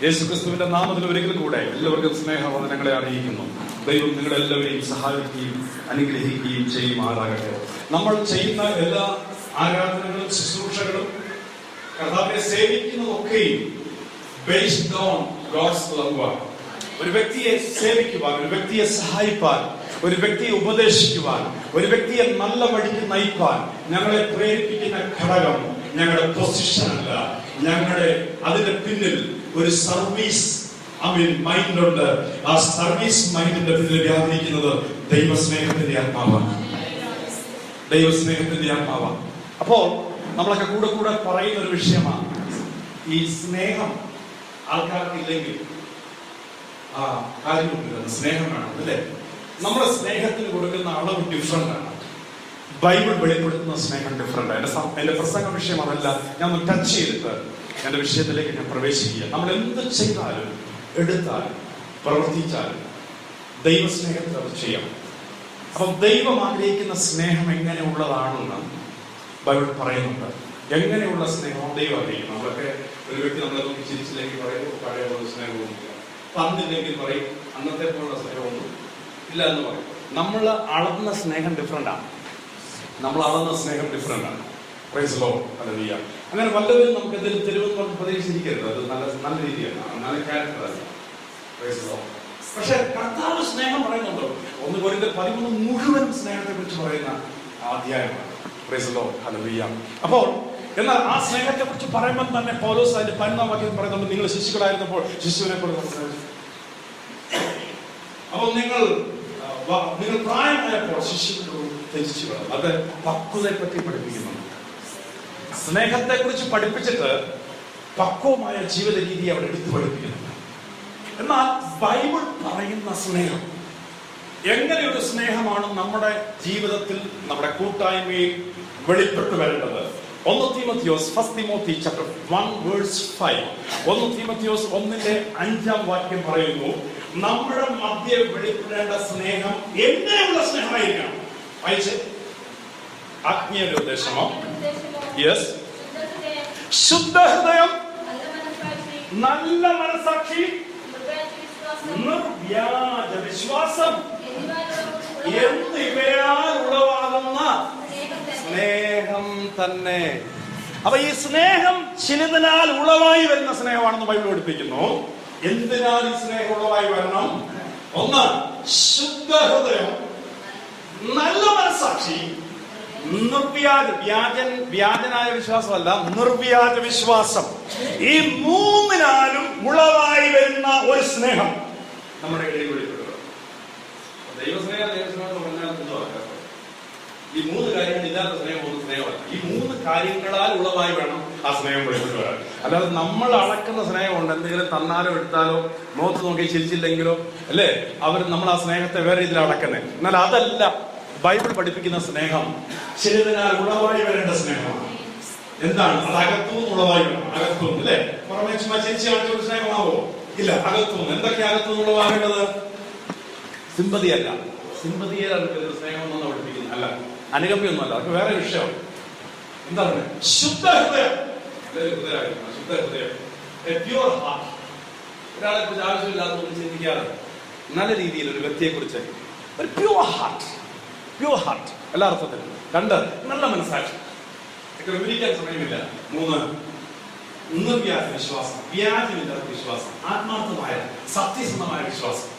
യേശുക്രിസ്തുവിന്റെ നാമത്തിൽ ഒരിക്കൽ കൂടെ എല്ലാവർക്കും സ്നേഹവന്ദനങ്ങളെ അറിയിക്കുന്നു. ദൈവം നിങ്ങളെല്ലാവരെയും സഹായിക്കുകയും അനുഗ്രഹിക്കുകയും ചെയ്യുമാറാകട്ടെ. നമ്മൾ ചെയ്യുന്ന എല്ലാ ആരാധനകളും ശുശ്രൂഷകളും കർത്താവിനെ സേവിക്കുന്നതൊക്കെയും ബേസ്ഡ് ഓൺ ഗോഡ്സ് ലവ്. ഒരു വ്യക്തിയെ സേവിക്കുവാൻ, ഒരു വ്യക്തിയെ സഹായിപ്പാൻ, ഒരു വ്യക്തിയെ ഉപദേശിക്കുവാൻ, ഒരു വ്യക്തിയെ നല്ല വഴിക്ക് നയിപ്പാൻ ഞങ്ങളെ പ്രേരിപ്പിക്കുന്ന ഘടകം ഞങ്ങളുടെ പൊസിഷൻ അല്ല. ഞങ്ങളുടെ അതിന്റെ പിന്നിൽ ഒരു സർവീസ് മൈൻഡ് ഉണ്ട്. ആ സർവീസ് മൈൻഡിന്റെ പിന്നിൽ വ്യാപരിക്കുന്നത് ദൈവസ്നേഹത്തിന്റെ ആത്മാവാണ്. ദൈവസ്നേഹത്തിന്റെ ആത്മാവാണ്. അപ്പോൾ നമ്മളൊക്കെ കൂടെ കൂടെ പറയുന്ന ഒരു വിഷയമാണ് ഈ സ്നേഹം. ആൾക്കാർക്ക് ഇല്ലെങ്കിൽ ആ കാര്യമില്ല, സ്നേഹം വേണം അല്ലേ? നമ്മുടെ സ്നേഹത്തിന് കൊടുക്കുന്ന അളവ് ഡിഫറെന്റ് ആണ്. ബൈബിൾ വെളിപ്പെടുത്തുന്ന സ്നേഹം ഡിഫറെന്റ്. എന്റെ പ്രസംഗ വിഷയം അതല്ല. ഞാൻ ഒന്ന് ടച്ച് ചെയ്തിട്ട് എന്റെ വിഷയത്തിലേക്ക് ഞാൻ പ്രവേശിക്കുക. നമ്മൾ എന്ത് ചെയ്താലും എടുത്താലും പ്രവർത്തിച്ചാലും ദൈവസ്നേഹത്തിൽ അത് ചെയ്യാം. അപ്പം ദൈവം ആഗ്രഹിക്കുന്ന സ്നേഹം എങ്ങനെയുള്ളതാണെന്ന് ബൈബിൾ പറയുന്നുണ്ട്. എങ്ങനെയുള്ള സ്നേഹം ദൈവം ആഗ്രഹിക്കും. നമ്മളൊക്കെ ഒരു വ്യക്തി നമ്മളെ നോക്കി ചിരിച്ചില്ലെങ്കിൽ പറയും പഴയ പോലെ സ്നേഹമൊന്നുമില്ല, തന്നില്ലെങ്കിൽ പറയും അന്നത്തെ പോലുള്ള സ്നേഹമൊന്നും ഇല്ല എന്ന് പറയും. നമ്മൾ അളന്ന സ്നേഹം ഡിഫറെന്റ് ആണ്. നമ്മൾ അളന്ന സ്നേഹം ഡിഫറെന്റ് ആണ്. Price the Lord. ഹല്ലേലൂയ. അങ്ങനെ വല്ലവരും നമുക്ക് എന്തെങ്കിലും തരുമെന്ന് പറഞ്ഞ് പ്രതീക്ഷിച്ചിരിക്കരുത്. അത് നല്ല രീതിയാണ്, നല്ല ക്യാരക്ടറല്ല. Price the Lord. പക്ഷെ കർത്താവ് സ്നേഹം പറയുന്നുണ്ടോ? 1 കൊരിന്ത്യർ 13 മുഴുവൻ സ്നേഹത്തെ കുറിച്ച് പറയുന്ന അധ്യായമാണ്. Price the Lord. ഹല്ലേലൂയ. അപ്പോൾ എന്നാൽ ആ സ്നേഹത്തെ കുറിച്ച് പറയുമ്പോൾ തന്നെ പൗലോസ് അതിന്റെ 15-ാം വാക്യം പറയുന്നുണ്ട്, നിങ്ങൾ ശിശുക്കളായിരുന്നപ്പോൾ ശിശുവിനെ പോലെ സംസാരിച്ചു. അപ്പോൾ നിങ്ങൾ പ്രായമായപ്പോൾ ശിശുക്കളോട് ത്യജിച്ചു വേണം. അത് പക്വതയെ പറ്റി പഠിപ്പിക്കുന്നുണ്ട്. സ്നേഹത്തെ കുറിച്ച് പഠിപ്പിച്ചിട്ട് പക്വമായ ജീവിത രീതി അവിടെ എടുത്തു പഠിപ്പിക്കുന്നുണ്ട്. എന്നാൽ ബൈബിൾ പറയുന്ന സ്നേഹം എങ്ങനെയൊരു സ്നേഹമാണ് നമ്മുടെ ജീവിതത്തിൽ, നമ്മുടെ കൂട്ടായ്മയിൽ വെളിപ്പെട്ടു വരേണ്ടത്? 1 തീമോഥെയോസ് 1:5. 1 തീമോഥെയോസ് 1:5 വാക്യം പറയുന്നു, നമ്മുടെ മധ്യ വെളിപ്പെടേണ്ട സ്നേഹം എങ്ങനെയുള്ള സ്നേഹമായിരിക്കണം? വായിച്ച്. ആത്മീയന്റെ ഉദ്ദേശമോ? യെസ്. ശുദ്ധ ഹൃദയം, നല്ല മനസാക്ഷി, നിർവ്യാജ വിശ്വാസം എന്നിവയാൽ ഉളവാകുന്ന സ്നേഹം തന്നെ. അപ്പൊ ഈ സ്നേഹം ചിലതിനാൽ ഉളവായി വരുന്ന സ്നേഹമാണെന്ന് ബൈബിൾ പഠിപ്പിക്കുന്നു. എന്തിനാൽ ഈ സ്നേഹം ഉളവായി വരണം? 1, ശുദ്ധ ഹൃദയം, നല്ല മനസാക്ഷി, വ്യാജനായ വിശ്വാസമല്ല, നിർവ്യാജ വിശ്വാസം. ഈ 3നാലും ഉളവായി വരുന്ന ഒരു സ്നേഹം നമ്മുടെ ഇടയിൽ വെളിപ്പെടുക. ദൈവസ്നേഹം പറഞ്ഞാൽ ഈ 3 കാര്യങ്ങൾ ഇല്ലാത്ത സ്നേഹം ഒന്നും സ്നേഹമല്ല. ഈ 3 കാര്യങ്ങളാൽ ഉളവായി വേണം ആ സ്നേഹം വെളിപ്പെട്ടു വരാൻ. അല്ലാതെ നമ്മൾ അളക്കുന്ന സ്നേഹമുണ്ട്. എന്തെങ്കിലും തന്നാലോ എടുത്താലോ മുഖത്ത് നോക്കി ചിരിച്ചില്ലെങ്കിലോ അല്ലേ നമ്മൾ ആ സ്നേഹത്തെ വേറെ രീതിയിൽ അളക്കുന്നത്. എന്നാൽ അതല്ല ബൈബിൾ പഠിപ്പിക്കുന്ന സ്നേഹം. ചിലതിനാൽ ഉളവായി വരേണ്ട സ്നേഹമാണ്. എന്താണ് അത്? അകത്തുനിന്ന് ഉളവായി വേണം. അകത്തുനിന്ന് അല്ലേ? പുറമേ ചുമ്മാ ചിരിച്ചു കാണിച്ചൊരു സ്നേഹമാവോ? ഇല്ല. അകത്തുനിന്ന്. എന്തൊക്കെ അകത്തുനിന്ന് ഉളവാകേണ്ടത്? സിമ്പതിയല്ല. സിമ്പതിയെ സ്നേഹം ഒന്നും പഠിപ്പിക്കുന്നു അല്ല. അനുകമ്പയൊന്നുമല്ല. അതൊക്കെ വേറെ വിഷയമാണ്. എന്താണ്? ശുദ്ധ ഹൃദയം. ശുദ്ധ ഹൃദയം, പ്യൂർ ഹാർട്ട്. ഒരാളെ കുറിച്ച് ആവശ്യമില്ലാത്തതൊന്നും ചിന്തിക്കാതെ നല്ല രീതിയിൽ ഒരു വ്യക്തിയെ കുറിച്ച് ഒരു പ്യൂർ ഹാർട്ട്. പ്യൂർ ഹാർട്ട് എല്ലാ അർത്ഥത്തിലും. 2, നല്ല മനസാക്ഷി. വിവരിക്കാൻ സമയമില്ല. 3, നിർവ്യാജ വിശ്വാസം. വ്യാജമില്ലാത്ത വിശ്വാസം, ആത്മാർത്ഥമായ സത്യസന്ധമായ വിശ്വാസം.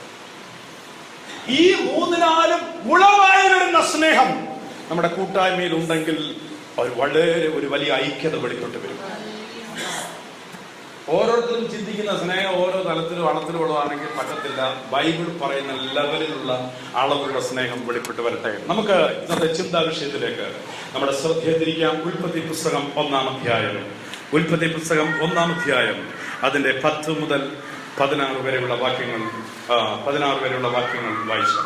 ഈ 3നാലും ഉളവായി വരുന്ന സ്നേഹം നമ്മുടെ കൂട്ടായ്മയിൽ ഉണ്ടെങ്കിൽ ഒരു വലിയ ഐക്യത വെളിപ്പെട്ട് വരും. ഓരോരുത്തരും ചിന്തിക്കുന്ന സ്നേഹം ഓരോ തലത്തിലും അളത്തിലും ഉള്ളതാണെങ്കിൽ പറ്റത്തില്ല. ബൈബിൾ പറയുന്ന ലെവലിലുള്ള അളവുള്ള സ്നേഹം വെളിപ്പെട്ട് വരട്ടെ. നമുക്ക് ഇന്നത്തെ ചിന്താ വിഷയത്തിലേക്ക് നമ്മുടെ ശ്രദ്ധയെ തിരിക്കാം. ഉൽപ്പത്തി പുസ്തകം 1-ാം അധ്യായം. ഉൽപ്പത്തി പുസ്തകം 1-ാം അധ്യായം അതിന്റെ 10 മുതൽ 16 വരെയുള്ള വാക്യങ്ങൾ 16 വരെയുള്ള വാക്യങ്ങൾ വായിച്ചു.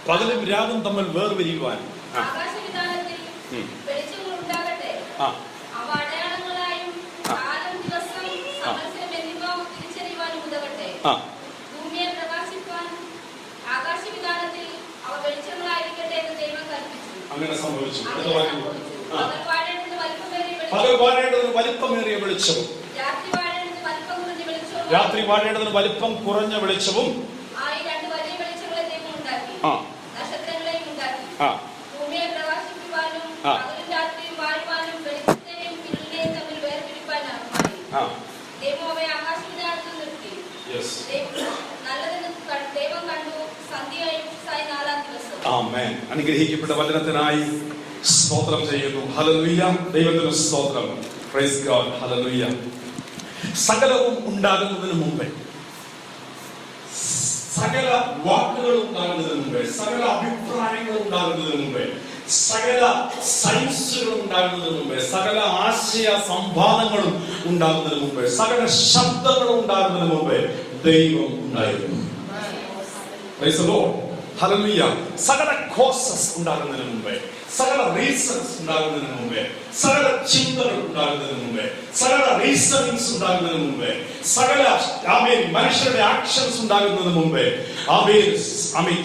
പകലും രാവും തമ്മിൽ വേർപിരിയുവാൻ. അങ്ങനെ സംഭവിച്ചു. പകൽ വാഴേണ്ടതിന് വലിപ്പമേറിയ വെളിച്ചവും രാത്രി വാഴേണ്ടതിന് വലിപ്പം കുറഞ്ഞ വെളിച്ചവും അനുഗ്രഹിക്കപ്പെട്ട വചനത്തിനായി സ്തോത്രം ചെയ്യുന്നു. ഹല്ലേലൂയ. ദൈവത്തിന് സ്തോത്രം. Praise God. ഹല്ലേലൂയ. സകലവും ഉണ്ടാകുന്നതിന് മുമ്പേ, സകല വാക്കുകളും ഉണ്ടാകുന്നതിന് മുമ്പേ, സകല അഭിപ്രായങ്ങളും ഉണ്ടാകുന്നതിന് മുമ്പേ, സകല സയൻസുകളും ഉണ്ടാകുന്നതിന് മുമ്പേ, സകല ആശയ സംവാദങ്ങളും ഉണ്ടാകുന്നതിന് മുമ്പേ, സകല ശബ്ദങ്ങളും ഉണ്ടാകുന്നതിന് മുമ്പേ ദൈവം ഉണ്ടായിരുന്നു. Price the Lord. ഹല്ലേലൂയ. സകല കോസസ് ഉണ്ടാകുന്നതിന് മുമ്പേ, സകല റീസൺസ് ഉണ്ടാകുന്നതിന് മുമ്പേ, സകല ചിന്തകൾ ഉണ്ടാകുന്നതിന് മുമ്പേ, സകല റീസണിങ്സ് ഉണ്ടാകുന്നതിന് മുമ്പേ, സകല മനുഷ്യരുടെ ആക്ഷൻസ് ഉണ്ടാകുന്നതിന് മുമ്പേ,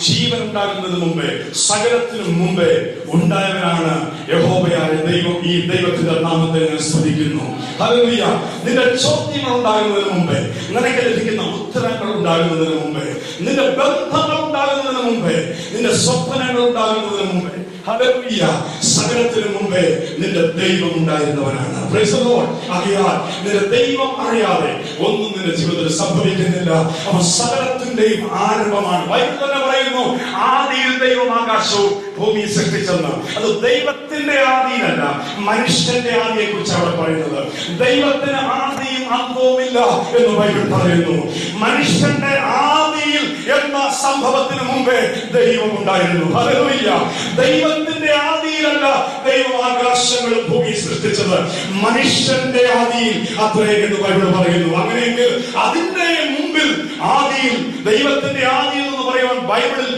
ജീവൻ ഉണ്ടാകുന്നതിന് മുമ്പേ, സകലത്തിനു മുമ്പേ ഉണ്ടായവനാണ് യഹോവയായ ദൈവം. ഈ ദൈവത്തിന്റെ നാമത്തെ ഞാൻ സ്തുതിക്കുന്നു. ഹല്ലേലൂയ. നിന്റെ ചോദ്യങ്ങൾ ഉണ്ടാകുന്നതിന് മുമ്പേ, നിനക്ക് ലഭിക്കുന്ന ഉത്തരങ്ങൾ ഉണ്ടാകുന്നതിന് മുമ്പേ, നിന്റെ ബന്ധങ്ങൾ ഉണ്ടാകുന്നതിന് മുമ്പേ, നിന്റെ സ്വപ്നങ്ങൾ ഉണ്ടാകുന്നതിന് മുമ്പേ, ഹല്ലേലൂയ, സകലത്തിനു മുമ്പേ നിന്റെ ദൈവം ഉണ്ടായിരുന്നവനാണ്. Price the Lord. ആകയാൽ നിന്റെ ദൈവം അറിയാതെ ഒന്നും നിന്റെ ജീവിതത്തിൽ സംഭവിക്കുന്നില്ല. അവൻ സകലത്തിന്റെയും ആരംഭമാണ്. ബൈബിൾ തന്നെ പറയുന്നു, ആദിയിൽ ദൈവം ആകാശവും ഭൂമി സൃഷ്ടിച്ചെന്ന്. അത് ദൈവത്തിന്റെ ആദിയിലല്ല, മനുഷ്യന്റെ ആദിയെ കുറിച്ച് അവിടെ പറയുന്നത്. ദൈവത്തിന് ആദിയും അന്തവുമില്ല എന്ന് ബൈബിൾ പറയുന്നു. മനുഷ്യന്റെ ആദിയിൽ എന്ന സംഭവത്തിന് മുമ്പേ ദൈവം ഉണ്ടായിരുന്നു. ഹല്ലേലൂയ. ദൈവത്തിന്റെ ആദിയിലല്ല ദൈവം ആകാശങ്ങളും ഭൂമി സൃഷ്ടിച്ചത്, മനുഷ്യന്റെ ആദിയിൽ അത്രേ എന്ന് ബൈബിൾ പറയുന്നു. അങ്ങനെയെങ്കിൽ അതിന്റെ മുമ്പിൽ ആദിയിൽ, ദൈവത്തിന്റെ ആദിയിൽ എന്ന് പറയുവാൻ ബൈബിളിൽ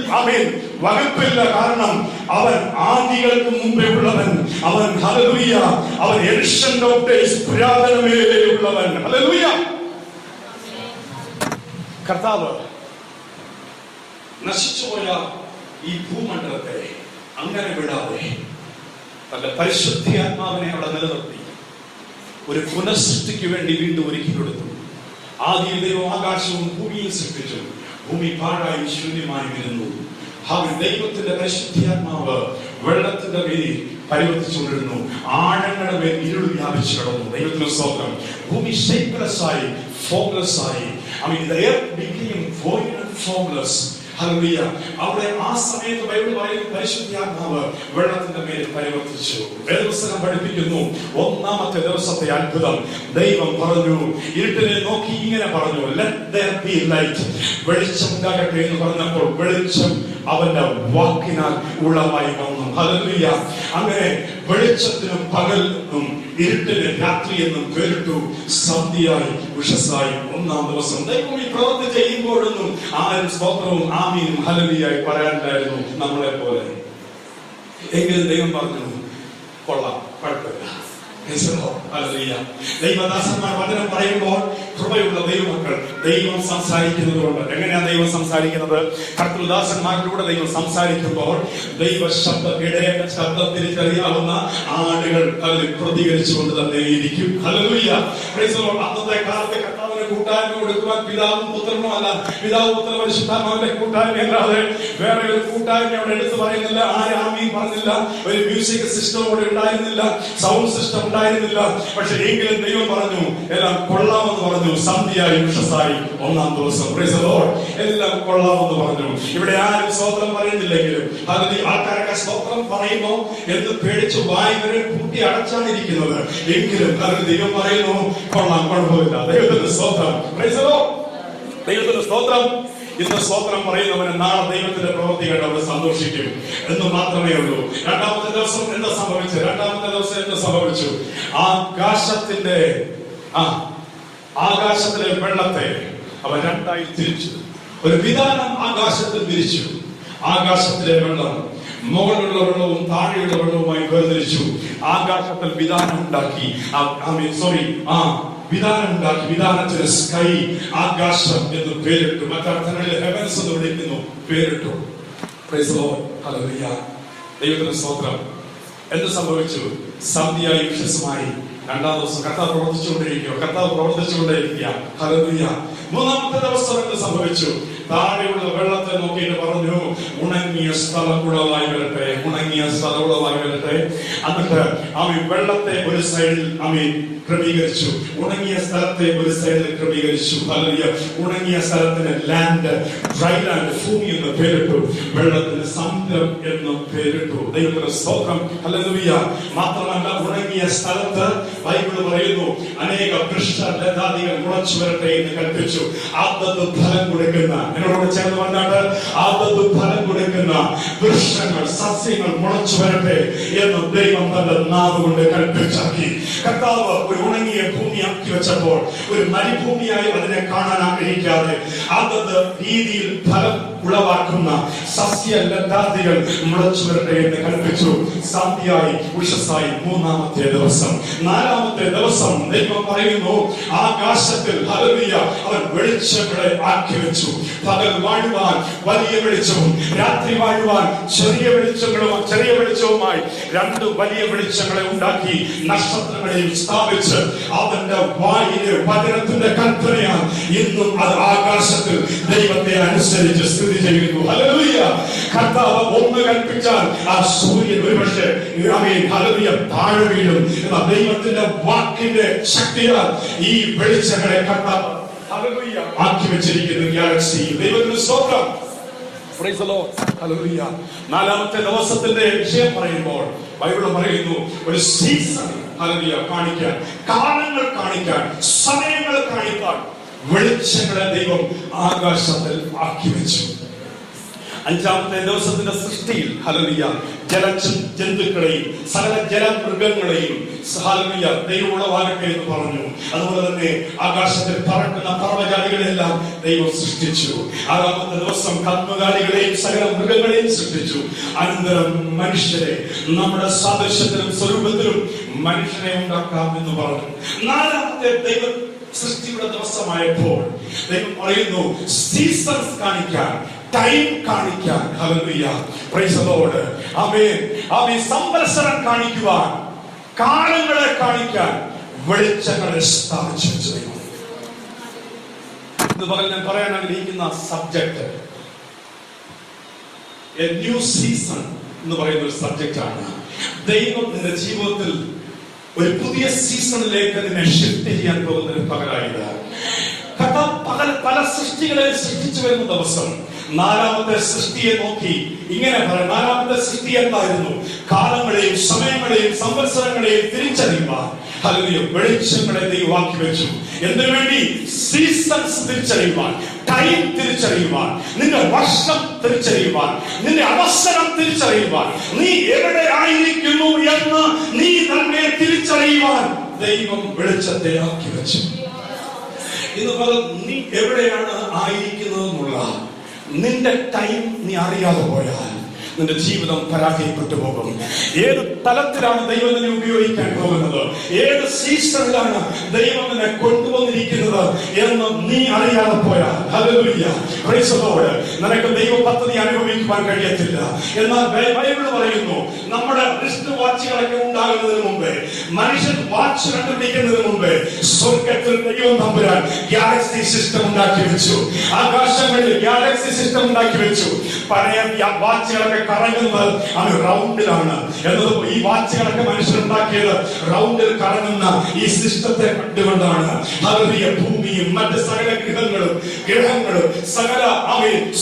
വകുപ്പില്ല. കാരണം അവൻ ആദികൾക്ക് മുമ്പേ ഉള്ളവൻ. അവൻ ഹല്ലേലൂയ, അവൻ ഏൻഷ്യന്റ് ഓഫ് ഡേയ്സ്, പുരാതനമേ ഉള്ളവൻ. ഹല്ലേലൂയ. കർത്താവ് നശിച്ചുപോയ ഈ ഭൂമണ്ഡലത്തെ അങ്ങനെ വിടാതെ തന്റെ പരിശുദ്ധാത്മാവിനെ അവിടെ നിലനിർത്തി ഒരു പുനഃസൃഷ്ടിക്ക് വേണ്ടി വീണ്ടും ഒരുക്കി കൊടുത്തു. ആദിയിൽ ദൈവം ആകാശവും ഭൂമിയും സൃഷ്ടിച്ചു. ഭൂമി പാഴായി ശൂന്യമായി വരുന്നു. ദൈവത്തിന്റെ പരിശുദ്ധാത്മാവ് വെള്ളത്തിന്റെ മേൽ പരിവർത്തിച്ചുകൊണ്ടിരുന്നു. ആഴങ്ങളുടെ മേൽ ഇരുൾ വ്യാപിച്ചു കിടന്നു. ദൈവത്തിന് സ്തോത്രം. ഭൂമി ഷേപ്പ്ലെസ് ആയി, ഫോംലെസ് ആയി. the earth became void and formless. Hallelujah. അവിടെ ആ സമയത്ത് ബൈബിൾ പറയുന്നു, പരിശുദ്ധാത്മാവ് വെള്ളത്തിന്റെ മേൽ പരിവർത്തിച്ചു. വേദപുസ്തകം പഠിപ്പിക്കുന്നു, ഒന്നാമത്തെ ദിവസത്തെ അത്ഭുതം. ദൈവം പറഞ്ഞു, ഇരുട്ടിനെ നോക്കി ഇങ്ങനെ പറഞ്ഞു, let there be light. വെളിച്ചം ഉണ്ടാകട്ടെ എന്ന് പറഞ്ഞപ്പോൾ വെളിച്ചം അവന്റെ വാക്കിനാൽ ഉളവായി വന്നു. ഹല്ലേലൂയ. അങ്ങനെ വെളിച്ചത്തിനും പകലിനും ഇരുട്ടിന് രാത്രി എന്നും പേരിട്ടു. സന്ധ്യയായി ഉഷസ്സായി ഒന്നാം ദിവസം. ദൈവം ഈ പ്രവൃത്തി ചെയ്യുമ്പോഴൊന്നും ആരും സ്തോത്രവും ആമീനും ഹല്ലേലൂയായി പറയാനില്ലായിരുന്നു നമ്മളെ പോലെ. എങ്കിലും ദൈവം പറഞ്ഞു, കൊള്ളാം, കുഴപ്പമില്ല. ദൈവദാസന്മാർ വചനം പറയുമ്പോൾ കൃപയുള്ള ദൈവമക്കൾ ദൈവം സംസാരിക്കുന്നത് കൊണ്ട്. എങ്ങനെയാണ് ദൈവം സംസാരിക്കുന്നത്? കർത്തൃദാസന്മാരിലൂടെ ദൈവം സംസാരിക്കുമ്പോൾ ദൈവ ഇടയന്റെ ശബ്ദം തിരിച്ചറിയാവുന്ന ആളുകൾ അതിൽ പ്രതികരിച്ചുകൊണ്ട് തന്നെ ഇരിക്കും. ഹല്ലേലൂയ. അന്നത്തെ കാലത്തെ കർത്താവിന്റെ കൂട്ടായ്മ കൊടുക്കുവാൻ പിതാവും പുത്രനും അല്ല, പിതാവ് പുത്ര പരിശുദ്ധാത്മാവിന്റെ കൂട്ടായ്മ അല്ലാതെ വേറെ ഒരു കൂട്ടായ്മ അവിടെ എടുത്തു പറയുന്നില്ല. ആരാമീൻ പറഞ്ഞില്ല. ഒരു മ്യൂസിക് സിസ്റ്റം അവിടെ ഉണ്ടായിരുന്നില്ല, സൗണ്ട് സിസ്റ്റം ഉണ്ടായിരുന്നില്ല. പക്ഷെ എങ്കിലും ദൈവം പറഞ്ഞു, എല്ലാം കൊള്ളാമെന്ന് പറഞ്ഞു. സന്ധ്യയായി ഉഷസ്സായി ഒന്നാം ദിവസം. Price the Lord. എല്ലാം കൊള്ളാമെന്ന് പറഞ്ഞു. ഇവിടെ ആരും സ്തോത്രം പറയുന്നില്ലെങ്കിലും ആൾക്കാരൊക്കെ സ്തോത്രം പറയുമ്പോ എന്ന് പേടിച്ച് വായി വരെ കൂട്ടി അടച്ചാണ് ഇരിക്കുന്നത്. എങ്കിലും ദൈവം പറയുന്നു, കൊള്ളാം, കുഴപ്പമില്ല. ദൈവത്തിന്റെ സ്തോത്രം. Price the Lord. ദൈവത്തിന്റെ സ്തോത്രം. ഇന്ന് സ്തോത്രം പറയുന്നവന് നാളെ ദൈവത്തിന്റെ പ്രവൃത്തി കണ്ട് അവർ സന്തോഷിക്കും എന്ന് മാത്രമേ ഉള്ളൂ. രണ്ടാമത്തെ ദിവസം എന്താ സംഭവിച്ചു? രണ്ടാമത്തെ ദിവസം എന്ത് സംഭവിച്ചു? ആകാശത്തിലെ വെള്ളത്തെ അവൻ രണ്ടായി തിരിച്ചു. ഒരു വിധാനം ആകാശത്തിൽ വിരിച്ചു. ആകാശത്തിലെ വെള്ളം മുകളിലുള്ള വെള്ളവും താഴെയുള്ള വെള്ളവുമായി വേർതിരിച്ചു. ആകാശത്തിൽ വിധാനം ഉണ്ടാക്കി. വിധാനത്തിന് സ്കൈ, ആകാശം എന്ന് പേരിട്ടു. മറ്റർത്ഥങ്ങളിൽ ഹെവൻസ് എന്ന് വിളിക്കുന്നു, പേരിട്ടു. Price the Lord, hallelujah. ദൈവത്തിന് സ്തോത്രം. എന്ത് സംഭവിച്ചു? സന്ധ്യയായി വിശ്വസമായി രണ്ടാം ദിവസം കർത്താവ് പ്രവർത്തിച്ചുകൊണ്ടേയിരിക്കുക. ഹല്ലേലൂയ. മൂന്നാമത്തെ ദിവസം എന്ത് സംഭവിച്ചു? താഴെയുള്ള വെള്ളത്തെ നോക്കിയിട്ട് പറഞ്ഞു, ഉണങ്ങിയ സ്ഥലം ഉളവായി വരട്ടെ, ഉണങ്ങിയ സ്ഥലം ഉളവായി വരട്ടെ. എന്നിട്ട് വെള്ളത്തെ ഒരു സൈഡിൽ ക്രമീകരിച്ചു, ഉണങ്ങിയ സ്ഥലത്തെ ഒരു സൈഡിൽ ക്രമീകരിച്ചു. ഹല്ലേലൂയ. ഉണങ്ങിയ സ്ഥലത്തിന് ലാൻഡ്, ഡ്രൈ ലാൻഡ്, ഭൂമി എന്ന് പേരിട്ടു. വെള്ളത്തിന് സമുദ്രം എന്ന് പേരിട്ടു. ദൈവത്തിന്റെ സ്തോത്രം, ഹല്ലേലൂയ. മാത്രമല്ല, ഉണങ്ങിയ സ്ഥലത്ത് ബൈബിൾ പറയുന്നു അനേക വൃക്ഷലതാദികൾ മുളച്ചു വരട്ടെ എന്ന് കൽപ്പിച്ചു. ആദത്ത് ഫലം കൊടുക്കുന്ന, എന്നോട് ചേർന്ന് വന്നാട്ട്, ആദത്ത് ഫലം കൊടുക്കുന്ന വൃക്ഷങ്ങൾ, സസ്യങ്ങൾ മുളച്ചു വരട്ടെ എന്ന് ദൈവം തന്റെ നാവുകൊണ്ട് കൽപ്പിച്ചാക്കി. കർത്താവ് ഒരു ഉണങ്ങിയ ഭൂമി ആക്കി വെച്ചപ്പോൾ ഒരു മരുഭൂമിയായി അതിനെ കാണാൻ ആഗ്രഹിക്കാതെ ആദത്ത് രീതിയിൽ ഫലം ഉളവാക്കുന്ന സസ്യലതാദികൾ മുളച്ചു വരട്ടെ എന്ന് കൽപ്പിച്ചു. സന്ധ്യയായി ഉഷസ്സായി മൂന്നാമത്തെ ദിവസം. നാലാമത്തെ ദിവസം ദൈവം പറയുന്നു, ആകാശത്തിൽ ഹല്ലേലൂയ അവൻ വെളിച്ചങ്ങളെ ആക്കി വെച്ചു. പകൽ വാഴുവാൻ വലിയ വെളിച്ചവും രാത്രി വാഴുവാൻ ചെറിയ വെളിച്ചവുമായി രണ്ട് വലിയ വെളിച്ചങ്ങളെ ഉണ്ടാക്കി. നക്ഷത്രങ്ങളെയും സ്ഥാപിച്ച് അവന്റെ വായിലെ വചനത്തിന്റെ കൽപ്പനയാണ് ഇന്നും അത് ആകാശത്തിൽ ദൈവത്തെ അനുസരിച്ച് സ്ഥിതി ചെയ്യുന്നു. ഹല്ലേലൂയ. കർത്താവ് ഒന്ന് കൽപ്പിച്ചാൽ ആ സൂര്യൻ ഒരുപക്ഷെ ഹല്ലേലൂയ താഴെ വീഴും. എന്നാൽ ദൈവത്തിന്റെ വാക്കിന്റെ ശക്തിയാൽ ഈ വെളിച്ചങ്ങളെ കർത്താവ് ഹല്ലേലൂയ ആക്കി വെച്ചിരിക്കുന്നു. ഗാലക്സി. ദൈവത്തിന്റെ സ്തോത്രം. Price the Lord, hallelujah. നാലാമത്തെ ദിവസത്തിന്റെ വിഷയം പറയുമ്പോൾ ബൈബിൾ പറയുന്നു ഒരു സീസൺ ഹല്ലേലൂയ കാണിക്കാൻ, കാലങ്ങൾ കാണിക്കാൻ, സമയങ്ങൾ കാണിക്കാൻ വെളിച്ചങ്ങളെ ദൈവം ആകാശത്തിൽ ആക്കി വെച്ചു. അഞ്ചാമത്തെ ദിവസത്തിന്റെ സൃഷ്ടിയിൽ ഹല്ലേലൂയ ജലജന്തുക്കളെയും സകല ജലമൃഗങ്ങളെയും ഹല്ലേലൂയ ദൈവം ഉളവാകട്ടെ എന്ന് പറഞ്ഞു. അതുപോലെ തന്നെ ആകാശത്തിൽ പറക്കുന്ന പറവജാതികളെല്ലാം ദൈവം സൃഷ്ടിച്ചു. ആറാമത്തെ ദിവസം കന്നുകാലികളെയും സകല മൃഗങ്ങളെയും സൃഷ്ടിച്ചു. അനന്തരം മനുഷ്യരെ നമ്മുടെ സാദൃശ്യത്തിലും സ്വരൂപത്തിലും മനുഷ്യനെ ഉണ്ടാക്കാം എന്ന് പറഞ്ഞു. നാലാമത്തെ ദൈവ സൃഷ്ടിയുടെ ദിവസമായപ്പോൾ ദൈവം പറയുന്നു സീസൺസ് കാണിക്കാൻ, ടൈം കാണിക്കാൻ. Hallelujah. Praise the Lord. Amen. സംവത്സരം കാണിക്കുവാൻ, കാലങ്ങളെ കാണിക്കാൻ വെളിച്ചങ്ങളെ സ്ഥാപിച്ചു വെച്ചു. ഇന്ന് പകൽ ഞാൻ പറയാൻ ആഗ്രഹിക്കുന്ന സബ്ജക്ട് എ ന്യൂ സീസൺ എന്ന് പറയുന്ന ഒരു സബ്ജക്റ്റാണ്. ദൈവം നിന്റെ ജീവിതത്തിൽ ഒരു പുതിയ സീസണിലേക്ക് നിന്നെ ഷിഫ്റ്റ് ചെയ്യാൻ പോകുന്നതിന് പകരായത് പല സൃഷ്ടികളെ സൃഷ്ടിച്ചു വരുന്ന ദിവസം നാലാമത്തെ സൃഷ്ടിയെ നോക്കി ഇങ്ങനെ പറയാം. നാലാമത്തെ സൃഷ്ടി എന്തായിരുന്നു? കാലങ്ങളെയും സമയങ്ങളെയും സംവത്സരങ്ങളെയും തിരിച്ചറിയുവാൻ ഹല്ലേലൂയ വെളിച്ചങ്ങളെ ദൈവമാക്കി വെച്ചു. എന്തിനു വേണ്ടി? സീസൺസ് തിരിച്ചറിയുവാൻ, ടൈം തിരിച്ചറിയുവാൻ, നിന്റെ വർഷം തിരിച്ചറിയുവാൻ, നിന്റെ അവസരം തിരിച്ചറിയുവാൻ, നീ എവിടെ ആയിരിക്കുന്നു എന്ന് നീ തന്നെ തിരിച്ചറിയുവാൻ ദൈവം വെളിച്ചത്തെ ആക്കി വെച്ചു. ഇന്ന് നീ എവിടെയാണ് ആയിരിക്കുന്നതെന്നുള്ള നിന്റെ ടൈം നീ അറിയാതെ പോയാൽ നിന്റെ ജീവിതം പരാജയപ്പെട്ടു പോകും. ഏത് തലത്തിലാണ് ദൈവം നിന്നെ ഉപയോഗിക്കാൻ പോകുന്നത്, ഏത് സീസണിലാണ് ദൈവം നിന്നെ കൊണ്ടുവന്നിരിക്കുന്നത് എന്ന് നീ അറിയാതെ പോയാൽ ഹല്ലേലൂയ പ്രൈസ് ദി ലോർഡ് നിനക്ക് ദൈവ പദ്ധതി അനുഭവിക്കുവാൻ കഴിയത്തില്ല. എന്നാൽ ബൈബിൾ പറയുന്നു നമ്മുടെ റിസ്റ്റ് വാച്ചുകളൊക്കെ ഉണ്ടാകുന്നതിന് മുമ്പേ, മനുഷ്യൻ വാച്ച് കണ്ടുപിടിക്കുന്നതിന് മുമ്പേ സ്വർഗ്ഗത്തിൽ ദൈവം തമ്പുരാൻ ഗാലക്സി സിസ്റ്റം ഉണ്ടാക്കി വെച്ചു. ആകാശങ്ങളിൽ ഗാലക്സി സിസ്റ്റം ഉണ്ടാക്കി വെച്ചു. പഴയ വാച്ചുകളൊക്കെ കറങ്ങുന്നത് അത് റൗണ്ടിലാണ് എന്നത് ഈ വാച്ചുകളൊക്കെ മനുഷ്യരുണ്ടാക്കിയത് റൗണ്ടിൽ കറങ്ങുന്ന ഈ സിസ്റ്റത്തെ കണ്ടുകൊണ്ടാണ്. ഹല്ലേലൂയ. ഭൂമിയും മറ്റ് സകല ഗ്രഹങ്ങളും സകല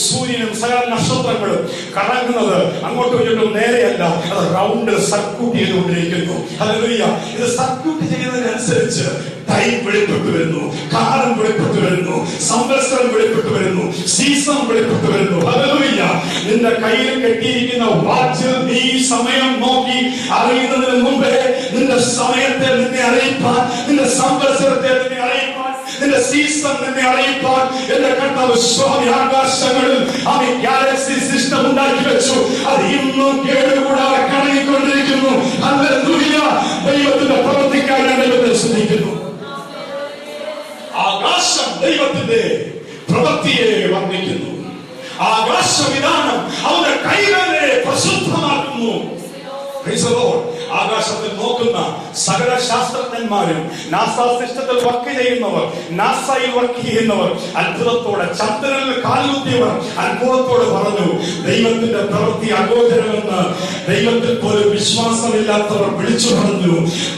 സൂര്യനും സകല നക്ഷത്രങ്ങളും കറങ്ങുന്നത് അങ്ങോട്ടും ഇങ്ങോട്ടും നേരെയല്ല, അത് റൗണ്ട് സർക്യൂട്ട് ചെയ്തുകൊണ്ടിരിക്കുന്നു. ഹല്ലേലൂയ. ഇത് സർക്യൂട്ട് ചെയ്യുന്നതിനനുസരിച്ച് ടൈം വെളിപ്പെട്ടു വരുന്നു, കാലം വെളിപ്പെട്ടു വരുന്നു, സംവത്സരം വെളിപ്പെട്ടു വരുന്നു, സീസൺ വെളിപ്പെട്ടു വരുന്നു. ഹല്ലേലൂയ. നിന്റെ കയ്യിൽ കെട്ടിയിരിക്കുന്ന വാച്ച് നീ സമയം നോക്കി അറിയുന്നതിന് മുമ്പേ നിന്റെ സമയത്തെ നിന്നെ അറിയിപ്പാൻ, നിന്റെ സംവത്സരത്തെ നിന്നെ അറിയിപ്പാൻ, നിന്റെ സീസൺ നിന്നെ അറിയിപ്പാൻ എന്റെ കർത്താവ് സ്വാമി ആകാശങ്ങളിൽ അവൻ ഗാലക്സി സിസ്റ്റം ഉണ്ടാക്കി വെച്ചു. അത് ഇന്നും കേടുകൂടാതെ കറങ്ങിക്കൊണ്ടിരിക്കുന്നു. ഹല്ലേലൂയ. ദൈവത്തിന്റെ പ്രവൃത്തിക്കായി ഞാൻ ദൈവത്തെ സ്തുതിക്കുന്നു. ആകാശം ദൈവത്തിന്റെ പ്രവൃത്തിയെ വർണ്ണിക്കുന്നു. ആകാശവിധാനം അവന്റെ കൈകളെ പ്രസിദ്ധമാക്കുന്നു. ആകാശത്തിൽ നോക്കുന്ന സകല ശാസ്ത്രജ്ഞന്മാരും നാസ സിസ്റ്റത്തിൽ വർക്ക് ചെയ്യുന്നവർ, നാസയിൽ വർക്ക് ചെയ്യുന്നവർ അത്ഭുതത്തോടെ, ചന്ദ്രനിൽ കാലുകുത്തിയവർ അത്ഭുതത്തോടെ പറഞ്ഞു, ദൈവത്തിന്റെ പ്രവൃത്തി അഗോചരമെന്ന് ദൈവത്തിൽ പോലും വിശ്വാസമില്ലാത്തവർ വിളിച്ചു പറഞ്ഞു.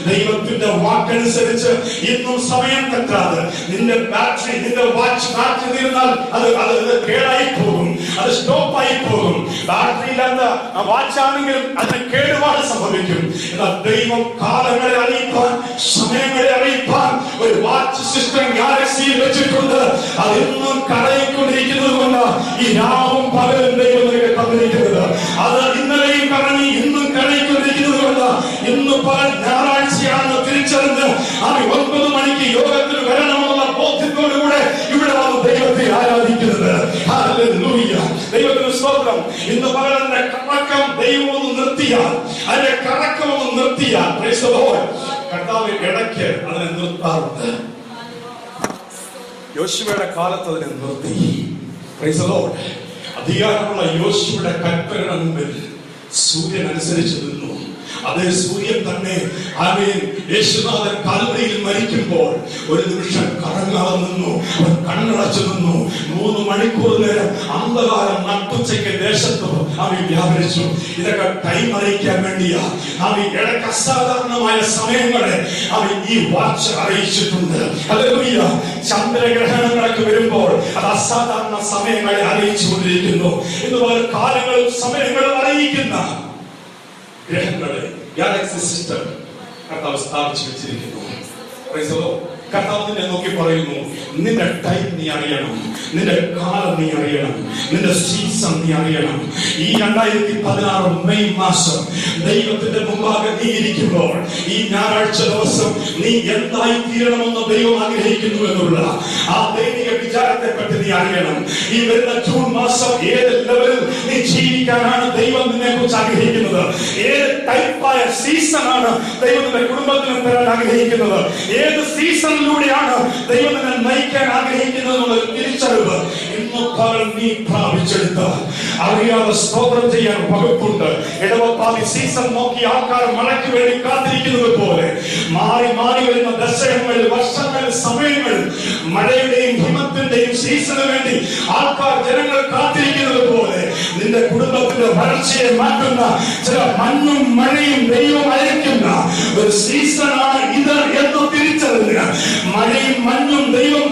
ദൈവത്തിന്റെ വാക്കനുസരിച്ച് ഇന്നും സമയം തെറ്റാതെ നിന്റെ ബാറ്ററി, നിന്റെ വാച്ച് ബാറ്ററി തീർന്നാൽ അത് കേടായി പോകും, അത് സ്റ്റോപ്പായി പോകും. ബാറ്ററി ഇല്ലാത്ത വാച്ചാണെങ്കിലും അതിന് കേടുപാട് സംഭവിക്കും. എന്നാൽ ദൈവം കാലങ്ങളെ അറിയിപ്പാൻ, സമയങ്ങളെ അറിയിപ്പാൻ ഒരു വാച്ച് സിസ്റ്റം ഗാലക്സിയിൽ വെച്ചിട്ടുണ്ട്. അതെന്നും കറങ്ങിക്കൊണ്ടിരിക്കുന്നത് കൊണ്ട് ഈ രാവും പകലും ദൈവം തന്നിരിക്കുന്നത്. അത് ഇന്നലെയും കറങ്ങി ഇന്നും കറങ്ങിക്കൊണ്ടിരിക്കുന്നത് കൊണ്ട് ഇന്ന് പകൽ ഞായറാഴ്ചയാണെന്ന് തിരിച്ചറിഞ്ഞ് അത് 9 മണിക്ക് യോഗത്തിൽ വരണമെന്നുള്ള ബോധ്യത്തോടുകൂടെ ഇവിടെ വന്ന് ദൈവത്തെ ആരാധിക്കുന്നത്. ഹല്ലേലൂയ. ദൈവത്തിന് സ്തോത്രം. ഇന്ന് പകൽ അതിന്റെ കറക്കം ദൈവം ഒന്ന് നിർത്തിയാൽ, അതിന്റെ കറക്കം ഒന്ന് നിർത്തിയാൽ, കർത്താവ് ഇടയ്ക്ക് അതിനെ നിർത്താറുണ്ട്. യോശുവയുടെ കാലത്ത് അതിനെ നിർത്തി. അധികാരമുള്ള യോശുവയുടെ കൽപ്പനയുടെ മുമ്പിൽ സൂര്യൻ അനുസരിച്ച് നിന്നു. അതേ സൂര്യൻ തന്നെ യേശുനാഥൻ കാൽവരിയിൽ മരിക്കുമ്പോൾ ഒരു നിമിഷം കറങ്ങാതെ നിന്നു. അവൻ കണ്ണടച്ചു നിന്നു. 3 മണിക്കൂർ നേരം അന്ധകാരം നട്ടുച്ചയ്ക്ക് ദേശത്ത് അവൻ വ്യാപരിച്ചു. ഇതൊക്കെ ടൈം അറിയിക്കാൻ വേണ്ടിയാ. അവൻ ഇടയ്ക്ക് അസാധാരണമായ സമയങ്ങളെ അവൻ ഈ വാച്ച് അറിയിച്ചിട്ടുണ്ട്. ഹല്ലേലൂയ. ചന്ദ്രഗ്രഹണങ്ങളൊക്കെ വരുമ്പോൾ അത് അസാധാരണ സമയങ്ങളെ അറിയിച്ചുകൊണ്ടിരിക്കുന്നു. ഇതുപോലെ കാലങ്ങളും സമയങ്ങളും അറിയിക്കുന്ന ഗ്രഹങ്ങളെ ഗാലക്സി സിസ്റ്റം കർത്താവ് സ്ഥാപിച്ചു വെച്ചിരിക്കുന്നു. കർത്താവ് നിന്നെ നോക്കി പറയുന്നു, നിന്റെ ടൈം നീ അറിയണം, നിന്റെ കാലം നീ അറിയണം, നിന്റെ സീസൺ നീ അറിയണം. ഈ 2016 മെയ് മാസം ദൈവത്തിന്റെ മുമ്പാകെ നീ ഇരിക്കുമ്പോൾ ഈ ഞായറാഴ്ച ദിവസം നീ എന്തായി തീരണമെന്ന് ദൈവം ആഗ്രഹിക്കുന്നു എന്നുള്ള ആ ദൈവിക വിചാരത്തെ പറ്റി നീ അറിയണം. ഈ വരുന്ന ജൂൺ മാസം ഏത് ലെവലിൽ നീ ജീവിക്കാനാണ് ദൈവം നിന്നെ കുറിച്ച് ആഗ്രഹിക്കുന്നത്, ഏത് ടൈപ്പായ സീസൺ ആണ് ദൈവം നിന്റെ കുടുംബത്തിന് തരാൻ ആഗ്രഹിക്കുന്നത്, ഏത് സീസണിലൂടെയാണ് ദൈവം നിന്നെ നയിക്കാൻ ആഗ്രഹിക്കുന്നത് എന്നുള്ള തിരിച്ചറിവ് ഇന്ന് പകൽ നീ പ്രാപിച്ചെടുത്താൽ അറിയാതെ സ്തോത്രം ചെയ്യാൻ വകുപ്പുണ്ട്. ഇടവപ്പാതി സീസൺ നോക്കി ആൾക്കാർ മഴയ്ക്ക് വേണ്ടി കാത്തിരിക്കുന്നത് പോലെ മാറി മാറി വരുന്ന ദശകങ്ങളിൽ, വർഷങ്ങളിൽ, സമയങ്ങളിൽ മഴയുടെയും ഹിമത്തിന്റെയും സീസണിന് വേണ്ടി ആൾക്കാർ, ജനങ്ങൾ കാത്തിരിക്കുന്നത് പോലെ നിന്റെ കുടുംബത്തിന്റെ വളർച്ചയെ മാറ്റുന്ന ചില മഞ്ഞും മഴയും ദൈവം അയക്കുന്ന ഒരു സീസണാണ് ഇത് എന്ന് തിരിച്ചറിഞ്ഞ് മഴയും മഞ്ഞും ദൈവം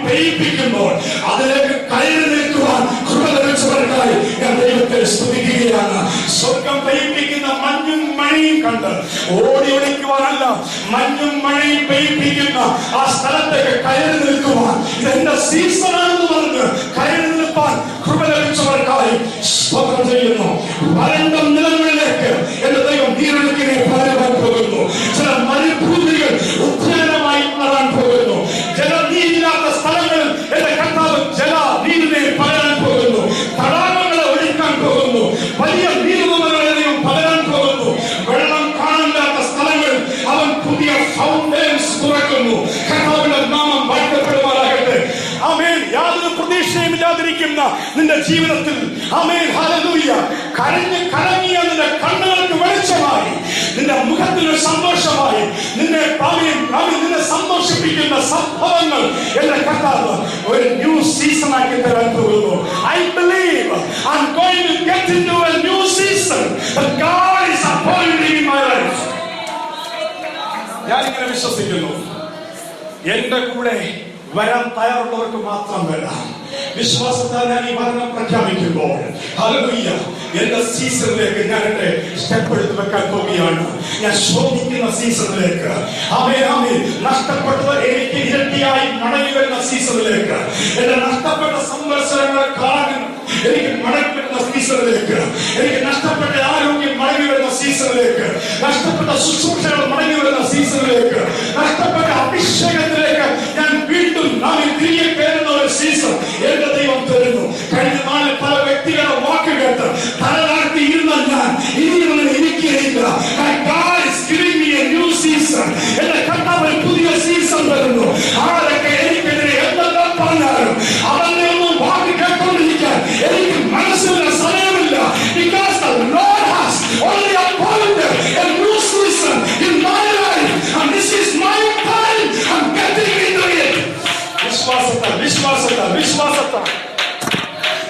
പെയ്യിപ്പിക്കുമ്പോൾ അതിലേക്ക് കയറി നിൽക്കുവാൻ കൃപ ലഭിച്ചവർക്കായി ഞാൻ ദൈവത്തെ സ്തുതിക്കുകയാണ്. സ്വർഗം പെയ്യിപ്പിക്കുന്ന മഞ്ഞും മഴയും കണ്ട് ഓടി ഒളിക്കുവാനല്ല, മഞ്ഞും മഴയും പെയ്യിപ്പിക്കുന്ന ആ സ്ഥലത്തേക്ക് കയറി നിൽക്കുവാൻ ഇതെന്റെ സീസണാണെന്ന് പറഞ്ഞ് കയറി നിൽപ്പാൻ കൃപ ലഭിച്ചവർക്കായി സ്തോത്രം ചെയ്യുന്നു. വരണ്ട നിലങ്ങളിലേക്ക് എന്റെ ദൈവം നീരൊഴുക്കിനെ പകരുവാൻ പോകുന്നു. ചില മരുഭൂമികൾ ഉദ്യാനമായി മാറാൻ പോകുന്നു. ജലനീരില്ലാത്ത സ്ഥലങ്ങളിൽ എന്റെ കർത്താവ് ജലനീരിനെ പകരാൻ പോകുന്നു. തടാകങ്ങളെ ഒഴിക്കാൻ പോകുന്നു. വലിയ നീർനിലകളെ ദൈവം പകരാൻ പോകുന്നു. വെള്ളം കാണാനില്ലാത്ത സ്ഥലങ്ങളിൽ അവൻ പുതിയ ഫൗണ്ടൻസ് തുറക്കുന്നു. കർത്താവിന്റെ നാമം വാഴ്ത്തപ്പെടുമാറാകട്ടെ. ആമേൻ. യാതൊരു പ്രതീക്ഷയും ഇല്ലാതിരിക്കുന്ന നിന്റെ ജീവിതത്തിൽ ആമേൻ ഹല്ലേലൂയ കരങ്ങിയ നിന്റെ കണ്ണുകൾക്ക് വെളിച്ചമായി, നിന്റെ മുഖത്തിന് സന്തോഷമായി, നിന്നെ നിന്നെ സന്തോഷിപ്പിക്കുന്ന സംഭവങ്ങൾ എന്റെ കർത്താവ് ഒരു ന്യൂ സീസൺ ആക്കി തരാൻ പോകുന്നു. I believe I'm going to get into a new season that God is appointing in my life. ഞാനിങ്ങനെ വിശ്വസിക്കുന്നു, എന്റെ കൂടെ വരാൻ തയ്യാറുള്ളവർക്ക് മാത്രം വരാം. വിശ്വാസത്താൽ ഞാൻ ഈ വചനം പ്രഖ്യാപിക്കുമ്പോൾ ഹല്ലേലൂയ എന്റെ സീസണിലേക്ക് ഞാൻ എന്റെ സ്റ്റെപ്പ് എടുത്ത് വെക്കാൻ പോവുകയാണ്. ഞാൻ ശോഭിക്കുന്ന സീസണിലേക്ക്, ആമേൻ ആമേൻ, നഷ്ടപ്പെട്ടത് എനിക്ക് ഇരട്ടിയായി മടങ്ങി വരുന്ന സീസണിലേക്ക്, എന്റെ നഷ്ടപ്പെട്ട സംവത്സരങ്ങളെ കാണാൻ എനിക്ക് മടങ്ങി വരുന്ന സീസണിലേക്ക്, എനിക്ക് നഷ്ടപ്പെട്ട ആരോഗ്യം മടങ്ങി വരുന്ന സീസണിലേക്ക്, നഷ്ടപ്പെട്ട ശുശ്രൂഷകൾ മടങ്ങി വരുന്ന സീസണിലേക്ക്, നഷ്ടപ്പെട്ട അഭിഷേകത്തിലേക്ക് ഞാൻ വീണ്ടും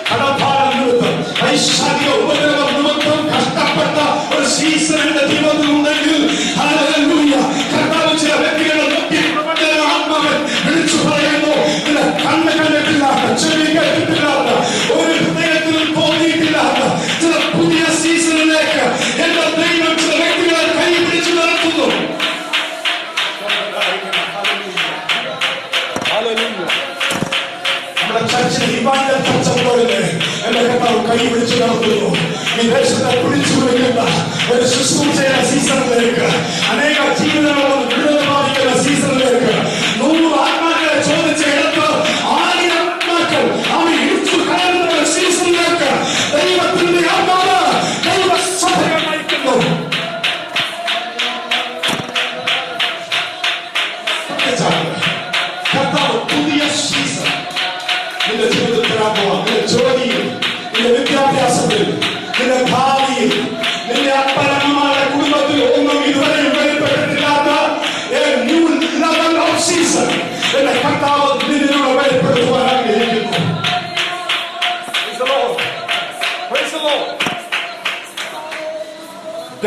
കടഭാരം നിമിത്തം, ഐശ്വര്യ ഉപദ്രവം നിമിത്തം കഷ്ടപ്പെട്ട ഒരു സീസൺ എന്റെ ജീവിതത്തിൽ ഉണ്ടെങ്കിൽ ഹല്ലേലൂയ, കർത്താവ് ചില വ്യക്തികളെ നോക്കി പ്രവചന ആത്മാവ് വിളിച്ചു പറയുന്നു, നിന്റെ കണ്ണ് കണ്ടിട്ടില്ലാത്ത, ചെവി കേട്ടിട്ടില്ലാത്ത, ഒരു ഹൃദയത്തിൽ തോന്നിയിട്ടില്ലാത്ത ചില പുതിയ സീസണിലേക്ക് എന്റെ ദൈവം ചില വ്യക്തികളെ കൈ പിടിച്ചു നടത്തുന്നു. നമ്മുടെ ചർച്ചിൽ ഇവാഞ്ചൽ ചർച്ച പോലെ എന്റെ കർത്താവ് കൈ പിടിച്ചു നടത്തുന്നു. ഈ ദേശത്തെ പിടിച്ചു പിടിക്കുന്ന ഒരു ശുശ്രൂഷയുടെ സീസണിലേക്ക്, അനേക ജീവിതങ്ങളും വിടുതൽ ബാധിക്കുന്ന സീസണിലേക്ക്, 100 ആത്മാക്കളെ ചോദിച്ച ഇടത്ത് 1000 ആത്മാക്കൾ അവൻ ഇടിച്ചു കയറുന്ന ഒരു സീസണിലേക്ക് ദൈവത്തിന്റെ ആത്മാവ് ദൈവസഭയെ നയിക്കുന്നു. കർത്താവ് പുതിയ സീസൺ നിന്റെ ജീവിതത്തിലാകുക, നിന്റെ ജോലിയിൽ, നിന്റെ വിദ്യാഭ്യാസത്തിൽ, നിന്റെ ഭാവിയിൽ, നിന്റെ അപ്പനമ്മമാരുടെ കുടുംബത്തിൽ ഒന്നും ഇതുവരെയും വെളിപ്പെട്ടിട്ടില്ലാത്ത ന്യൂ ലെവൽ ഓഫ് സീസൺ എന്റെ കർത്താവ് നിന്നിലൂടെ വെളിപ്പെടുത്തുവാൻ ആഗ്രഹിക്കുന്നു.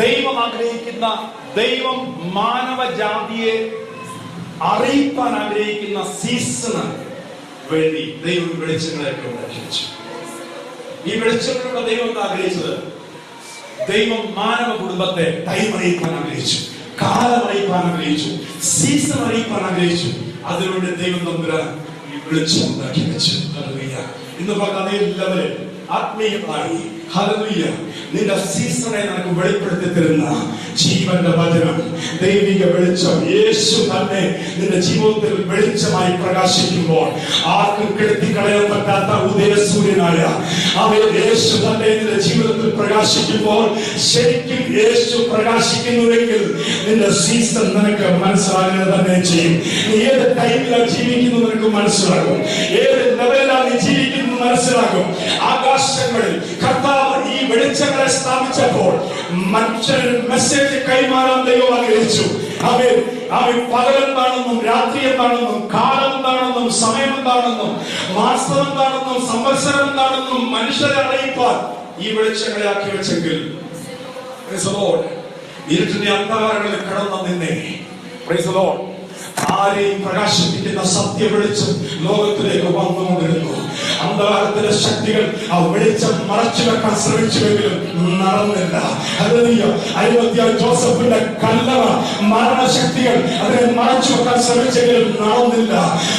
ദൈവം ആഗ്രഹിക്കുന്ന, ദൈവം മാനവജാതിയെ അറിയിപ്പാൻ ആഗ്രഹിക്കുന്ന സീസണ് വേണ്ടി ദൈവം വെളിച്ചങ്ങളൊക്കെ ഉണ്ടാക്കിവെച്ചു. ഈ വെളിച്ചങ്ങളിലൂടെ ദൈവം ആഗ്രഹിച്ചത്, ദൈവം മാനവ കുടുംബത്തെ ടൈം അറിയിക്കാൻ ആഗ്രഹിച്ചു, കാലം അറിയിക്കാൻ ആഗ്രഹിച്ചു, സീസൺ അറിയിക്കാൻ ആഗ്രഹിച്ചു. അതിനുവേണ്ടി ദൈവം തമ്പുരാൻ ഈ വെളിച്ചം ഉണ്ടാക്കി വെച്ചു. ഹല്ലേലൂയ. ഇന്ന് പകൽ എല്ലാവരും ആത്മീയമായി ഹല്ലേലൂയ നിന്റെ സീസണെ നിനക്ക് വെളിപ്പെടുത്തി തരുന്ന ജീവന്റെ വചനം, ദൈവിക വെളിച്ചം, യേശു തന്നെ നിന്റെ ജീവിതത്തിൽ വെളിച്ചമായി പ്രകാശിക്കുമ്പോൾ, ആർക്കും കെടുത്തി കളയാൻ പറ്റാത്ത ഉദയസൂര്യനായ അവൻ യേശു തന്നെ നിന്റെ ജീവിതത്തിൽ പ്രകാശിക്കുമ്പോൾ, ശരിക്കും യേശു പ്രകാശിക്കുന്നുവെങ്കിൽ നിന്റെ സീസൺ നിനക്ക് മനസ്സിലാകുക തന്നെ ചെയ്യും. നീ ഏത് ടൈമിലാണ് ജീവിക്കുന്നു നിനക്ക് മനസ്സിലാകും, ഏത് ലെവലിലാണ് നീ ജീവിക്കുന്നത് മനസ്സിലാകും. ആകാശങ്ങളിൽ കർത്താവ് ഈ വെളിച്ചങ്ങളെ സ്ഥാപിച്ചപ്പോൾ മനുഷ്യന് മെസ്സേജ് കൈമാറാൻ ദൈവം ആഗ്രഹിച്ചു. അവൻ പകലെന്താണെന്നും രാത്രി എന്താണെന്നും കാലം എന്താണെന്നും സമയം എന്താണെന്നും മാസം എന്താണെന്നും സംവത്സരം എന്താണെന്നും മനുഷ്യരെ അറിയിപ്പാൻ ഈ വെളിച്ചങ്ങളെ ആക്കി വെച്ചെങ്കിൽ ഇരുട്ടിന്റെ അന്ധകാരങ്ങളിൽ കടന്നു നിന്നെ ആരെയും പ്രകാശിപ്പിക്കുന്ന സത്യ വെളിച്ചം ലോകത്തിലേക്ക് വന്നുകൊണ്ടിരുന്നു. അന്ധകാരത്തിലെ ശക്തികൾ ആ വെളിച്ചം മറച്ചു വെക്കാൻ ശ്രമിച്ചുവെങ്കിലും നടന്നില്ല. അരിമത്യ ജോസഫിന്റെ കല്ലറ മരണശക്തികൾ അതിനെ മറച്ചു വെക്കാൻ ശ്രമിച്ചെങ്കിലും നടന്നില്ല.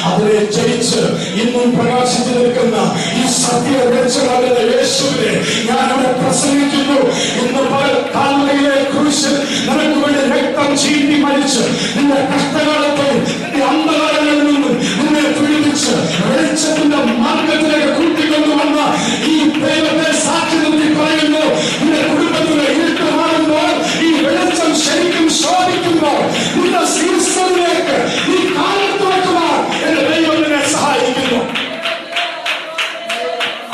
അതിനെ ജയിച്ച് ഇന്നും പ്രകാശിച്ചു നിൽക്കുന്ന ഈ സത്യ വെളിച്ചങ്ങളുടെ യേശുവിനെ ഞാൻ അവിടെ പ്രസംഗിക്കുന്നു. ഇന്ന് പകൽ കാൽവരിയിലെ ക്രൂശിൽ നിനക്ക് വേണ്ടി രക്തം ചീന്തി മരിച്ച് നിന്റെ കഷ്ടകാലത്തെ അന്ധകാരങ്ങളിൽ നിന്നും നിന്നെ പീഡിപ്പിച്ച് വെളിച്ചത്തിന്റെ മാർഗത്തിലേക്ക് കൂട്ടിക്കൊണ്ടുവന്ന ഈ ദൈവത്തെ സാക്ഷി നിർത്തി പറയുന്നു, നിന്റെ കുടുംബത്തിലെ ഇരുട്ട് മാറുമ്പോൾ, ഈ വെളിച്ചം ശരിക്കും ശോഭിക്കുമ്പോൾ, നിന്റെ സീസണിലേക്ക് ഈ കാലത്ത് വെക്കുവാൻ എന്റെ ദൈവം നിന്നെ സഹായിക്കുന്നു.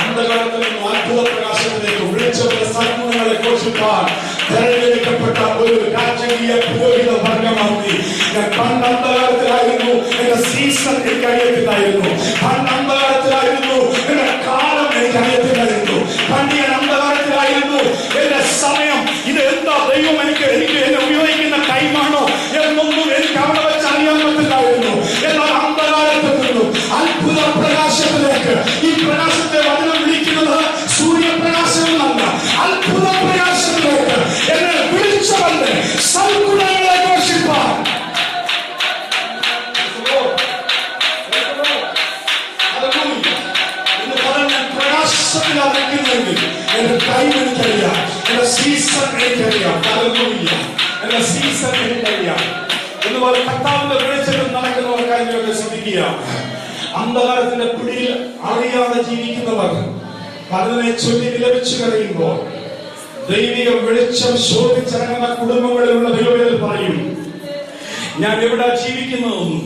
അന്ധകാരത്തിൽ നിന്നും അത്ഭുത പ്രകാശത്തിലേക്ക് വെളിച്ചത്തിന്റെ സദ്ഗുണങ്ങളെ ഘോഷിപ്പാൻ തെരഞ്ഞെടുക്കപ്പെട്ട ഒരു രാജകീയ പുരോഹിത വർഗമാണ് നീ. ഞാൻ പണ്ട് അന്ധകാരത്തിലായിരുന്നു, എന്റെ സീസൺ എനിക്ക് അറിയത്തില്ലായിരുന്നു. പണ്ട് അന്ധകാരത്തിലായിരുന്നു, എന്റെ കാലം എനിക്ക് അറിയത്തില്ലായിരുന്നു. പണ്ട് ഞാൻ അന്ധകാരത്തിലായിരുന്നു, എന്റെ സമയം ഇത് എന്താ ദൈവം എനിക്ക് എന്നെ ഉപയോഗിക്കുന്ന ടൈമാണോ എന്നൊന്നും എനിക്ക് അവിടെ വെച്ച് അറിയാൻ പറ്റില്ലായിരുന്നു. എന്നാൽ അന്ധകാരത്തിൽ നിന്നും അത്ഭുത പ്രകാശത്തിലേക്ക്, ഈ പ്രകാശത്തെ വചനം വിളിക്കുന്നത് സൂര്യപ്രകാശം എന്നല്ല, അത്ഭുത പ്രകാശത്തിലേക്ക് എന്നെ വിളിച്ചവന്റെ സൽഗുണങ്ങളെ ഘോഷിപ്പാൻ പ്രകാശത്തിലാണെങ്കിൽ എന്റെ ടൈം എനിക്കറിയാം, എന്റെ സീസൺ എനിക്കറിയാം. എന്റെ സീസൺ എനിക്കറിയാം. ഇതുപോലെ കർത്താവിന്റെ വെളിച്ചത്തിൽ നടക്കുന്നവർക്കായി നിങ്ങൾക്ക് ശ്രദ്ധിക്കുക. അന്ധകാരത്തിന്റെ പിടിയിൽ അറിയാതെ ജീവിക്കുന്നവർ പലതിനെ ചൊല്ലി വിലപിച്ചു കഴിയുമ്പോൾ ദൈവിക വെളിച്ചം ശോഭിച്ചിറങ്ങുന്ന കുടുംബങ്ങളിലുള്ള ദൈവങ്ങൾ പറയും, ഞാൻ എവിടെ ജീവിക്കുന്നതെന്നും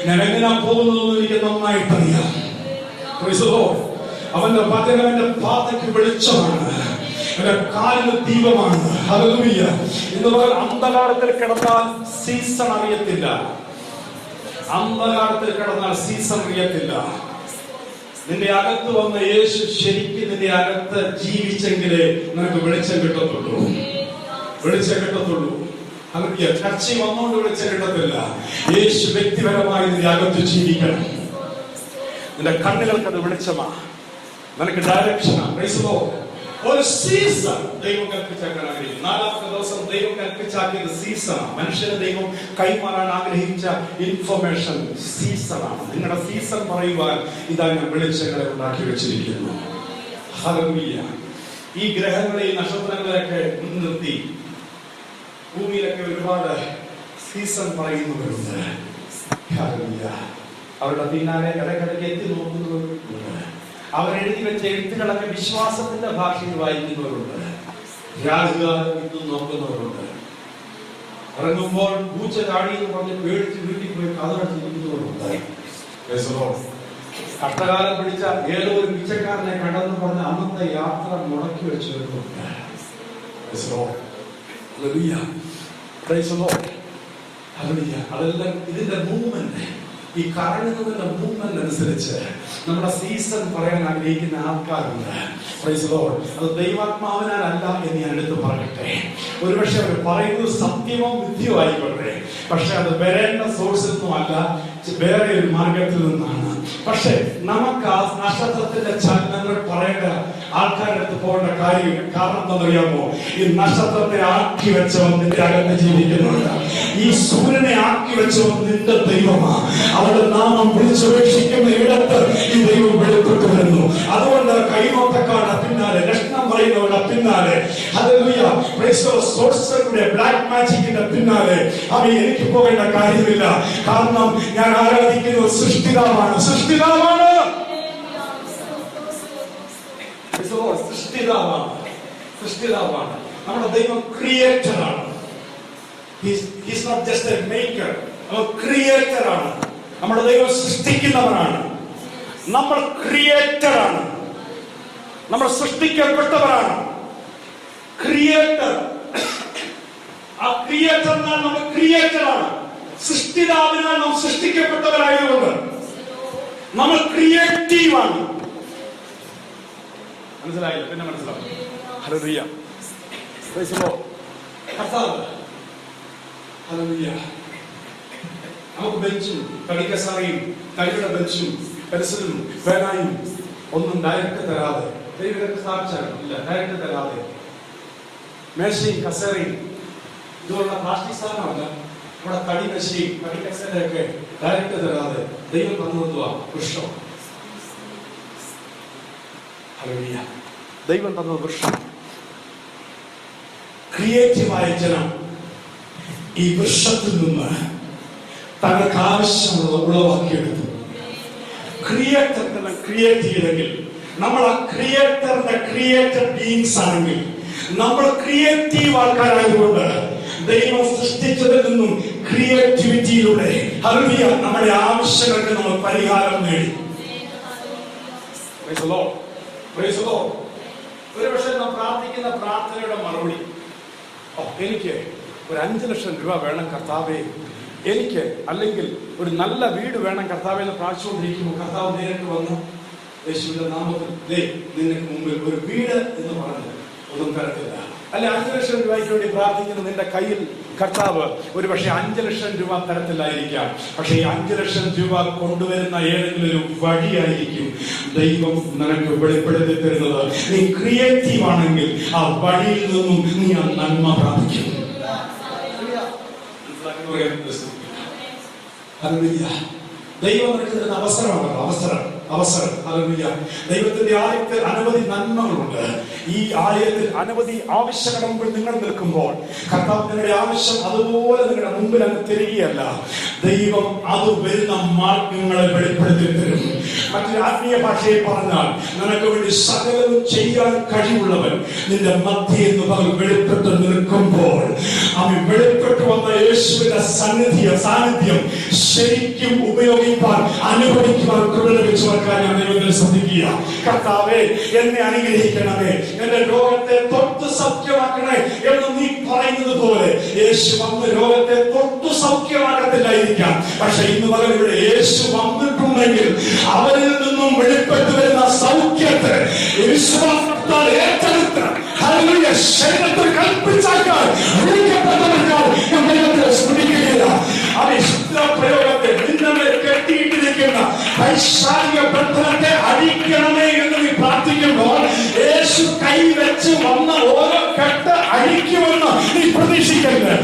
ഞാൻ എങ്ങനെ പോകുന്നതെന്നും എനിക്ക് നന്നായിട്ടറിയാം. അവന്റെ വചനം എന്റെ പാതയ്ക്ക് വെളിച്ചമാണ്, എന്റെ കാലിന് ദീപമാണ്. ഹല്ലേലൂയ. ഇന്ന് അന്ധകാരത്തിൽ കിടന്നാൽ സീസൺ അറിയത്തില്ല. അന്ധകാരത്തിൽ കിടന്നാൽ സീസൺ അറിയത്തില്ല. നിന്റെ അകത്ത് വന്ന യേശു ശരിക്കും നിന്റെ അകത്ത് ജീവിച്ചെങ്കിലേ നിനക്ക് വെളിച്ചം കിട്ടത്തുള്ളൂ. വെളിച്ചം കിട്ടത്തുള്ളൂ. അതൊക്കെ ചർച്ച വന്നുകൊണ്ട് വെളിച്ചം കിട്ടത്തില്ല. യേശു വ്യക്തിപരമായി നിന്റെ അകത്ത് ജീവിക്കണം. നിന്റെ കണ്ണുകൾക്ക് അത് വെളിച്ചമാ, നിനക്ക് ഡയറക്ഷനാണ്. ഒരു സീസൺ ദൈവം കൽപ്പിച്ചാക്കാൻ ആഗ്രഹിക്കും. 4ാമത്തെ ദിവസം ദൈവം കൽപ്പിച്ചാക്കിയത് സീസണാണ്. മനുഷ്യന് ദൈവം കൈമാറാൻ ആഗ്രഹിച്ച ഇൻഫർമേഷൻ സീസണാണ്. നിങ്ങളുടെ സീസൺ പറയുവാൻ ഇതാ ഞാൻ വെളിച്ചങ്ങളെ ഉണ്ടാക്കി വെച്ചിരിക്കുന്നു. ഹല്ലേലൂയ. ഈ ഗ്രഹങ്ങളെ ഈ നക്ഷത്രങ്ങളെയൊക്കെ മുൻനിർത്തി ഭൂമിയിലൊക്കെ ഒരുപാട് സീസൺ പറയുന്നവരുണ്ട്. ഹല്ലേലൂയ. അവരുടെ പിന്നാലെ ഇടയ്ക്കിടയ്ക്ക് എത്തി നോക്കുന്നവരുണ്ട്. അവരെഴുതി വെച്ച എഴുത്തുകളൊക്കെ വിശ്വാസത്തിന്റെ ഭാഷയിൽ വായിക്കുന്നവരുണ്ട്. രാജകാലം ഇന്നും നോക്കുന്നവരുണ്ട്. ഇറങ്ങുമ്പോൾ പൂച്ച ചാടി എന്ന് പറഞ്ഞ് പേടിച്ച് വീട്ടിൽ പോയി കഥടച്ചിരിക്കുന്നവരുണ്ട്. കഷ്ടകാലം പിടിച്ച ഏതോ ഒരു പിച്ചക്കാരനെ കണ്ടെന്ന് പറഞ്ഞ് അന്നത്തെ യാത്ര മുടക്കി വെച്ചവരുണ്ട്. അതെല്ലാം ഇതിന്റെ മൂവ്മെന്റ്, ഈ കറങ്ങുന്നതിന്റെ മൂവ്മെന്റ് അനുസരിച്ച് നമ്മുടെ സീസൺ പറയാൻ ആഗ്രഹിക്കുന്ന ആൾക്കാരുണ്ട്. അത് ദൈവാത്മാവിനാലല്ല എന്ന് ഞാൻ എടുത്ത് പറയട്ടെ. ഒരുപക്ഷെ അവർ പറയുന്നത് സത്യമോ വിദ്യയോ ആയിക്കോട്ടെ, പക്ഷെ അത് വരേണ്ട സോഴ്സിൽ നിന്നും അല്ല, വേറെ ഒരു മാർഗത്തിൽ നിന്നാണ്. പക്ഷെ നമുക്ക് ആ നക്ഷത്രത്തിന്റെ ചലനങ്ങൾ പറയേണ്ട ആൾക്കാരുടെ അടുത്ത് പോകേണ്ട കാര്യം കാരണം എന്താണെന്നറിയാമോ? ഈ നക്ഷത്രത്തെ ആക്കി വെച്ചവൻ നിന്റെ അകത്ത് ജീവിക്കുന്നുണ്ട്. ഈ സൂര്യനെ ആക്കി വെച്ചവൻ നിന്റെ ദൈവമാണ്. അവരുടെ നാമം വിളിച്ചപേക്ഷിക്കുന്ന ഇടത്ത് ഈ ദൈവം വെളിപ്പെട്ടു വരുന്നു. അതുകൊണ്ട് കൈനോട്ടക്കാരുടെ പിന്നാലെ, ലക്ഷണം പറയുന്നവരുടെ പിന്നാലെ, ഹല്ലേലൂയ, സോഴ്സറുടെ ബ്ലാക്ക് മാജിക്കിന്റെ പിന്നാലെ എനിക്ക് പോകേണ്ട കാര്യമില്ല. കാരണം ഞാൻ ആരാധിക്കുന്ന സൃഷ്ടിതാവാണ്. സൃഷ്ടിതാവാണ്. സൃഷ്ടിതാവാണ്. സൃഷ്ടിതാവാണ്. നമ്മുടെ ദൈവം ക്രിയേറ്ററാണ്. He's not just a maker. ക്രിയേറ്ററാണ്. നമ്മുടെ ദൈവം സൃഷ്ടിക്കുന്നവനാണ്. നമ്മൾ ക്രിയേറ്ററാണ്. നമ്മൾ സൃഷ്ടിക്കപ്പെട്ടവരാണ്. ക്രിയേറ്റർ. ആ ക്രിയേറ്ററിനാൽ നമ്മൾ ക്രിയേറ്ററാണ്. സൃഷ്ടിതാവിനാൽ നാം സൃഷ്ടിക്കപ്പെട്ടവരായതുകൊണ്ട് നമ്മൾ ക്രിയേറ്റീവാണ്. മനസ്സിലായില്ല? പിന്നെ മനസ്സിലാവും. ഹല്ലേലൂയ. Praise the Lord. കർത്താവ്. ഹല്ലേലൂയ. നമുക്ക് ബെഞ്ചും കളിക്കസാരയും കളിയുടെ ബെഞ്ചും പെൻസിലും പേനായും ഒന്നും ഡയറക്റ്റ് തരാതെ, ദൈവം സ്ഥാപിച്ചാലും ഇല്ല, ഡയറക്റ്റ് തരാതെ മേശയും കസേരയും ഇതുപോലുള്ള പ്ലാസ്റ്റിക് സാധനമല്ല, നമ്മുടെ തടി മേശയും തടി കസേരയൊക്കെ ഡയറക്റ്റ് തരാതെ ദൈവം തന്നതുവാ വൃക്ഷം. ഹല്ലേലൂയ. ദൈവം തന്നത് വൃക്ഷം. ക്രിയേറ്റീവായ ജനം ഈ വൃക്ഷത്തിൽ നിന്ന് തങ്ങൾക്ക് ആവശ്യമുള്ള ഉളവാക്കിയെടുത്തു. ക്രിയേറ്ററിനെ ക്രിയേറ്റ് ചെയ്തെങ്കിൽ, നമ്മൾ ആ ക്രിയേറ്ററിന്റെ ക്രിയേറ്റഡ് ബീയിങ്സ് ആണെങ്കിൽ, നമ്മൾ ക്രിയേറ്റീവ് ആൾക്കാരായതുകൊണ്ട് ദൈവം സൃഷ്ടിച്ചതിൽ നിന്നും ക്രിയേറ്റിവിറ്റിയിലൂടെ ഹല്ലേലൂയ നമ്മുടെ ആവശ്യങ്ങൾക്ക് നമ്മൾ പരിഹാരം നേടി. Price the Lord. Price the Lord. ഒരുപക്ഷെ നാം പ്രാർത്ഥിക്കുന്ന പ്രാർത്ഥനയുടെ മറുപടി, എനിക്ക് ഒരു 5 ലക്ഷം രൂപ വേണം കർത്താവേ, എനിക്ക് അല്ലെങ്കിൽ ഒരു നല്ല വീട് വേണം കർത്താവേ എന്ന് പ്രാർത്ഥിച്ചുകൊണ്ടിരിക്കുമ്പോൾ കർത്താവ് നേരിട്ട് വന്നു യേശുവിന്റെ നാമത്തിൽ നിനക്ക് മുമ്പിൽ ഒരു വീട് എന്ന് പറഞ്ഞു ഒന്നും തരത്തില്ല. അല്ലെ 5 ലക്ഷം രൂപയ്ക്ക് വേണ്ടി പ്രാർത്ഥിക്കുന്ന നിന്റെ കയ്യിൽ കർത്താവ് ഒരു പക്ഷെ 5 ലക്ഷം രൂപ തരത്തില്ലായിരിക്കാം. പക്ഷെ ഈ 5 ലക്ഷം രൂപ കൊണ്ടുവരുന്ന ഏതെങ്കിലും ഒരു വഴിയായിരിക്കും ദൈവം നിനക്ക് വെളിപ്പെടുത്തി തരുന്നത്. നീ ക്രിയേറ്റീവ് ആണെങ്കിൽ ആ വഴിയിൽ നിന്നും നീ ആ നന്മ പ്രാപിക്കും. ദൈവം നിനക്ക് തരുന്ന അവസരമാണല്ലോ, അവസരം. ഹല്ലേലൂയ. ദൈവത്തിന്റെ ആലയത്തിൽ അനവധി നന്മകളുണ്ട്. ഈ ആലയത്തിൽ അനവധി ആവശ്യങ്ങളുടെ മുമ്പിൽ നിങ്ങൾ നിൽക്കുമ്പോൾ കർത്താവ് നിങ്ങളുടെ ആവശ്യം അതുപോലെ നിങ്ങളുടെ മുമ്പിൽ അങ്ങ് തരികയല്ല, ദൈവം അത് വരുന്ന മാർഗങ്ങളെ വെളിപ്പെടുത്തി തരും. മറ്റൊരു ആത്മീയ ഭാഷയിൽ പറഞ്ഞാൽ നിനക്ക് വേണ്ടി സകലവും ചെയ്യാൻ കഴിവുള്ളവൻ നിന്റെ മധ്യേ എന്ന് പകൽ വെളിപ്പെട്ട് നിൽക്കുമ്പോൾ അവൻ വെളിപ്പെട്ടു വന്ന യേശുവിന്റെ സാന്നിധ്യം ശരിക്കും ഉപയോഗിക്കാൻ അനുഭവിക്കുവാൻ കൃപ ലഭിച്ചവർ ഞാൻ ദൈവത്തിൽ ശ്രദ്ധിക്കുക. കർത്താവേ എന്നെ അനുഗ്രഹിക്കണമേ, എന്റെ രോഗത്തെ തൊട്ട് സൗഖ്യമാക്കണേ എന്ന് നീ പറയുന്നത് പോലെ യേശു വന്ന് രോഗത്തെ തൊട്ട് സൗഖ്യമാക്കത്തില്ലായിരിക്കാം. പക്ഷെ ഇന്ന് പകൽ ഇവിടെ യേശു വന്നിട്ടുണ്ട് ഉണ്ടെങ്കിൽ അവരിൽ നിന്നും വെളിപ്പെട്ടു വരുന്ന സൗഖ്യത്തെ വിശ്വാസത്താൽ ഏറ്റെടുത്ത് ശരീരത്തിൽ കൽപ്പിച്ചാക്കാൻ വിളിക്കപ്പെട്ടവർക്കാൾ ഞാൻ ദൈവത്തെ സ്മരിക്കുകയില്ല. അവിശുദ്ധ പ്രയോഗത്തെ നിന്നെ കെട്ടിയിട്ടിരിക്കുന്ന പൈശാചിക ബന്ധനത്തെ അഴിക്കണമേ എന്ന് നീ പ്രാർത്ഥിക്കുമ്പോൾ യേശു കൈവച്ച് വന്ന ഓരോ കെട്ട് അഴിക്കുമെന്ന് നീ പ്രതീക്ഷിക്കരുത്.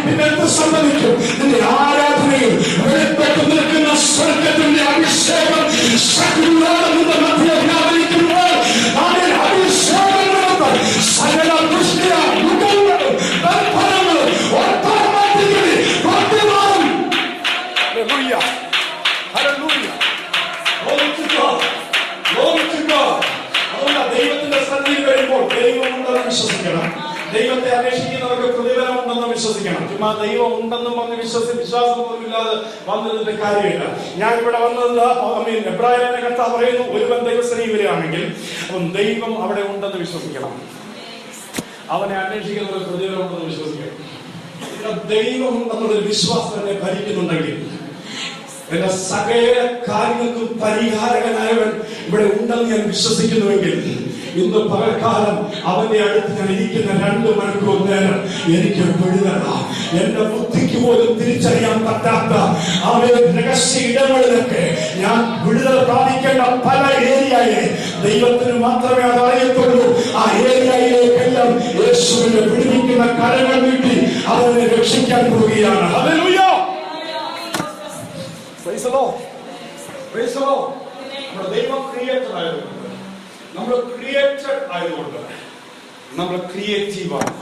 പിന്നെ എന്ത് സംഭവിക്കും? നിന്റെ ആരാധനയിൽ വെളിപ്പെട്ടു നിൽക്കുന്ന സ്വർഗത്തിന്റെ അഭിഷേകം ശക്തിയോടെ മധ്യ വ്യാപരിക്കുമ്പോൾ അതിൽ അഭിഷേകം നടത്താൻ സകല ദുഷ്ട മുഖങ്ങളും ബന്ധനങ്ങളും automatically പ്രത്യമാറും. Hallelujah. Hallelujah. Glory to God. Glory to God. അതുകൊണ്ട് ദൈവത്തിന്റെ സന്നിധിയിൽ വരുമ്പോൾ ദൈവമുണ്ടെന്ന് വിശ്വസിക്കണം. ദൈവത്തെ അന്വേഷിക്കുന്നവർക്ക് പ്രതിഫലം ഉണ്ടെന്ന് വിശ്വസിക്കണം. ചുമ്മാ ദൈവം ഉണ്ടെന്നും പറഞ്ഞ് വിശ്വാസം പോലും ഇല്ലാതെ വന്നതിന്റെ കാര്യമില്ല. ഞാൻ ഇവിടെ വന്നത് എബ്രായനെ കർത്താവ് പറയുന്നു, ഒരുവൻ ദൈവസന്നിധിയിൽ വരികയാണെങ്കിൽ അവൻ ദൈവം അവിടെ ഉണ്ടെന്ന് വിശ്വസിക്കണം. അവനെ അന്വേഷിക്കുന്നവർക്ക് പ്രതിഫലം ഉണ്ടെന്ന് വിശ്വസിക്കണം. ദൈവം ഉണ്ടെന്നുള്ളൊരു വിശ്വാസം എന്നെ ഭരിക്കുന്നുണ്ടെങ്കിൽ എന്റെ സകല കാര്യങ്ങൾക്കും പരിഹാരകനായവൻ ഇവിടെ ഉണ്ടെന്ന് ഞാൻ വിശ്വസിക്കുന്നുവെങ്കിൽ ഇന്ന് പകൽക്കാലം അവന്റെ അടുത്ത് ഞാൻ ഇരിക്കുന്ന 2 മണിക്കൂർ നേരം എനിക്ക് വിടുതല. എന്റെ ബുദ്ധിക്ക് പോലും തിരിച്ചറിയാൻ പറ്റാത്ത അവന്റെ രഹസ്യ ഇടങ്ങളിലൊക്കെ ഞാൻ വിടുതല പ്രാപിക്കേണ്ട പല ഏരിയയെ ദൈവത്തിന് മാത്രമേ അത് അറിയത്തുള്ളൂ. ആ ഏരിയയിലേക്കെല്ലാം യേശുവിനെ വിടുവിക്കുന്ന കരങ്ങൾ നീട്ടി അവനെ രക്ഷിക്കാൻ പോവുകയാണ്. Hallelujah. Praise the Lord. Praise the Lord. നമ്മുടെ ദൈവം ക്രിയേറ്റർ ആയതുകൊണ്ട്, നമ്മൾ ക്രിയേറ്റഡ് ആയതുകൊണ്ട് നമ്മൾ ക്രിയേറ്റീവാണ്.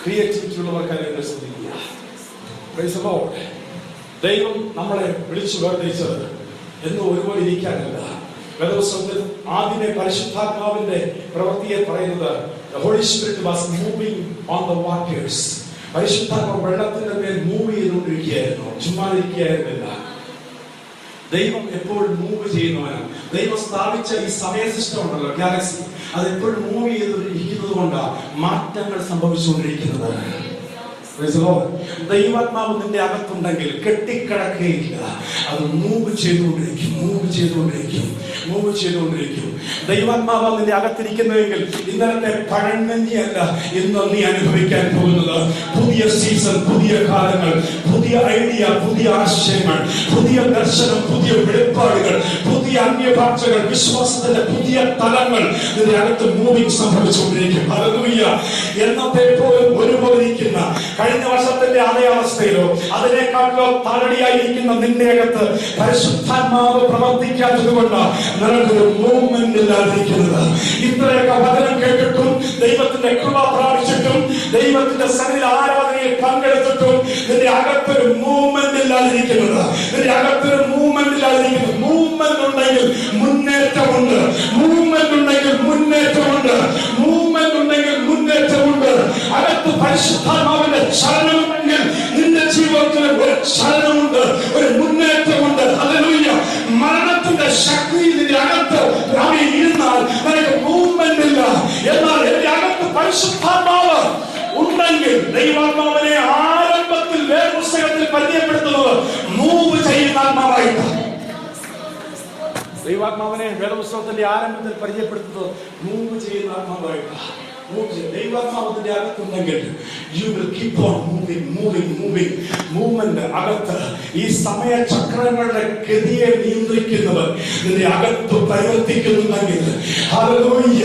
ക്രിയേറ്റിവിറ്റി ഉള്ളവർക്കായി ശ്രദ്ധിക്കുക. Praise the Lord. ദൈവം നമ്മളെ വിളിച്ചു വേർതിരിച്ചത് എന്ന് ഒരുപോലെ ഇരിക്കാനല്ല. വേദപുസ്തകത്തിൽ ആദ്യമേ പരിശുദ്ധാത്മാവിന്റെ പ്രവൃത്തിയെ പറയുന്നത് the Holy Spirit was moving on the waters. പരിശുദ്ധാത്മാവ് വെള്ളത്തിന്റെ മേൽ മൂവ് ചെയ്തുകൊണ്ടിരിക്കുകയായിരുന്നു, ചുമ്മാ ഇരിക്കുകയായിരുന്നില്ല. ദൈവം എപ്പോഴും മൂവ് ചെയ്യുന്നവനാണ്. ദൈവം സ്ഥാപിച്ച ഈ സമയ സിസ്റ്റം ഉണ്ടല്ലോ, ഗാലക്സി, അത് എപ്പോഴും മൂവ് ചെയ്തിരിക്കുന്നത് കൊണ്ടാണ് മാറ്റങ്ങൾ സംഭവിച്ചുകൊണ്ടിരിക്കുന്നത്. ദൈവാത്മാവ് നിന്റെ അകത്തുണ്ടെങ്കിൽ കെട്ടിക്കിടക്കുകയില്ല, അത് മൂവ് ചെയ്തുകൊണ്ടിരിക്കും, മൂവ് ചെയ്തുകൊണ്ടിരിക്കും, മൂവ് ചെയ്തുകൊണ്ടിരിക്കും. ദൈവാത്മാവ് നിന്റെ അകത്തിരിക്കുന്നുവെങ്കിൽ ഇന്നലത്തെ പഴങ്കഞ്ഞിയല്ല ഇന്ന് നീ അനുഭവിക്കാൻ പോകുന്നത്. പുതിയ സീസൺ, പുതിയ കാലങ്ങൾ, പുതിയ ഐഡിയ, പുതിയ ആശയങ്ങൾ, പുതിയ ദർശനം, പുതിയ വെളിപ്പാടുകൾ, പുതിയ അന്യഭാഷകൾ, വിശ്വാസത്തിന്റെ പുതിയ തലങ്ങൾ നിന്റെ അകത്ത് മൂവിങ് സംഭവിച്ചുകൊണ്ടിരിക്കും. ഹല്ലേലൂയ. എന്നത്തെ പോലും ഒരുപോലെ ഇരിക്കുന്ന കഴിഞ്ഞ വർഷത്തിന്റെ അതേ അവസ്ഥയിലോ അതിനേക്കാളോ താഴടിയായിരിക്കുന്ന നിന്റെ അകത്ത് പരിശുദ്ധാത്മാവ് പ്രവർത്തിക്കാത്തത് കൊണ്ട് നിനക്കൊരു മൂവ്മെന്റ് ഇല്ലാതിരിക്കുന്നത്. ഇത്രയൊക്കെ വചനം കേട്ടിട്ടും ദൈവത്തിന്റെ കൃപ പ്രാപിച്ചിട്ടും ദൈവത്തിന്റെ സന്നിധി ആരാധനയിൽ പങ്കെടുത്തിട്ടും നിന്റെ അകത്തൊരു മൂവ്മെന്റ് ഇല്ലാതിരിക്കുന്നത്, നിന്റെ അകത്തൊരു മൂവ്മെന്റ് ഇല്ലാതിരിക്കുന്നത്. മൂവ്മെന്റ് ഉണ്ടെങ്കിൽ മുന്നേറ്റമുണ്ട്, മൂവ്മെന്റ് ഉണ്ടെങ്കിൽ മുന്നേറ്റമുണ്ട്, മൂവ്മെന്റ് ഉണ്ടെങ്കിൽ മുന്നേറ്റമുണ്ട്. അകത്ത് പരിശുദ്ധാത്മാവിന്റെ ചലനമുണ്ടെങ്കിൽ നിന്റെ ജീവിതത്തിൽ ഒരു ചലനമുണ്ട്, ഒരു മുന്നേറ്റമുണ്ട്. ഹല്ലേലൂയ. മരണത്തിന്റെ ശക്തി നിന്റെ അകത്ത് ഇരുന്നാൽ നിനക്ക് മൂവ്മെന്റ് ഇല്ല. എന്നാൽ എന്റെ അകത്ത് പരിശുദ്ധാത്മാവ് ഉണ്ടെങ്കിൽ ദൈവാത്മാവിനെ ആരംഭത്തിൽ വേദപുസ്തകത്തിൽ പരിചയപ്പെടുത്തുന്നത് മൂവ് ചെയ്യുന്ന ആത്മാവായിട്ടാണ്. ദൈവാത്മാവിനെ വേദപുസ്തകത്തിന്റെ ആരംഭത്തിൽ പരിചയപ്പെടുത്തുന്നത് മൂവ് ചെയ്യുന്ന ആത്മാവായിട്ടാണ്. ദൈവാത്മാവിന്റെ അകത്തുണ്ടെങ്കിൽ you will keep on moving. Movement അകത്ത് ഈ സമയ ചക്രങ്ങളുടെ ഗതിയെ നിയന്ത്രിക്കുന്നവർ നിന്റെ അകത്ത് പ്രവർത്തിക്കുന്നുണ്ടെങ്കിൽ, ഹല്ലേലൂയ,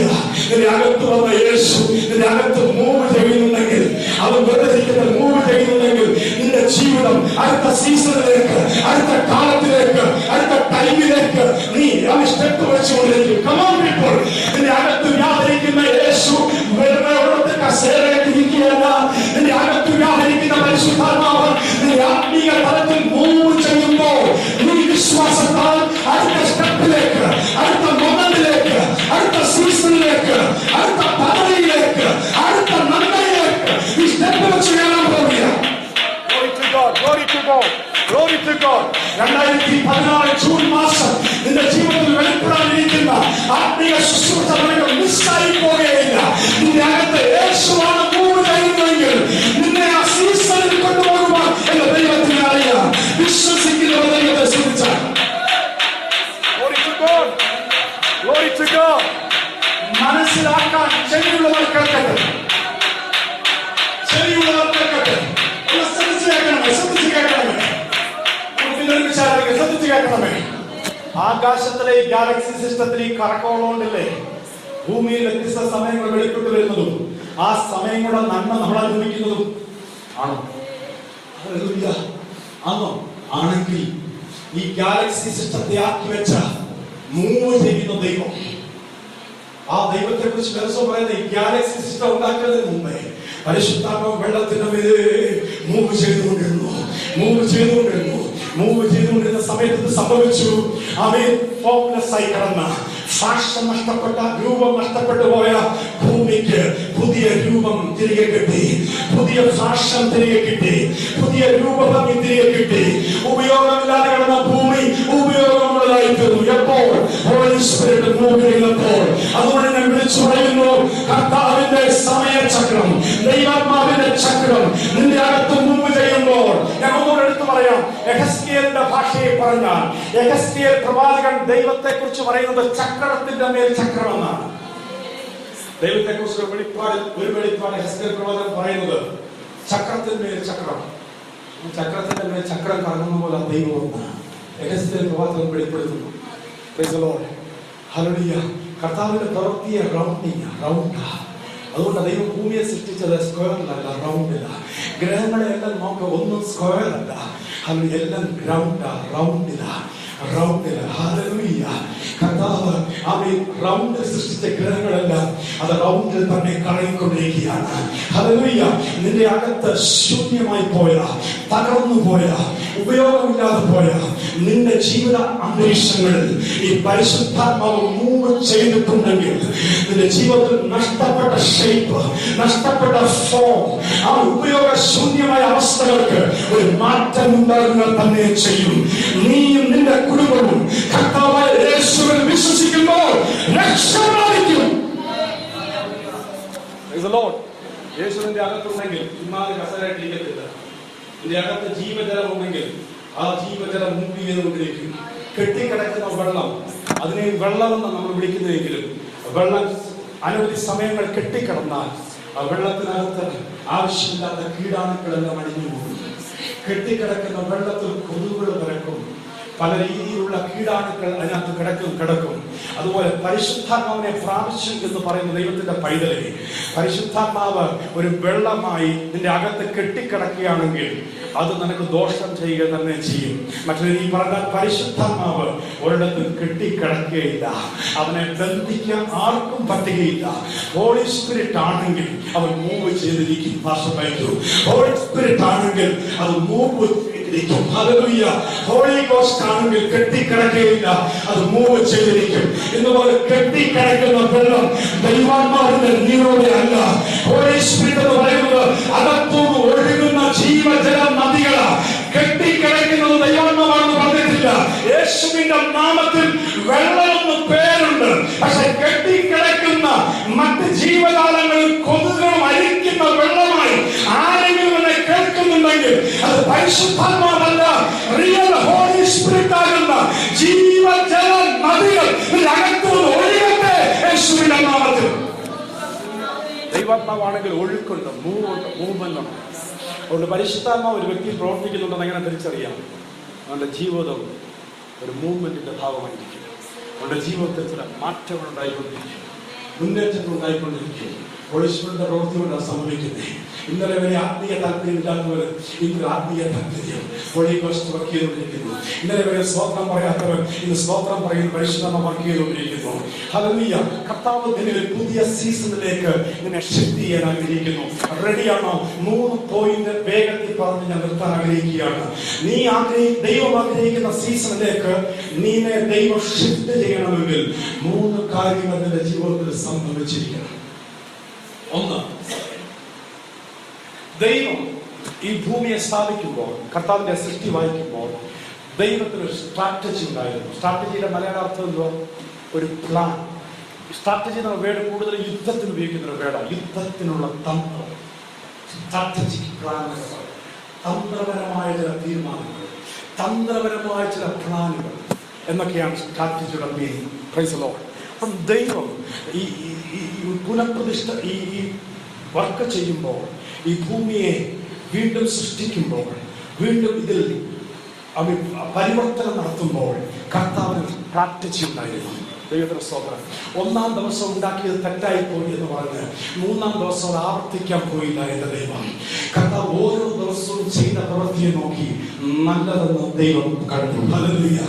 നിന്റെ അകത്ത് വന്ന യേശു നിന്റെ അകത്ത് മൂവ് ചെയ്യുന്നുണ്ടെങ്കിൽ, അവൻ വെറുതെ മൂവ് ചെയ്യുന്നുണ്ടെങ്കിൽ നിന്റെ ജീവിതം അടുത്ത സീസണിലേക്ക്, അടുത്ത കാലത്തിലേക്ക്, അടുത്ത ടൈമിലേക്ക് നീ സ്റ്റെപ്പ് വെച്ചുകൊണ്ടിരിക്കും. Come on people. നിന്റെ അകത്ത് വ്യാപരിക്കുന്ന യേശു വെറുതെ അവിടുത്തെ കസേരയിലിരിക്കുകയല്ല. നിന്റെ അകത്ത് വ്യാപരിക്കുന്ന പരിശുദ്ധാത്മാവ് നിന്റെ ആത്മീയ തലത്തിൽ മൂവ് ചെയ്യുമ്പോൾ നീ വിശ്വാസത്താൽ അടുത്ത സ്റ്റെപ്പിലേക്ക്, അടുത്ത മൊമെന്റിലേക്ക്, അടുത്ത സീസണിലേക്ക്, അടുത്ത പദവിയിലേക്ക്, അടുത്ത നന്മയിലേക്ക് ഈ സ്റ്റെപ്പ് വെച്ച് കാണാൻ പോവുകയാണ്. Glory to God. 2016 ജൂൺ മാസം നിന്റെ ജീവിതത്തിൽ വെളിപ്പെടാനിരിക്കുന്ന ആത്മീയ ശുശ്രൂഷ മിസ്സായി പോകുകയില്ല. നിന്റെ അകത്ത് യേശുവാണ് മൂവ് ചെയ്യുന്നതെങ്കിൽ നിന്നെ ആ സീസണിൽ കൊണ്ടുപോകുവാൻ എന്റെ ദൈവത്തിന് അറിയാം. വിശ്വസിക്കുന്ന ദൈവത്തെ ശ്രദ്ധിച്ചാൽ ശ്രദ്ധിച്ചു കേൾക്കണമേ. ആകാശത്തിലെ ഈ ഗാലക്സി സിസ്റ്റത്തിൽ ഈ കറക്കമുള്ളതുകൊണ്ടില്ലേ ഭൂമിയിൽ വ്യത്യസ്ത സമയങ്ങൾ വെളിപ്പെട്ട് വരുന്നതും ആ സമയങ്ങളുടെ നന്മ നമ്മൾ അനുഭവിക്കുന്നതും ആണോ? ആണോ? ആണെങ്കിൽ ഈ ഗാലക്സി സിസ്റ്റത്തെ ആക്കി വെച്ച മൂവ് ചെയ്യുന്ന ദൈവം, ആ ദൈവത്തെ കുറിച്ച് ദിവസം പറയുന്നത് ഈ ഗാലക്സി സിസ്റ്റം ഉണ്ടാക്കുന്നതിന് മുമ്പേ പരിശുദ്ധാത്മാവ് വെള്ളത്തിന്റെ മേലെ മൂവ് ചെയ്തുകൊണ്ടിരുന്ന സമയത്ത് സംഭവിച്ചു. അവൻ ഫോക്കസ് ആയി കിടന്ന ഫാഷൻ നഷ്ടപ്പെട്ട രൂപം നഷ്ടപ്പെട്ടു പോയ ഭൂമിക്ക് പുതിയ രൂപം തിരികെ കിട്ടി, പുതിയ ഫാഷൻ തിരികെ കിട്ടി, പുതിയ രൂപഭംഗി തിരികെ കിട്ടി. ഉപയോഗമില്ലാതെ കിടന്ന ഭൂമി ഉപയോഗമുള്ളതായി തീർന്നു. എപ്പോൾ? ഹോളി സ്പിരിറ്റ് മൂവ് ചെയ്യുന്നപ്പോൾ. അതുകൊണ്ട് ഞാൻ വിളിച്ചു പറയുന്നു, കർത്താവിന്റെ സമയചക്രം, ദൈവാത്മാവിന്റെ ചക്രം നിന്റെ അകത്ത് മൂവ് ചെയ്യുമ്പോൾ, ഞാൻ ഒന്നുകൂടെ എടുത്തു പറയാം. യെഹെസ്കേലിന്റെ ഭാഷയിൽ പറഞ്ഞാൽ യെഹെസ്കേൽ പ്രവാചകൻ ദൈവത്തെ കുറിച്ച് പറയുന്നത് ചക്രത്തിന്റെ മേൽ ചക്രം എന്നാണ്. ദൈവത്തെ കുറിച്ച് ഒരു വെളിപ്പാട് യെഹെസ്കേൽ പ്രവാചകൻ പറയുന്നത് ചക്രത്തിന്മേൽ ചക്രം, ചക്രത്തിന്റെ മേൽ ചക്രം കറങ്ങുന്ന പോലെ ദൈവം യെഹെസ്കേൽ പ്രവാചകൻ വെളിപ്പെടുത്തുന്നു. Price the Lord, hallelujah. കർത്താവിന്റെ പ്രവൃത്തിയെ റൗണ്ടാ. അതുകൊണ്ട് ദൈവം ഭൂമിയെ സൃഷ്ടിച്ചത് സ്ക്വയറിലല്ല, റൗണ്ടില്ല. ഗ്രഹങ്ങളെല്ലാം നോക്കുക, ഒന്നും സ്ക്വയർ അല്ല, എല്ലാം റൗണ്ടില്ല. ഹല്ലേലൂയ. കർത്താവ് അവൻ റൗണ്ടിൽ സൃഷ്ടിച്ച ഗ്രഹങ്ങളെല്ലാം അത് റൗണ്ടിൽ തന്നെ കറങ്ങിക്കൊണ്ടിരിക്കുകയാണ്. ഹല്ലേലൂയ. നിന്റെ അകത്ത് ശൂന്യമായി പോയ, തകർന്നു പോയ, ഉപയോഗമില്ലാതെ പോയ നിന്റെ ജീവിത അന്തരീക്ഷങ്ങളിൽ ഈ പരിശുദ്ധാത്മാവ് മൂവ് ചെയ്തിട്ടുണ്ടെങ്കിൽ നിന്റെ ജീവിതത്തിൽ നഷ്ടപ്പെട്ട ഷേപ്പ്, നഷ്ടപ്പെട്ട ഫോം, ആ ഉപയോഗശൂന്യമായ അവസ്ഥകൾക്ക് ഒരു മാറ്റം ഉണ്ടാകുക തന്നെ ചെയ്യും. നീയും നിന്റെ കുടുംബവും കർത്താവായ യേശുവിൽ വിശ്വസിക്കുമ്പോൾ രക്ഷപ്രാപിക്കും. യേശുവിന്റെ അകത്തുണ്ടെങ്കിൽ ഇന്നാല് കസരായിട്ടിരിക്കത്തില്ല. നിന്റെ അകത്ത് ജീവജലം ഉണ്ടെങ്കിൽ ആ ജീവജലം മൂവ് ചെയ്തുകൊണ്ടിരിക്കും. കെട്ടിക്കിടക്കുന്ന വെള്ളം, അതിനെ വെള്ളമെന്ന് നമ്മൾ വിളിക്കുന്നതെങ്കിലും വെള്ളം അനവധി സമയങ്ങൾ കെട്ടിക്കിടന്നാൽ ആ വെള്ളത്തിനകത്ത് ആവശ്യമില്ലാത്ത കീടാണുക്കളെല്ലാം അടിഞ്ഞു പോകും. കെട്ടിക്കിടക്കുന്ന വെള്ളത്തിൽ കൊതുകുകൾ പിറക്കും, പല രീതിയിലുള്ള കീടാണുക്കൾ അതിനകത്ത് കിടക്കും. അതുപോലെ പരിശുദ്ധാത്മാവിനെ പ്രാപിച്ചു എന്ന് പറയുന്ന ദൈവത്തിന്റെ പൈതലെ, പരിശുദ്ധാത്മാവ് ഒരു വെള്ളമായി നിന്റെ അകത്ത് കെട്ടിക്കിടക്കുകയാണെങ്കിൽ അത് നിനക്ക് ദോഷം ചെയ്യുക തന്നെ ചെയ്യും. മറ്റൊരു ഈ പറഞ്ഞാൽ പരിശുദ്ധാത്മാവ് ഒരിടത്തും കെട്ടിക്കിടക്കുകയില്ല, അവനെ ബന്ധിക്കാൻ ആർക്കും പറ്റുകയില്ല. ഹോളി സ്പിരിറ്റ് ആണെങ്കിൽ അവൻ മൂവ് ചെയ്തിരിക്കും. ഹോളി സ്പിരിറ്റ് ആണെങ്കിൽ അത് മൂവ് ചെയ്തിരിക്കും. ഹല്ലേലൂയ. ഹോളി ഗോസ്റ്റ് ആണെങ്കിൽ കെട്ടിക്കിടക്കുകയില്ല, അത് മൂവ് ചെയ്തിരിക്കും. ഇന്നുപോലെ കെട്ടിക്കിടക്കുന്ന വെള്ളം ദൈവാത്മാവിന്റെ നീരോടെ അല്ല. ഹോളി സ്പിരിറ്റ് എന്ന് പറയുന്നത് അകത്തുനിന്ന് ഒഴുകുന്ന ജീവജല നദികളാ. കെട്ടിക്കിടക്കുന്നത് ദൈവാത്മാവാണെന്ന് പറഞ്ഞിട്ടില്ല. യേശുവിന്റെ നാമത്തിൽ വെള്ളമെന്ന് പേരുണ്ട്. പക്ഷെ കെട്ടിക്കിടക്കുന്ന മറ്റ് ജീവജാലങ്ങളിൽ കൊതുകുകളും അരിക്കുന്ന വെള്ളമായി ആരെങ്കിലും എന്നെ കേൾക്കുന്നുണ്ടെങ്കിൽ അത് പരിശുദ്ധാത്മാവല്ല, റിയൽ ഹോളി സ്പിരിറ്റ് ആകുന്ന ജീവജല നദികൾ അകത്തുനിന്ന് ഒഴുകട്ടെ യേശുവിന്റെ നാമത്തിൽ. ദൈവാത്മാവാണെങ്കിൽ ഒഴുക്കുണ്ട്, മൂവ്മെന്റ്. അതുകൊണ്ട് പരിശുദ്ധാത്മാവ് ഒരു വ്യക്തി പ്രവർത്തിക്കുന്നുണ്ടെന്ന് എങ്ങനെ തിരിച്ചറിയാം? അവന്റെ ജീവിതം ഒരു മൂവ്മെന്റിന്റെ ഭാഗമായിരിക്കും. അവന്റെ ജീവിതത്തിൽ ചില മാറ്റങ്ങൾ ഉണ്ടായിക്കൊണ്ടിരിക്കും, മുന്നേറ്റങ്ങൾ ഉണ്ടായിക്കൊണ്ടിരിക്കും. ഹോളിസ്പിരിറ്റിന്റെ പ്രവൃത്തി കൊണ്ടാണ് സംഭവിക്കുന്നത്. ഇന്നലെ വരെ ആത്മീയ താല്പര്യമില്ലാത്തവർ ഇന്ന് ആത്മീയ താല്പര്യം ഹോളി ഗോസ്റ്റ് വർക്ക് ചെയ്തുകൊണ്ടിരിക്കുന്നു. ഇന്നലെ വരെ സ്തോത്രം പറയാത്തവർ ഇന്ന് സ്തോത്രം പറയുന്ന പരിശുദ്ധാത്മാവ് വർക്ക് ചെയ്തുകൊണ്ടിരിക്കുന്നു. ഹല്ലേലൂയ. കർത്താവ് നിന്നെ ഒരു പുതിയ സീസണിലേക്ക് നിന്നെ ഷിഫ്റ്റ് ചെയ്യാൻ ആഗ്രഹിക്കുന്നു. റെഡിയാണോ? 3 പോയിന്റ് വേഗത്തിൽ പറഞ്ഞ് ഞാൻ നിർത്താൻ ആഗ്രഹിക്കുകയാണ്. ദൈവം ആഗ്രഹിക്കുന്ന സീസണിലേക്ക് നീനെ ദൈവം ഷിഫ്റ്റ് ചെയ്യണമെങ്കിൽ 3 കാര്യങ്ങൾ നിന്റെ ജീവിതത്തിൽ സംഭവിച്ചിരിക്കണം. 1, ദൈവം ഈ ഭൂമിയെ സ്ഥാപിക്കുമ്പോൾ, കർത്താവിന്റെ സൃഷ്ടി വായിക്കുമ്പോൾ ദൈവത്തിന് ഒരു സ്ട്രാറ്റജി ഉണ്ടായിരുന്നു. സ്ട്രാറ്റജിയുടെ മലയാളാർത്ഥം എന്തോ? ഒരു പ്ലാൻ. സ്ട്രാറ്റജി എന്ന വേർഡ് കൂടുതൽ യുദ്ധത്തിന് ഉപയോഗിക്കുന്ന ഒരു വേർഡാണ്. യുദ്ധത്തിനുള്ള തന്ത്രം, സ്ട്രാറ്റജിക് പ്ലാൻ. തന്ത്രപരമായ ചില തീരുമാനങ്ങൾ, തന്ത്രപരമായ ചില പ്ലാനുകൾ എന്നൊക്കെയാണ് സ്ട്രാറ്റജിയുടെ പേര്. Price the Lord. അപ്പം ദൈവം ഈ പുനഃപ്രതിഷ്ഠ ഈ വർക്ക് ചെയ്യുമ്പോൾ, ഈ ഭൂമിയെ വീണ്ടും സൃഷ്ടിക്കുമ്പോൾ, വീണ്ടും ഇതിൽ പരിവർത്തനം നടത്തുമ്പോൾ കർത്താവിന് സ്ട്രാറ്റജി ഉണ്ടായിരുന്നു. ദൈവത്തിന്റെ സ്തോത്രം. ഒന്നാം ദിവസം ഉണ്ടാക്കിയത് തെറ്റായി പോയി എന്ന് പറഞ്ഞ് മൂന്നാം ദിവസം അത് ആവർത്തിക്കാൻ പോയില്ല. എന്റെ ദൈവം കർത്താവ് ഓരോ ദിവസവും ചെയ്ത പ്രവൃത്തിയെ നോക്കി നല്ലതെന്ന് ദൈവം കണ്ടു. ഹല്ലേലൂയ,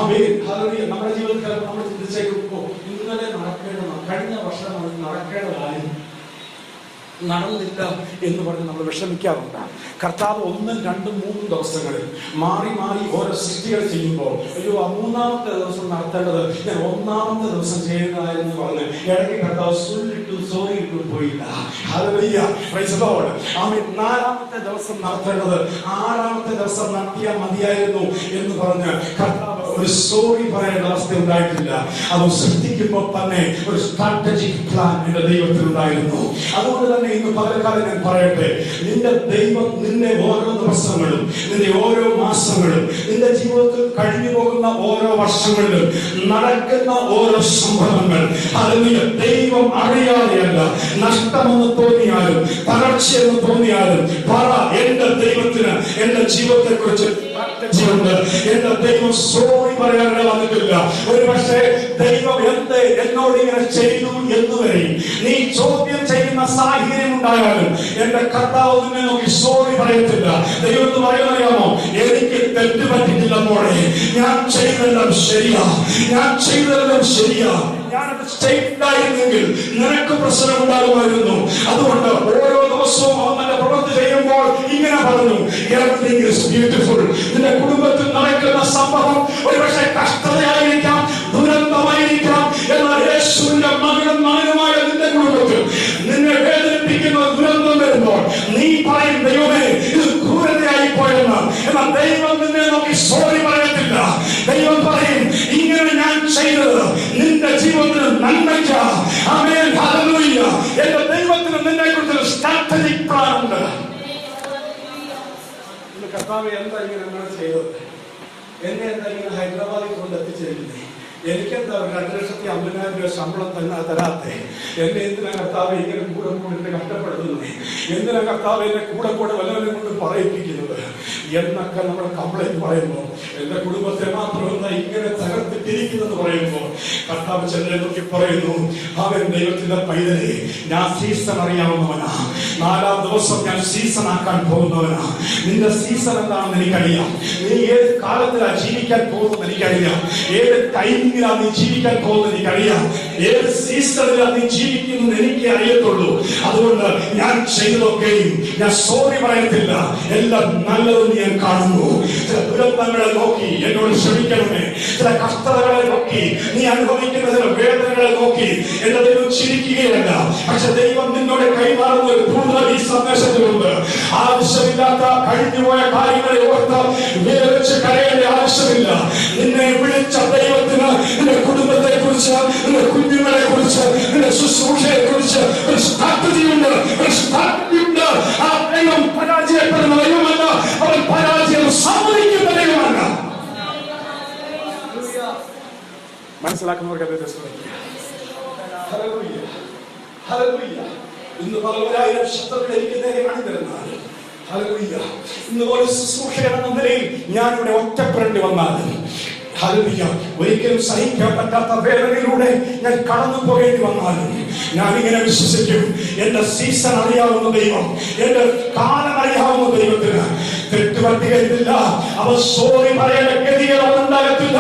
ആമേൻ, ഹല്ലേലൂയ. നമ്മുടെ ജീവിതത്തിൽ നമ്മൾ ചിന്തിച്ചേക്കുമ്പോൾ ഇന്നലെ നടക്കേണ്ടതാണ്, കഴിഞ്ഞ വർഷം നടക്കേണ്ടതായി നടന്നില്ല എന്ന് പറഞ്ഞ് നമ്മൾ വിഷമിക്കാറുണ്ട്. കർത്താവ് 1, 2, 3 ദിവസങ്ങളിൽ മാറി മാറി ഓരോ സൃഷ്ടികൾ ചെയ്യുമ്പോൾ അയ്യോ ആ മൂന്നാമത്തെ ദിവസം നടത്തേണ്ടത് ഞാൻ ഒന്നാമത്തെ ദിവസം ചെയ്യുന്നതായിരുന്നു പറഞ്ഞ് ഇടയ്ക്ക് കർത്താവ് സോറി ഇട്ടു പോയില്ല. Hallelujah, praise the Lord. Amen. 4ാമത്തെ ദിവസം നടത്തേണ്ടത് 6ാമത്തെ ദിവസം നടത്തിയാൽ മതിയായിരുന്നു എന്ന് പറഞ്ഞ് കർത്താവ് ഒരു സോറി പറയേണ്ട അവസ്ഥ ഉണ്ടായിട്ടില്ല. അത് സൃഷ്ടിക്കുമ്പോൾ തന്നെ ഒരു സ്ട്രാറ്റജിക് പ്ലാൻ എന്റെ ദൈവത്തിൽ ഉണ്ടായിരുന്നു. അതുകൊണ്ട് തന്നെ ഇന്ന് പകൽക്കാലം ഞാൻ പറയട്ടെ, നിന്റെ ദൈവം നിന്റെ ഓരോ ദിവസങ്ങളും, നിന്റെ ഓരോ മാസങ്ങളും, നിന്റെ ജീവിതത്തിൽ കഴിഞ്ഞു പോകുന്ന ഓരോ വർഷങ്ങളിലും നടക്കുന്ന ഓരോ സംഭവങ്ങൾ അതിന് ദൈവം അറിയാതെയല്ല. നഷ്ടമെന്ന് തോന്നിയാലും തകർച്ചയെന്ന് തോന്നിയാലും പറ, എന്റെ ദൈവത്തിന് എന്റെ ജീവിതത്തെ കുറിച്ച് എന്റെ ദൈവം സോറി പറയാനുള്ള വന്നിട്ടില്ല. ഒരു പക്ഷേ ദൈവം എന്ത് എന്നോട് ഇങ്ങനെ ചെയ്തു എന്ന് വരെയും നീ ചോദ്യം ചെയ്യുന്ന സാഹചര്യം ഉണ്ടായാലും എന്റെ കർത്താവ് നിന്നെ നോക്കി സോറി പറയത്തില്ല. ദൈവം പറയുന്നറിയാമോ, എനിക്ക് തെറ്റ് പറ്റിയിട്ടില്ല മോളെ, ഞാൻ ചെയ്തെല്ലാം ശരിയാ, ഞാൻ ചെയ്തെല്ലാം ശരിയാ, ഞാനത് ചെയ്തില്ലായിരുന്നെങ്കിൽ നിനക്ക് പ്രശ്നം ഉണ്ടാകുമായിരുന്നു. അതുകൊണ്ട് ഓരോ ദിവസവും അവന്റെ പ്രവൃത്തി ചെയ്യുമ്പോൾ ഇങ്ങനെ പറഞ്ഞു, everything is beautiful. നിന്റെ കുടുംബത്തിൽ നടക്കുന്ന സംഭവം ഒരുപക്ഷെ കഷ്ടതയായിരിക്കാം, ദുരന്തമായിരിക്കാം. എന്നാൽ യേശുവിന്റെ മകനും മകനുമായ നിന്റെ കുടുംബത്തിൽ നിന്നെ വേദനിപ്പിക്കുന്ന ദുരന്തം വരുമ്പോൾ നീ പറയും, ദൈവമേ ഇത് ക്രൂരതയായി പോയെന്ന്. എന്നാൽ ദൈവം നിന്നെ നോക്കി സോറി പറയത്തില്ല. ദൈവം പറയും, ഇങ്ങനെ ഞാൻ ചെയ്തത് നിന്റെ ജീവിതത്തിന് നന്മയ്ക്ക. ആമേൻ, ഹല്ലേലൂയ. എന്റെ ദൈവത്തിന് നിന്നെ കുറിച്ച് സ്ട്രാറ്റജിക് പ്ലാൻ ഉണ്ട്. കർത്താവ് എന്താ ഇങ്ങനെ ചെയ്തത്? എന്നെ എന്താ ഇങ്ങനെ ഹൈദരാബാദിൽ കൊണ്ട് എത്തിച്ചിരിക്കുന്നത്? എനിക്കെന്താ 2,50,000 രൂപ ശമ്പളം തരാത്തെ? എന്നെ എന്തിനാ കർത്താവ് ഇങ്ങനെ കൂടെ കൂടെ കഷ്ടപ്പെടുന്നത്? എന്തിനാ കർത്താവ് എന്നെ കൂടെ വല്ലവരും കൊണ്ട് പറയിപ്പിക്കുന്നത് എന്നൊക്കെ നമ്മൾ കംപ്ലൈന്റ് പറയുമ്പോൾ, എന്റെ കുടുംബത്തെ മാത്രം എന്താ ഇങ്ങനെ തകർത്തിട്ടിരിക്കുന്നെന്ന് പറയുമ്പോൾ കർത്താവ് ചെന്നെ നോക്കി പറയുന്നു, അവൻ ദൈവത്തിന്റെ പൈതലെ, ഞാൻ സീസൺ അറിയാവുന്നവനാ. 4ാം ദിവസം ഞാൻ സീസൺ ആക്കാൻ പോകുന്നവനാ. നിന്റെ സീസൺ എന്താണെന്ന് എനിക്കറിയാം. നീ ഏത് കാലത്തിലാണ് ജീവിക്കാൻ പോകുന്നത് എനിക്കറിയാം. ഏത് ടൈമിലാണ് നീ ജീവിക്കാൻ പോകുന്നത് എനിക്കറിയാം. ഏത് സീസണിലാണ് നീ ജീവിക്കുന്നത് എനിക്ക് അറിയത്തുള്ളൂ. അതുകൊണ്ട് ഞാൻ ചെയ്തതൊക്കെയും ഞാൻ സോറി പറയത്തില്ല. എല്ലാം നല്ലതെന്ന് ഞാൻ കാണുന്നു. ചില ദുരന്തങ്ങളെ നോക്കി എന്നോട് ക്ഷമിക്കണമേ. ചില കഷ്ടതകളെ നോക്കി, നീ അനുഭവിക്കുന്ന ചില വേദനകളെ നോക്കി എന്റെ ദൈവം ചിരിക്കുകയല്ല. പക്ഷെ ദൈവം നിന്നോട് കൈമാറുന്ന ഒരു ദൂതം ഈ സന്ദേശത്തിലുണ്ട്. ആവശ്യമില്ലാത്ത കഴിഞ്ഞുപോയ കാര്യങ്ങളെ ഓർത്ത് വേദനിച്ച് കരയേണ്ട ആവശ്യമില്ല. നിന്നെ വിളിച്ച ദൈവത്തിന് നിന്റെ കുടുംബത്തെ കുറിച്ച്, നിന്റെ കുഞ്ഞുങ്ങളെ കുറിച്ച്, നിന്റെ ശുശ്രൂഷയെ കുറിച്ച് ഒരു സ്ട്രാറ്റജിയുണ്ട്. ആ ദൈവം പരാജയപ്പെടുന്ന ദൈവമല്ല, അവൻ പരാജയം സമ്മതിക്കുന്ന ദൈവമല്ല. മനസ്സിലാക്കുന്നവർക്ക് ഇന്ന് പലവരായിരം ശത്രുക്കൾ എനിക്ക് നേരെ അണിനിരന്നാൽ, ഇന്ന് പോലെ ശുശ്രൂഷകൻ എന്ന നിലയിൽ ഞാനിവിടെ ഒറ്റപ്പെടേണ്ടി വന്നാൽ, ഒരിക്കലും സഹിക്കാൻ പറ്റാത്ത വേദനയിലൂടെ ഞാൻ കടന്നു പോകേണ്ടി വന്നാലും ഞാനിങ്ങനെ വിശ്വസിക്കും, എന്റെ സീസൺ അറിയാവുന്ന ദൈവം, എന്റെ കാലം അറിയാവുന്ന ദൈവത്തിന് തെറ്റുപറ്റുകയില്ല. അവ സോറി പറയേണ്ട ഗതികൾ ഉണ്ടാകത്തില്ല.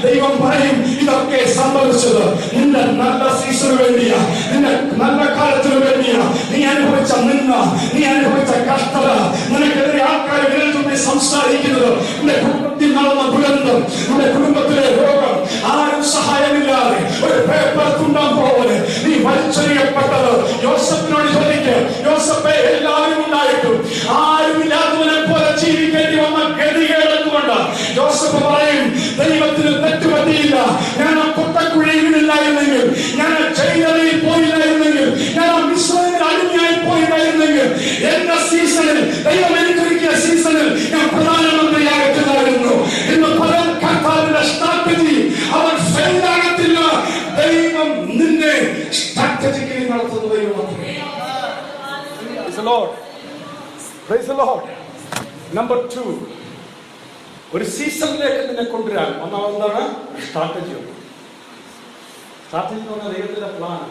ദൈവം പറയും, ഇതൊക്കെ സംഭവിച്ചത് നിന്റെ നല്ല സീസണിന് വേണ്ടിയാ, നിന്റെ നല്ല കാലത്തിന് വേണ്ടിയാ. നീ അനുഭവിച്ച നിന്ന, നീ അനുഭവിച്ച കഷ്ടത, നിനക്കെതിരെ ആൾക്കാരെ വിരൽചൂണ്ടി സംസാരിക്കുന്നത്, നിന്റെ കുടുംബത്തിൽ നടന്ന ദുരന്തം, നിന്റെ കുടുംബത്തിലെ രോഗം, ആരും സഹായമില്ലാതെ ഒരു പേപ്പർ തുണ്ടാൻ പോലെ നീ വലിച്ചെറിയപ്പെട്ടത്. യോസഫിനോട് ചോദിക്കുക, യോസഫെ എല്ലാവരും ഉണ്ടായിട്ടും ആരുമില്ലാത്തവനെ പോലെ ജീവിക്കേണ്ടി വന്ന ഗതികേടെന്നുകൊണ്ട് യോസഫ് പറയും, ദൈവത്തിന് തെറ്റുപറ്റിയില്ല. ഞാൻ ആ പൊട്ടക്കുഴിയിലില്ലായിരുന്നെങ്കിൽ, ഞാൻ ആ ജയിലറിയിൽ പോയില്ലായിരുന്നെങ്കിൽ, ഞാൻ ആ മിശ്രയിൽ അടിമയായി പോയില്ലായിരുന്നെങ്കിൽ, എന്റെ സീസണിൽ, ദൈവം എനിക്കൊരുക്കിയ സീസണിൽ ഞാൻ പ്രധാനമന്ത്രിയാകത്തില്ലായിരുന്നു. ഇന്ന് പല കർത്താവിന്റെ സ്ട്രാറ്റജി അവൻ ഫെയിലാകത്തില്ല. ദൈവം നിന്നെ സ്ട്രാറ്റജിക്കലി നടത്തുന്ന ദൈവമാണ്. Praise the Lord. Praise the Lord. Number 2, ഒരു സീസണിലേക്ക് നിന്നെ കൊണ്ടുവരാൻ ഒന്നാമതാണ് സ്ട്രാറ്റജി. സ്ട്രാറ്റജി എന്ന് പറഞ്ഞാൽ ദൈവത്തിന്റെ പ്ലാൻ.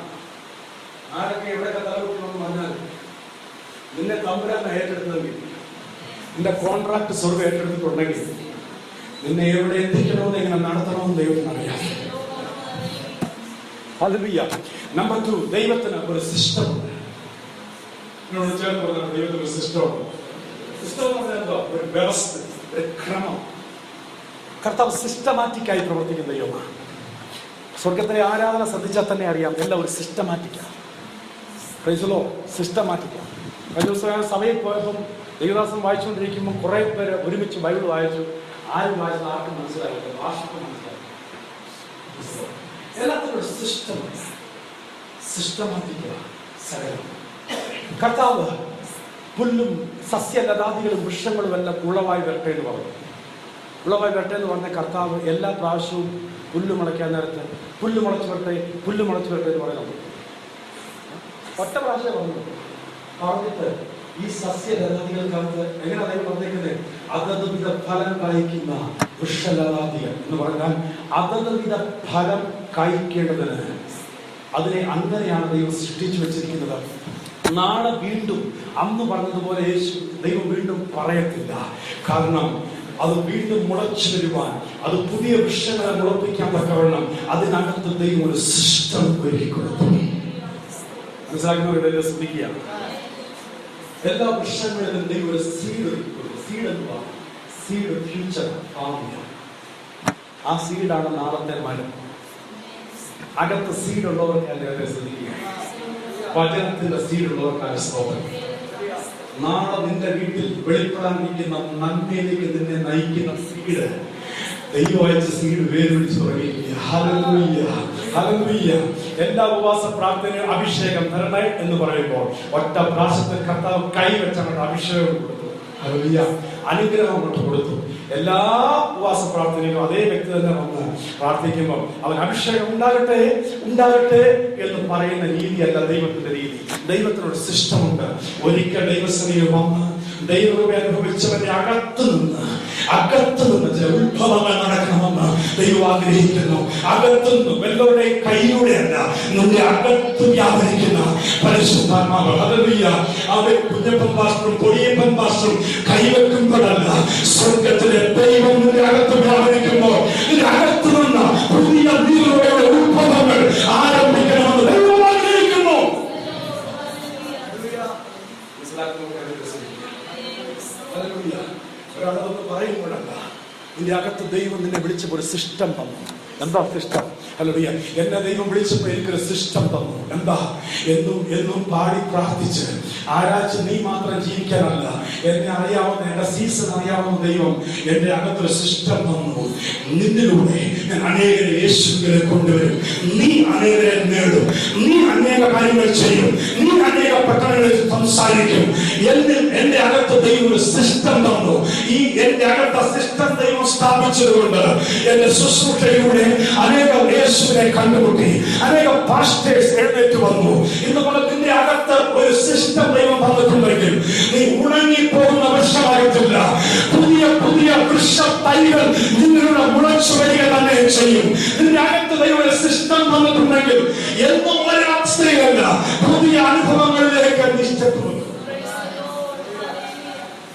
ആരൊക്കെ എവിടെയൊക്കെ തലവെക്കണമെന്ന് പറഞ്ഞാൽ നിന്നെ തമ്പുരാൻ ഏറ്റെടുത്തെങ്കിൽ, നിന്റെ കോൺട്രാക്ട് സ്വർഗം ഏറ്റെടുത്തിട്ടുണ്ടെങ്കിൽ നിന്നെ എവിടെ എത്തിക്കണമെന്ന് എങ്ങനെ നടത്തണമെന്ന് ദൈവത്തിന് അറിയാം. ഹല്ലേലൂയ. നമ്പർ 2, ദൈവത്തിന് ഒരു സിസ്റ്റമുണ്ട്. ദൈവത്തിന് ഒരു സിസ്റ്റമുണ്ട്. സിസ്റ്റം എന്ന് പറഞ്ഞാൽ എന്തോ? ഒരു വ്യവസ്ഥ, ഒരു ക്രമം. കർത്താവ് സിസ്റ്റമാറ്റിക്കായി പ്രവർത്തിക്കുന്ന ദൈവമാണ്. സ്വർഗത്തിലെ ആരാധന ശ്രദ്ധിച്ചാൽ തന്നെ അറിയാം, എല്ലാം ഒരു സിസ്റ്റമാറ്റിക്കാണ്. Praise the Lord. സിസ്റ്റമാറ്റിക്കാണ്. കഴിഞ്ഞ ദിവസം സഭയിൽ പോയപ്പം ദേവദാസൻ വായിച്ചുകൊണ്ടിരിക്കുമ്പോൾ കുറേ പേര് ഒരുമിച്ച് ബൈബിൾ വായിച്ചു. ആരും വായിച്ചത് ആർക്കും മനസ്സിലായില്ല, ഭാഷയ്ക്ക് മനസ്സിലായി. എല്ലാത്തിനും ഒരു സിസ്റ്റമുണ്ട്. സിസ്റ്റമാറ്റിക്കാണ് സകലം. കർത്താവ് പുല്ലും സസ്യലതാദികളും വൃക്ഷങ്ങളും എല്ലാം ഉളവായി വരട്ടെ എന്ന് പറഞ്ഞു. ഉളവായി വരട്ടെ എന്ന് പറഞ്ഞ കർത്താവ് എല്ലാ പ്രാവശ്യവും പുല്ല് മുളയ്ക്കാൻ നേരത്ത് പുല്ല് മുളച്ചു വരട്ടെ, പുല്ല് മുളച്ചു വരട്ടെ എന്ന് പറയുന്നത് ഒറ്റ പ്രാവശ്യം പറഞ്ഞു. പറഞ്ഞിട്ട് ഈ സസ്യലതാദികൾക്കകത്ത് എങ്ങനെ ദൈവം പറഞ്ഞേക്കുന്നത്? അതത് വിധ ഫലം കായ്ക്കുന്ന വൃക്ഷലതാദികൾ എന്ന് പറഞ്ഞാൽ അതത് വിധ ഫലം കായ്ക്കേണ്ടതിന് അതിനെ അങ്ങനെയാണ് ദൈവം സൃഷ്ടിച്ചു വെച്ചിരിക്കുന്നത്. നാളെ വീണ്ടും അന്ന് പറഞ്ഞതുപോലെ ദൈവം വീണ്ടും പറയത്തില്ല. കാരണം അത് വീണ്ടും മുളച്ചു വരുവാൻ, അത് പുതിയ വൃക്ഷങ്ങളെ മുളപ്പിക്കാൻ തക്കവണ്ണം അതിനകത്ത് ദൈവം ഒരു സിസ്റ്റം ഒരുക്കി കൊടുത്തു. മനസ്സിലാക്കുന്നവരുടെ ശ്രദ്ധിക്കുക. എല്ലാ വൃക്ഷങ്ങളിലും ദൈവം ഒരു സീഡ് ഒരുക്കി കൊടുത്തു. സീഡ് എന്തുവാ? സീഡ് ഫ്യൂച്ചർ ഭാവിയാണ്. ആ സീഡാണ് നാളത്തെ മരം. അകത്ത് സീഡ് ഉള്ളവർക്കല്ലേ ശ്രദ്ധിക്കുക. വചനത്തിന്റെ സീഡുള്ളവർക്കാണ് സ്തോത്രം. നാളെ നിന്റെ വീട്ടിൽ വെളിപ്പെടാനിരിക്കുന്ന നന്മയിലേക്ക് നിന്നെ നയിക്കുന്ന സീഡ്, ദൈവം അയച്ച സീഡ് വേരുപിടിച്ചു തുടങ്ങിയിരിക്കുക. Hallelujah, hallelujah. എല്ലാ ഉപവാസ പ്രാർത്ഥനയും അഭിഷേകം തരണേ എന്ന് പറയുമ്പോൾ ഒറ്റ പ്രാവശ്യത്തിൽ കർത്താവ് കൈവച്ചാണ് അഭിഷേകം കൊടുത്തു. ഹല്ലേലൂയ. അനുഗ്രഹം കൊണ്ട് കൊടുത്തു. എല്ലാ ഉപവാസ പ്രാർത്ഥനയിലും അതേ വ്യക്തി തന്നെ വന്ന് പ്രാർത്ഥിക്കുമ്പോൾ അവൻ അഭിഷേകം ഉണ്ടാകട്ടെ ഉണ്ടാകട്ടെ എന്ന് പറയുന്ന രീതിയല്ല ദൈവത്തിന്റെ രീതി. ദൈവത്തിനൊരു സിസ്റ്റമുണ്ട്. ഒരിക്കൽ ദൈവസഭയിൽ വന്ന് ദൈവകൃപ അനുഭവിച്ചവന്റെ അകത്ത് നിന്ന് ചില ഉത്ഭവങ്ങൾ നടക്കണമെന്ന് ദൈവം ആഗ്രഹിക്കുന്നു. അകത്തുനിന്നും എല്ലാവരുടെ കൈയിലൂടെയല്ല, നിന്റെ അകത്ത് വ്യാപരിക്കുന്ന പരിശുദ്ധാത്മാവ്. ഹല്ലേലൂയ. അവൻ കുഞ്ഞപ്പൻ പാസ്റ്ററും പൊടിയപ്പൻ പാസ്റ്ററും കൈവെക്കുമ്പോഴല്ല, സ്വർഗത്തിലെ ദൈവം നിന്റെ അകത്ത് വ്യാപരിക്കുമ്പോൾ നിന്റെ അകത്ത് നിന്ന് പുതിയ ദൈവങ്ങളുടെ ഉത്ഭവങ്ങൾ ആരംഭിക്കണമെന്ന് ദൈവം ആഗ്രഹിക്കുന്നു. ഒരാളൊന്ന് പറയുമ്പോഴല്ല, നിന്റെ അകത്ത് ദൈവം നിന്നെ വിളിച്ചപ്പോൾ ഒരു സിസ്റ്റം തന്നു. എന്താ സിസ്റ്റം? ഹല്ലേലൂയ. എന്നെ ദൈവം വിളിച്ചപ്പോൾ എനിക്കൊരു സിസ്റ്റം തന്നു. എന്താ? എന്നും പാടി പ്രാർത്ഥിച്ച് ആരാച്ച് നീ മാത്രം ജീവിക്കാനല്ല, എന്നെ അറിയാവുന്ന, എന്റെ സീസൺ അറിയാവുന്ന ദൈവം എന്റെ അകത്തൊരു സിസ്റ്റം തന്നു. നിന്നിലൂടെ ഞാൻ അനേകരെ യേശുവിനെ കൊണ്ടുവരും. നീ അനേകരെ നേടും. നീ അനേക കാര്യങ്ങൾ ചെയ്യും. നീ അനേക പട്ടണങ്ങളിൽ സംസാരിക്കും. എന്റെ അകത്ത് ദൈവം ഒരു സിസ്റ്റം തന്നു. ഈ എന്റെ അകത്ത സിസ്റ്റം ദൈവം സ്ഥാപിച്ചതുകൊണ്ട് എന്റെ ശുശ്രൂഷയിലൂടെ അനേകം യേശുവിനെ കണ്ടുമുട്ടി. അനേക പാസ്റ്റേഴ്സ് എഴുന്നേറ്റ് വന്നു. ഇന്ന് പോലെ നിന്റെ അകത്ത് ഒരു സിസ്റ്റം ദൈവം തന്നിട്ടുണ്ടെങ്കിൽ നീ ഉണങ്ങിപ്പോകുന്ന വൃക്ഷമായിട്ടില്ല. പുതിയ പുതിയ വൃക്ഷ തൈകൾ നിങ്ങളുടെ മുളച്ചു വരിക തന്നെ ചെയ്യും. നിന്റെ അകത്ത് ദൈവം ഒരു സിസ്റ്റം തന്നിട്ടുണ്ടെങ്കിൽ എന്നും ഒരവസ്ഥയിലല്ല, പുതിയ അനുഭവങ്ങളിലേക്ക് നിശ്ചയിക്കുന്നു.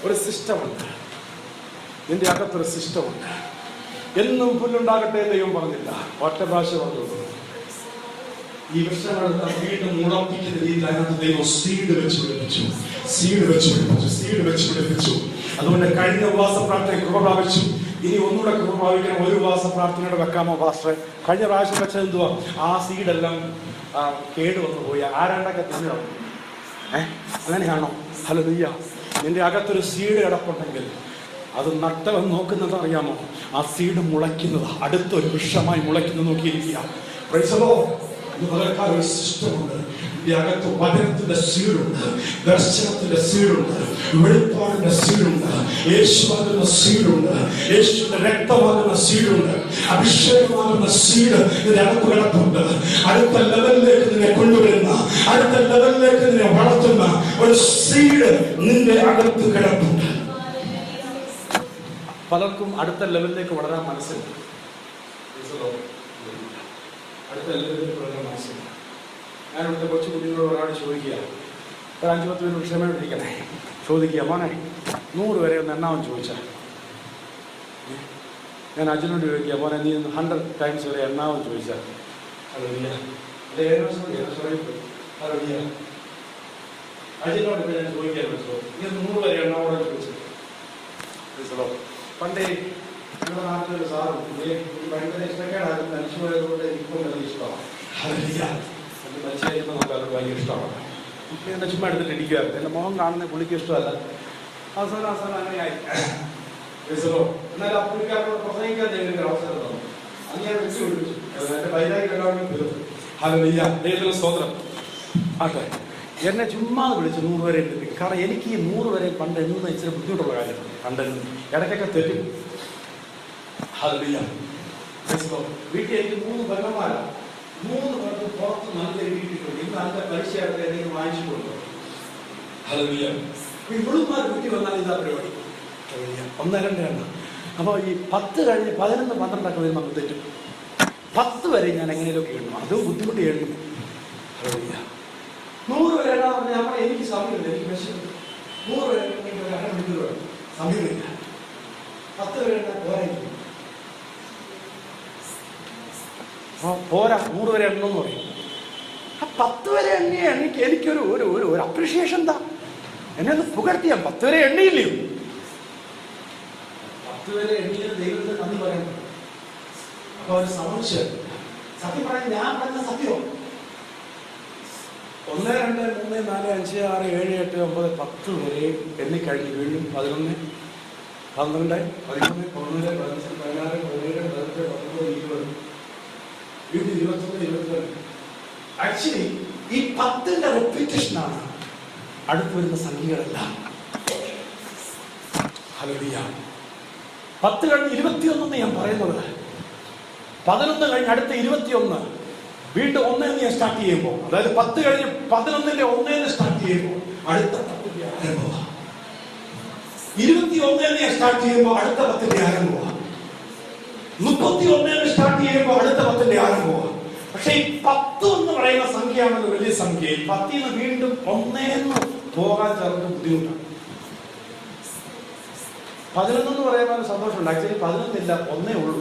ഒരു സിസ്റ്റമുണ്ട്. നിന്റെ അകത്തൊരു സിസ്റ്റമുണ്ട്. എന്നും പുല്ലുണ്ടാകട്ടെ ദൈവം പറഞ്ഞില്ല, ഒറ്റ പ്രാവശ്യം പറഞ്ഞുള്ളൂ. ഈ വൃക്ഷങ്ങളെല്ലാം വീണ്ടും മുളപ്പിക്കുന്ന രീതിയിൽ അതിനകത്ത് ദൈവം സീഡ് വെച്ച് പിടിപ്പിച്ചു. അതുകൊണ്ട് കഴിഞ്ഞ ഉപവാസ പ്രാർത്ഥന കൃപ പ്രാപിച്ചു. ഇനി ഒന്നുകൂടെ കൃപ പ്രാപിക്കണം. ഒരു ഉപവാസ പ്രാർത്ഥനയുടെ വെക്കാമോ പാസ്റ്ററെ? കഴിഞ്ഞ പ്രാവശ്യം വെച്ചത് എന്തുവാ? ആ സീഡെല്ലാം കേടുവന്നു പോയി, ആരാണ്ടൊക്കെ തിന്നു. അങ്ങനെയാണോ? ഹല്ലേലൂയ. നിന്റെ അകത്തൊരു സീഡ് കിടപ്പുണ്ടെങ്കിൽ അത് നട്ടവൻ നോക്കുന്നത് അറിയാമോ? ആ സീഡ് മുളയ്ക്കുന്നത് അടുത്തൊരു വൃക്ഷമായി മുളയ്ക്കുന്നത് നോക്കിയിരിക്കുക. Praise the Lord. ഒരു സിസ്റ്റമുണ്ട്. ഇതിന്റെ അകത്ത് വചനത്തിന്റെ സീഡുണ്ട്, ദർശനത്തിന്റെ സീഡുണ്ട്, വെളിപ്പാടിന്റെ സീഡുണ്ട്, യേശുവാകുന്ന സീഡുണ്ട്, യേശുവിന്റെ രക്തമാകുന്ന സീഡുണ്ട്, അഭിഷേകമാകുന്ന സീഡ് ഇതിന്റെ അകത്ത് കിടപ്പുണ്ട്. അടുത്ത ലെവലിലേക്ക് നിന്നെ കൊണ്ടുവരുന്ന, അടുത്ത ലെവലിലേക്ക് നിന്നെ വളർത്തുന്ന ഒരു സീഡ് നിന്റെ അകത്ത് കിടപ്പുണ്ട്. പലർക്കും അടുത്ത ലെവലിലേക്ക് വളരാൻ മനസ്സില്ല. അടുത്ത ലെവലിലേക്ക് വളരാൻ മനസ്സില്ല. ഞാൻ ഇവിടുത്തെ കൊച്ചു കുഞ്ഞുങ്ങളോട് ഒരാൾ ചോദിക്കുക, ഒരു 5-10 മിനിറ്റ് ക്ഷമയോടിരിക്കണേ, ചോദിക്കുക, മോനെ 100 വരെ ഒന്ന് എണ്ണാമെന്ന് ചോദിച്ചാൽ. ഞാൻ അച്ഛനോട് ചോദിക്കുക, മോനെ നീ 100 ടൈംസ് വരെ എണ്ണാമെന്ന് ചോദിച്ചാൽ. അച്ഛനോട് ഇപ്പം ഞാൻ ചോദിക്കാൻ നീ 100 വരെ എണ്ണാമോടെ ചോദിച്ചത്. പണ്ടേ നമ്മുടെ നാട്ടിലൊരു സാറുണ്ട്, ഭയങ്കര ഇഷ്ടക്കേടായിരുന്നു, മനുഷ്യമായതുകൊണ്ട് ഇപ്പം വലിയ ഇഷ്ടമാണ്. മനുഷ്യമായിരുന്നു നമുക്ക് അവർക്ക് ഭയങ്കര ഇഷ്ടമാണ്. എന്നെ ചുമ്മാ എടുത്തിട്ട് ഇടിക്കുമായിരുന്നു. എൻ്റെ മുഖം കാണുന്ന പുള്ളിക്ക് ഇഷ്ടമല്ല. അവസാനം അങ്ങനെയായി. എന്നാൽ ആ പുള്ളിക്കാരോട് പ്രസംഗിക്കാൻ ചെയ്യുന്ന അവസരം തന്നു. അത് ഞാൻ വിളിച്ചു വിളിച്ചു. എൻ്റെ വൈരാഗ്യം എല്ലാവരും തീർത്തു. ഹല്ലേലൂയ, ദൈവത്തിന് സ്തോത്രം. ആട്ടെ, എന്നെ ചുമ്മാ വിളിച്ച് 100 വരെ എണ്ണിപ്പിക്കും. കാരണം എനിക്ക് ഈ 100 വരെ പണ്ട് എണ്ണുന്ന ഇച്ചിരി ബുദ്ധിമുട്ടുള്ള കാര്യമാണ്. കണ്ടെണ്ണു ഇടയ്ക്കൊക്കെ തെറ്റും. ഹല്ലേലൂയ. വീട്ടിൽ എനിക്ക് 3 പെങ്ങന്മാരാണ്. 3 പേർക്ക് പുറത്ത് നല്ല വീട്ടിട്ടുണ്ട്. ഇന്ന് നല്ല പലിശയായിട്ട് എന്തെങ്കിലും വാങ്ങിച്ചിട്ടുണ്ടോ? ഹല്ലേലൂയ. ഇവളുമാർ വീട്ടിൽ വന്നാൽ ഇതാ പരിപാടി. 1, 2 എണ്ണം. അപ്പോൾ ഈ 10 കഴിഞ്ഞ് 11, 12 ഒക്കെ വരുമ്പോൾ നമുക്ക് തെറ്റും. 10 വരെ ഞാൻ എങ്ങനെയൊക്കെ എണ്ണും. അതും ബുദ്ധിമുട്ടി എണ്ണും. ഹല്ലേലൂയ. 100 വരെ എണ്ണാൻ പറഞ്ഞാൽ നമ്മൾ എനിക്ക് സമയമില്ല, എനിക്ക് വിശക്കുണ്ട്. 100 വരെ എണ്ണമെങ്കിൽ ഒരു 1/2 മണിക്കൂർ വേണം, സമയമില്ല. 10 വരെ എണ്ണാൻ പോരായിരിക്കും. പോരാ, 100 വരെ എണ്ണമെന്ന് പറയും. ആ 10 വരെ എണ്ണിയ എനിക്കൊരു ഒരു അപ്രീഷിയേഷൻ എന്താ? എന്നെ ഒന്ന് പുകഴ്ത്തിയാൽ 10 വരെ എണ്ണിയില്ലയോ? 10 വരെ എണ്ണിയത് ദൈവത്തിന് നന്ദി പറയണം. അപ്പൊ അവർ സംശയം. സത്യം പറയാൻ ഞാൻ പറഞ്ഞ സത്യം 1, 2, 3, 4, 5, 6, 7, 8, 9, 10 വരെ എണ്ണിക്കഴിഞ്ഞ് വീണ്ടും 11, 12, 13, 14, 15, 16, 17, 18, 19, 20, വീണ്ടും 21, 22. ആക്ച്വലി ഈ 10ന്റെ റെപ്പിറ്റേഷനാണ് അടുത്ത് വരുന്ന സംഖ്യകളെല്ലാം. ഹല്ലേലൂയ. 10 കഴിഞ്ഞ് 21 ഞാൻ പറയുന്നത്. 11 കഴിഞ്ഞ് അടുത്ത 21 വീണ്ടും 1 ഞാൻ സ്റ്റാർട്ട് ചെയ്യുമ്പോൾ, അതായത് 10 കഴിഞ്ഞ് 11ന്റെ 1 സ്റ്റാർട്ട് ചെയ്യുമ്പോൾ അടുത്ത 10ന്റെ ആരംഭമാണ്. 21 ഞാൻ സ്റ്റാർട്ട് ചെയ്യുമ്പോൾ അടുത്ത 10ന്റെ ആരംഭമാണ്. 31 സ്റ്റാർട്ട് ചെയ്യുമ്പോൾ അടുത്ത 10ന്റെ ആരംഭമാണ്. പക്ഷെ ഈ 10 എന്ന് പറയുന്ന സംഖ്യയാണല്ലോ വലിയ സംഖ്യ. 10 വീണ്ടും 1 പോകാൻ ചേർന്ന് ബുദ്ധിമുട്ടാണ്. 11 എന്ന് പറയുമ്പോൾ സന്തോഷമുണ്ട്. ആക്ച്വലി 11 ഇല്ല, 1 ഉള്ളൂ.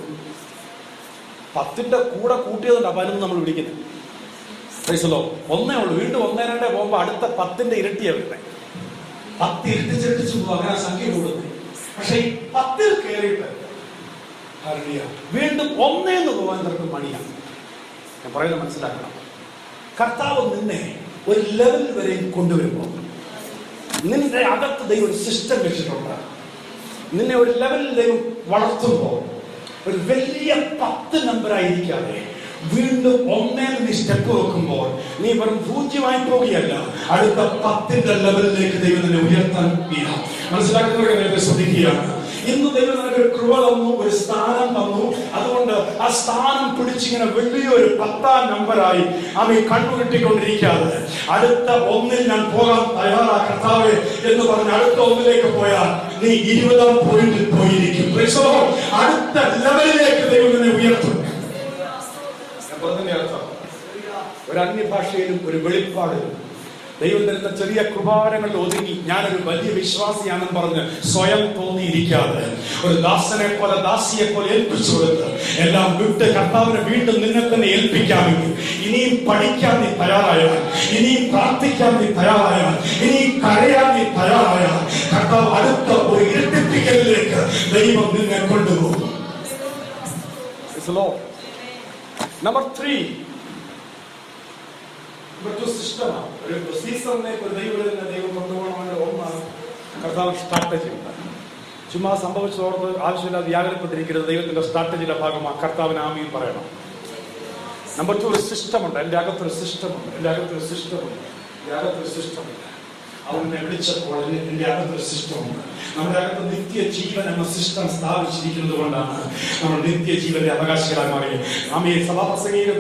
10ന്റെ കൂടെ കൂട്ടിയതുകൊണ്ട് 11 നമ്മൾ വിളിക്കുന്നത്. 1 ഉള്ളൂ. വീണ്ടും 1, 2 പോകുമ്പോൾ അടുത്ത 10ന്റെ ഇരട്ടിയാണ് വരുന്നത്. 10 ഇരട്ടിച്ചിരട്ടിച്ചു പോകും, അങ്ങനെ സംഖ്യ കൂടുന്നത്. പക്ഷെ ഈ 10ൽ കയറിയിട്ട് വീണ്ടും 1 എന്ന് പോകാൻ ചിലപ്പോൾ മണിയാണ്. ഞാൻ പറയുന്നത് മനസ്സിലാക്കണം. കർത്താവ് നിന്നെ ഒരു ലെവൽ വരെ കൊണ്ടുവരുമ്പോൾ നിന്റെ അകത്ത് ദൈവം ഒരു സിസ്റ്റം വെച്ചിട്ടുണ്ട്. നിന്നെ ഒരു ലെവലിൽ ദൈവം വളർത്തുമ്പോൾ ഒരു വലിയ 10 നമ്പറായിരിക്കാതെ വീണ്ടും 1 നീ സ്റ്റെപ്പ് വെക്കുമ്പോൾ നീ വെറും 0 പോകുകയല്ല, അടുത്ത 10ന്റെ ലെവലിലേക്ക് ദൈവം നിന്നെ ഉയർത്താൻ മനസ്സിലാക്കുന്നവരെ ശ്രദ്ധിക്കുകയാണ്. ഇന്ന് ദൈവം നിനക്ക് ഒരു കൃപ തന്നു, ഒരു സ്ഥാനം തന്നു. അതുകൊണ്ട് ആ സ്ഥാനം പിടിച്ചിങ്ങനെ വലിയൊരു 10ാം നമ്പറായി അവൻ കണ്ണുകെട്ടിക്കൊണ്ടിരിക്കാതെ അടുത്ത 1ൽ ഞാൻ പോകാൻ തയ്യാറാ കർത്താവേ എന്ന് പറഞ്ഞ് അടുത്ത 1ലേക്ക് പോയാൽ നീ 20ാം പോയിന്റിൽ പോയിരിക്കും. അടുത്ത ലെവലിലേക്ക് ദൈവം നിന്നെ ഉയർത്തും. ഒരു അന്യഭാഷയിലും ഒരു വെളിപ്പാടിലും ദൈവം തരുന്ന ചെറിയ കൃപാവരങ്ങളിൽ ഒതുങ്ങി ഞാനൊരു വലിയ വിശ്വാസിയാണെന്ന് പറഞ്ഞ് സ്വയം തോന്നിയിരിക്കാതെ ഒരു ദാസനെ പോലെ ദാസിയെ പോലെ ഏൽപ്പിച്ചു കൊടുത്ത് എല്ലാം വിട്ട് കർത്താവിനെ വീണ്ടും നിന്നെ തന്നെ ഏൽപ്പിക്കാമെങ്കിൽ, ഇനിയും പഠിക്കാൻ നീ തയ്യാറായാൽ, ഇനിയും പ്രാർത്ഥിക്കാൻ നീ തയ്യാറായാൽ, ഇനിയും കരയാൻ നീ തയ്യാറായാൽ കർത്താവ് അടുത്ത ഒരു ഇരട്ടിപ്പിക്കലിലേക്ക് ദൈവം നിന്നെ കൊണ്ടുപോകും. നമ്പർ 3, സിസ്റ്റമാണ്. ഒരു സീസണിലേക്ക് ഒരു ദൈവം കൊണ്ടുപോകണമെന്ന് ഒന്നാണ് കർത്താവ് സ്ട്രാറ്റജി ഉണ്ട്. ചുമ്മാ സംഭവിച്ചതോർത്ത് ആവശ്യമില്ലാതെ വ്യാകുലപ്പെട്ടിരിക്കരുത്. ദൈവത്തിന്റെ സ്ട്രാറ്റജിയുടെ ഭാഗമാണ് കർത്താവിന് ആമീൻ പറയണം. നമ്പർ 2, ഒരു സിസ്റ്റമുണ്ട്. എൻ്റെ അകത്തൊരു സിസ്റ്റമുണ്ട്. അവനെ വിളിച്ചപ്പോൾ എൻ്റെ അകത്തൊരു സിസ്റ്റമുണ്ട്. നമ്മുടെ അകത്ത് നിത്യജീവൻ എന്ന സിസ്റ്റം സ്ഥാപിച്ചിരിക്കുന്നത് കൊണ്ടാണ് നമ്മൾ നിത്യജീവന്റെ അവകാശികളായി മാറിയത്. ആമേ. സഭാപ്രസംഗിയുടെ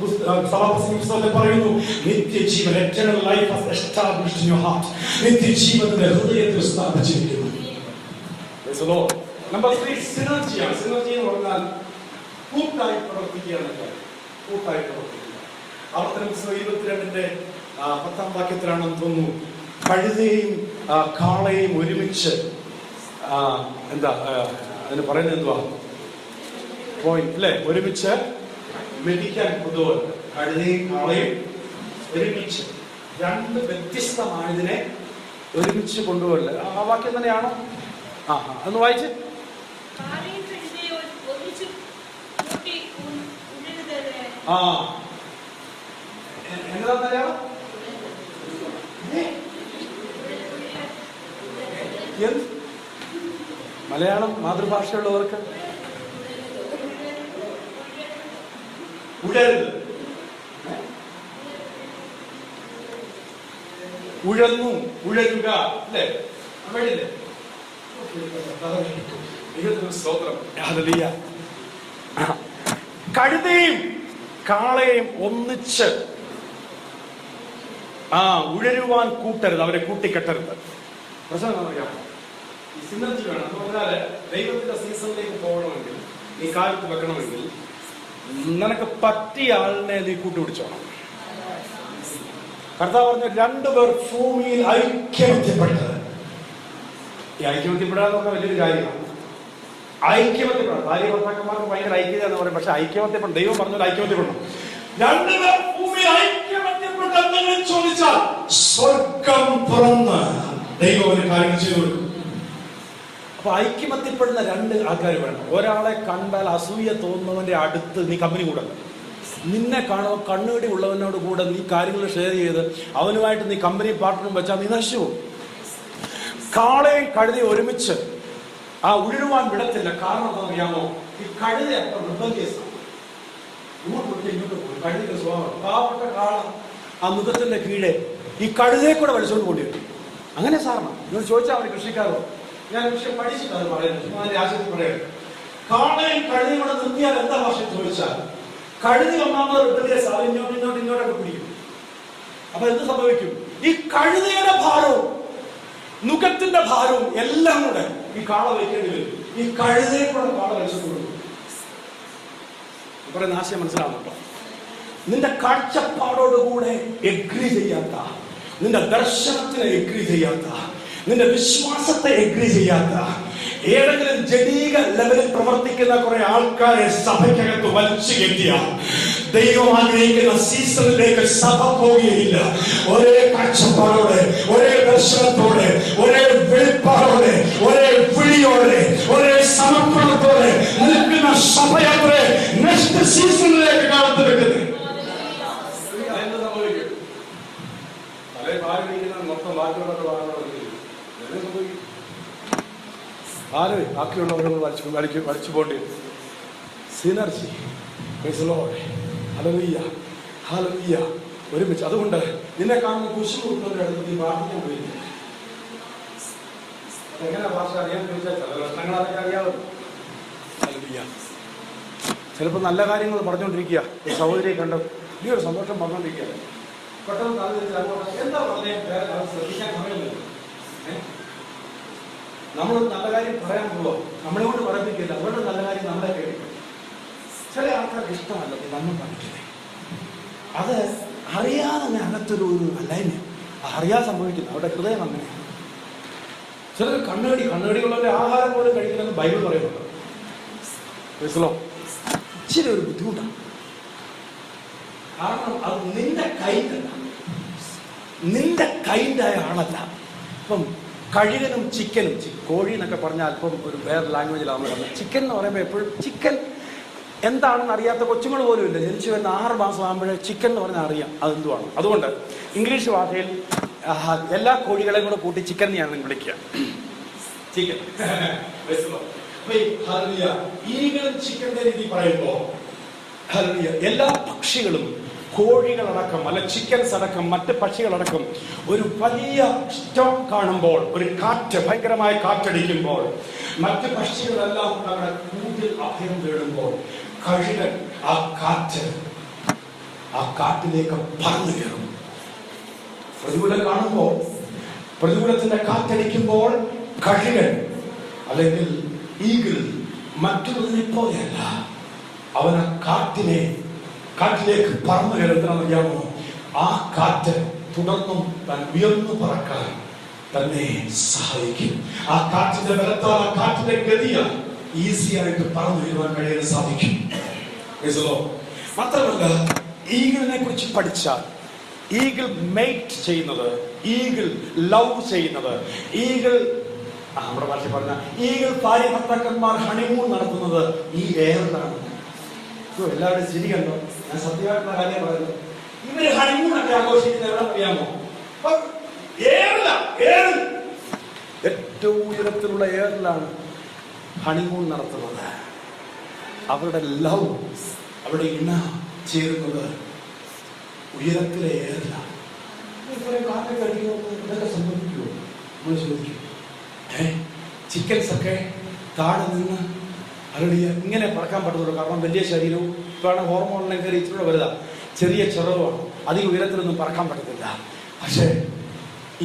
പുസ്തകത്തിൽ പറയുന്നു, നിത്യജീവൻ, eternal life has established in your heart. നിത്യജീവന്റെ ഹൃദയത്തിൽ സ്ഥാപിച്ചിരിക്കുന്നു. നമ്പർ 3 സിനർജിയാണ്. സിനർജി എന്ന് പറഞ്ഞാൽ കൂട്ടായി പ്രവർത്തിക്കുക എന്നൊക്കെ. കൂട്ടായി പ്രവർത്തിക്കുക. ആവർത്തന പുസ്തകം 22-ന്റെ 10-ാം വാക്യത്തിലാണെന്ന് തോന്നുന്നു. കഴുതയും കാളയും ഒരുമിച്ച് എന്താ അതിന് പറയുന്നത് എന്തുവാ പോയിന്റ് അല്ലെ, ഒരുമിച്ച് മെതിക്കാൻ കൊണ്ടുപോകും. കഴുതയും കാളയും ഒരുമിച്ച്, രണ്ട് വ്യത്യസ്തമായതിനെ ഒരുമിച്ച് കൊണ്ടുപോകല്ലേ. ആ വാക്യം തന്നെയാണോ? ഒന്ന് വായിച്ച്. എന്നതാ മലയാളം മാതൃഭാഷയുള്ളവർക്ക് ഉഴരുത്, ഉഴന്നു, ഉഴരുക അല്ലേ? സ്തോത്രം. കഴുതയും കാളയും ഒന്നിച്ച് ഉഴരുവാൻ കൂട്ടരുത്, അവരെ കൂട്ടിക്കെട്ടരുത്. പ്രശ്നം അറിയാമോ? ഈ സിനർജി വേണം എന്ന് പറഞ്ഞാല് ദൈവത്തിന്റെ സീസണിലേക്ക് പോകണമെങ്കിൽ, നീ കാലത്ത് വെക്കണമെങ്കിൽ നിനക്ക് പറ്റിയ ആളിനെ നീ കൂട്ടുപിടിച്ചോണം. കർത്താവ് പറഞ്ഞു, രണ്ടുപേർ ഭൂമിയിൽ ഐക്യമത്യപ്പെട്ടത്. ഈ ഐക്യമത്യപ്പെടാന്ന് പറഞ്ഞാൽ വലിയൊരു കാര്യമാണ്. ഐക്യമത്യപ്പെടാം. ഭാര്യ ഭർത്താക്കന്മാർക്ക് ഭയങ്കര ഐക്യത എന്ന് പറയും. പക്ഷെ ഐക്യമത്യപ്പെടണം. ദൈവം പറഞ്ഞാൽ ഐക്യമത്യപ്പെടണം. രണ്ടുപേർ ഭൂമിയിൽ ഐക്യമത്യപ്പെട്ടെന്ന് ചോദിച്ചാൽ സ്വർഗം തുറന്ന് ദൈവം ഒരു കാര്യം ചെയ്തു കൊടുക്കും. അപ്പൊ ഐക്യമത്യപ്പെടുന്ന രണ്ട് ആൾക്കാർ വേണം. ഒരാളെ കണ്ടാൽ അസൂയ തോന്നുന്നവന്റെ അടുത്ത് നീ കമ്പനി കൂടല്ല. നിന്നെ കാണുമ്പോൾ കണ്ണുകടി ഉള്ളവനോട് കൂടെ നീ കാര്യങ്ങൾ ഷെയർ ചെയ്ത് അവനുമായിട്ട് നീ കമ്പനി പാർട്ട്ണറും വെച്ചാൽ നീ നശിച്ചു പോകും. കാളയും കഴുതയും ഒരുമിച്ച് ഉഴരുവാൻ വിടത്തില്ല. കാരണം എന്താ അറിയാമോ? ഈ കഴുത അത്ര നിർബന്ധിയാണ്. ഇങ്ങോട്ട് പോകും. കഴുതയുടെ സ്വഭാവം. പാവപ്പെട്ട കാള മുഖത്തിന്റെ കീഴെ ഈ കഴുതയെ കൂടെ വലിച്ചുകൊണ്ട് കൊണ്ടുവരും. അങ്ങനെ സാറിന് നിങ്ങൾ ചോദിച്ചാൽ അവർ കൃഷിക്കാരോ? ഞാൻ വിഷയം പഠിച്ചിട്ടാണ് പറയുന്നത്. അതിന്റെ ആശയത്തിൽ പറയുന്നത്, കാളയും കഴുതയും കൂടെ നിർത്തിയാൽ എന്താ ഭാഷ ചോദിച്ചാൽ, കഴുതി ഒന്നാമത് ഇങ്ങോട്ടൊക്കെ പിടിക്കും. അപ്പൊ എന്ത് സംഭവിക്കും? ഈ കഴുതയുടെ ഭാരവും നുഖത്തിന്റെ ഭാരവും എല്ലാം കൂടെ ഈ കാള വയ്ക്കേണ്ടി വരും. ഈ കഴുതയെ കൂടെ കാള വലിച്ചിട്ടുള്ളൂ. പറയുന്ന ആശയം മനസ്സിലാവുന്നുണ്ടോ? നിന്റെ കാഴ്ചപ്പാടോടുകൂടെ എഗ്രി ചെയ്യാത്ത, നിന്റെ ദർശനത്തിനെ എഗ്രി ചെയ്യാത്ത, നിന്റെ വിശ്വാസത്തെ എഗ്രി ചെയ്യാത്ത, ഏതെങ്കിലും ജനീക ലെവലിൽ പ്രവർത്തിക്കുന്ന കുറെ ആൾക്കാരെ സഭയ്ക്കകത്ത് വലിച്ചു കയറ്റിയ ദൈവം ആഗ്രഹിക്കുന്ന സീസണിലേക്ക് സഭ പോവുകയില്ല. ഒരേ കാഴ്ചപ്പാടോടെ, ഒരേ ദർശനത്തോടെ, ഒരേ വെളിപ്പാടോടെ, ഒരേ വിളിയോടെ, ഒരേ സമർപ്പണത്തോടെ നിൽക്കുന്ന സഭയത്രേ നെക്സ്റ്റ് സീസണിലേക്ക് കാലത്ത് വെക്കുന്നത്. മൊത്തം ബാക്കിയുള്ളവർ വലിച്ചു പോണ്ടി. സിനർജി, ഹല്ലേലൂയ, ഹല്ലേലൂയ, ഒരുമിച്ച്. അതുകൊണ്ട് നിന്നെ കാണുന്ന കുശി കൊടുക്കുന്നവരുടെ അടുത്ത് നീ പ്രാർത്ഥിക്കാൻ പോയില്ല. അതെങ്ങനെ ഭാഷ അറിയാൻ ചോദിച്ചാൽ ചില ലക്ഷണങ്ങളൊക്കെ അറിയാമല്ലോ. ഹല്ലേലൂയ. ചിലപ്പോൾ നല്ല കാര്യങ്ങൾ പറഞ്ഞുകൊണ്ടിരിക്കുക, ഒരു സഹോദരിയെ കണ്ട വലിയൊരു സന്തോഷം പറഞ്ഞുകൊണ്ടിരിക്കുക, പെട്ടെന്ന് എന്താ പറഞ്ഞേ ശ്രദ്ധിക്കാൻ സമയമില്ല. നമ്മളൊരു നല്ല കാര്യം പറയാൻ പോവോ, നമ്മളെ കൊണ്ട് പറയിപ്പിക്കില്ല, അവരുടെ നല്ല കാര്യം നമ്മളെ കേൾക്കും. ചില ആൾക്കാർക്ക് ഇഷ്ടമല്ല നമ്മൾ പഠിക്കുന്നത്. അത് അറിയാതെ തന്നെ അകത്തൊരു അല്ലായ്മ, അറിയാതെ സംഭവിക്കുന്നു. അവരുടെ ഹൃദയം അങ്ങനെയാണ്. ചിലർ കണ്ണുകടികളുടെ ആഹാരം പോലും കഴിക്കണമെന്ന് ബൈബിൾ പറയുന്നുണ്ട്. ഇച്ചിരി ഒരു ബുദ്ധിമുട്ടാണ്. കാരണം അത് നിന്റെ കൈൻഡല്ല, നിന്റെ കൈൻഡായ ആളല്ല. ഇപ്പം കഴുകനും ചിക്കനും, കോഴി എന്നൊക്കെ പറഞ്ഞാൽ അല്പം ഒരു വേറെ ലാംഗ്വേജിലാണ് പറഞ്ഞത്. ചിക്കൻ എന്ന് പറയുമ്പോൾ എപ്പോഴും ചിക്കൻ എന്താണെന്ന് അറിയാത്ത കൊച്ചുങ്ങൾ പോലും ഇല്ല. ജനിച്ചു വരുന്ന 6 മാസം ആകുമ്പോഴേ ചിക്കൻ എന്ന് പറഞ്ഞാൽ അറിയാം അതെന്തുവാണ്. അതുകൊണ്ട് ഇംഗ്ലീഷ് ഭാഷയിൽ എല്ലാ കോഴികളെയും കൂടെ കൂട്ടി ചിക്കൻ ഞാൻ വിളിക്കുക, ചിക്കൻ. ഈകളും ചിക്കന്റെ രീതി പറയുമ്പോ എല്ലാ പക്ഷികളും, കോഴികളടക്കം അല്ല ചിക്കൻസ് അടക്കം മറ്റ് പക്ഷികളടക്കം ഒരു വലിയ സ്റ്റോം കാണുമ്പോൾ, ഒരു കാറ്റ്, ഭയങ്കരമായ കാറ്റടിക്കുമ്പോൾ, മറ്റ് പക്ഷികളെല്ലാം നമ്മുടെ കൂട്ടിൽ അഭയം തേടുമ്പോൾ കഴുകൻ ആ കാറ്റിലേക്ക് പറന്നു കയറും. പ്രതികൂലം കാണുമ്പോൾ, പ്രതികൂലത്തിന്റെ കാറ്റടിക്കുമ്പോൾ കഴുകൻ അല്ലെങ്കിൽ ഈഗിൾ മറ്റുള്ളതിനെ പോലെയല്ല. അവൻ ആ കാറ്റിലേക്ക് പറന്നു കയറുന്നറിയാമോ? ആ കാറ്റ് തുടർന്നും താൻ ഉയർന്നു പറക്കാൻ തന്നെ സഹായിക്കും. ആ കാറ്റിന്റെ ബലത്താൽ, ആ കാറ്റിന്റെ ഗതിയാൽ ഈസി ആയിട്ട് പറന്നു വരുവാൻ കഴിയാൻ സാധിക്കും. മാത്രമല്ല, ഈഗിളിനെ കുറിച്ച് പഠിച്ചാൽ ഈഗിൾ മേറ്റ് ചെയ്യുന്നത്, ഈഗിൾ ലവ് ചെയ്യുന്നത്, ഈഗിൾ നമ്മുടെ ഭാഷ പറഞ്ഞ ഈഗിൾ ഭാര്യ ഭർത്താക്കന്മാർ ഹണിമൂൺ നടത്തുന്നത് ഈ എയറിലാണ്. എല്ലാവരും ശരി കണ്ടോ? ഞാൻ സത്യമായിട്ടുള്ള കാര്യം പറയുന്നത്. ഇവര് ഹണിമൂണൊക്കെ ആഘോഷിക്കുന്നത് എവിടെ അറിയാമോ? ഏറ്റവും ഉയരത്തിലുള്ള എയറിലാണ് ഹണിമൂൺ നടത്തുന്നത്. അവരുടെ ലവ്, അവരുടെ ഇണ ചേരുന്നത് ഉയരത്തിലെ എയറിലാണ്. കാറ്റൊക്കെ അടിക്കുമോ? ഇതൊക്കെ സംഭവിക്കുമോ? നമ്മൾ ചോദിക്കും. ചിക്കൻസ് ഒക്കെ താഴെ നിന്ന് അരളിയ ഇങ്ങനെ പറക്കാൻ പറ്റത്തുള്ളൂ. കാരണം വലിയ ശരീരവും ഇപ്പോഴാണ് ഹോർമോണിനെ കയറി ഇച്ചിലൂടെ വലുതാ, ചെറിയ ചെറുവാണ്, അധികം ഉയരത്തിലൊന്നും പറക്കാൻ പറ്റത്തില്ല. പക്ഷേ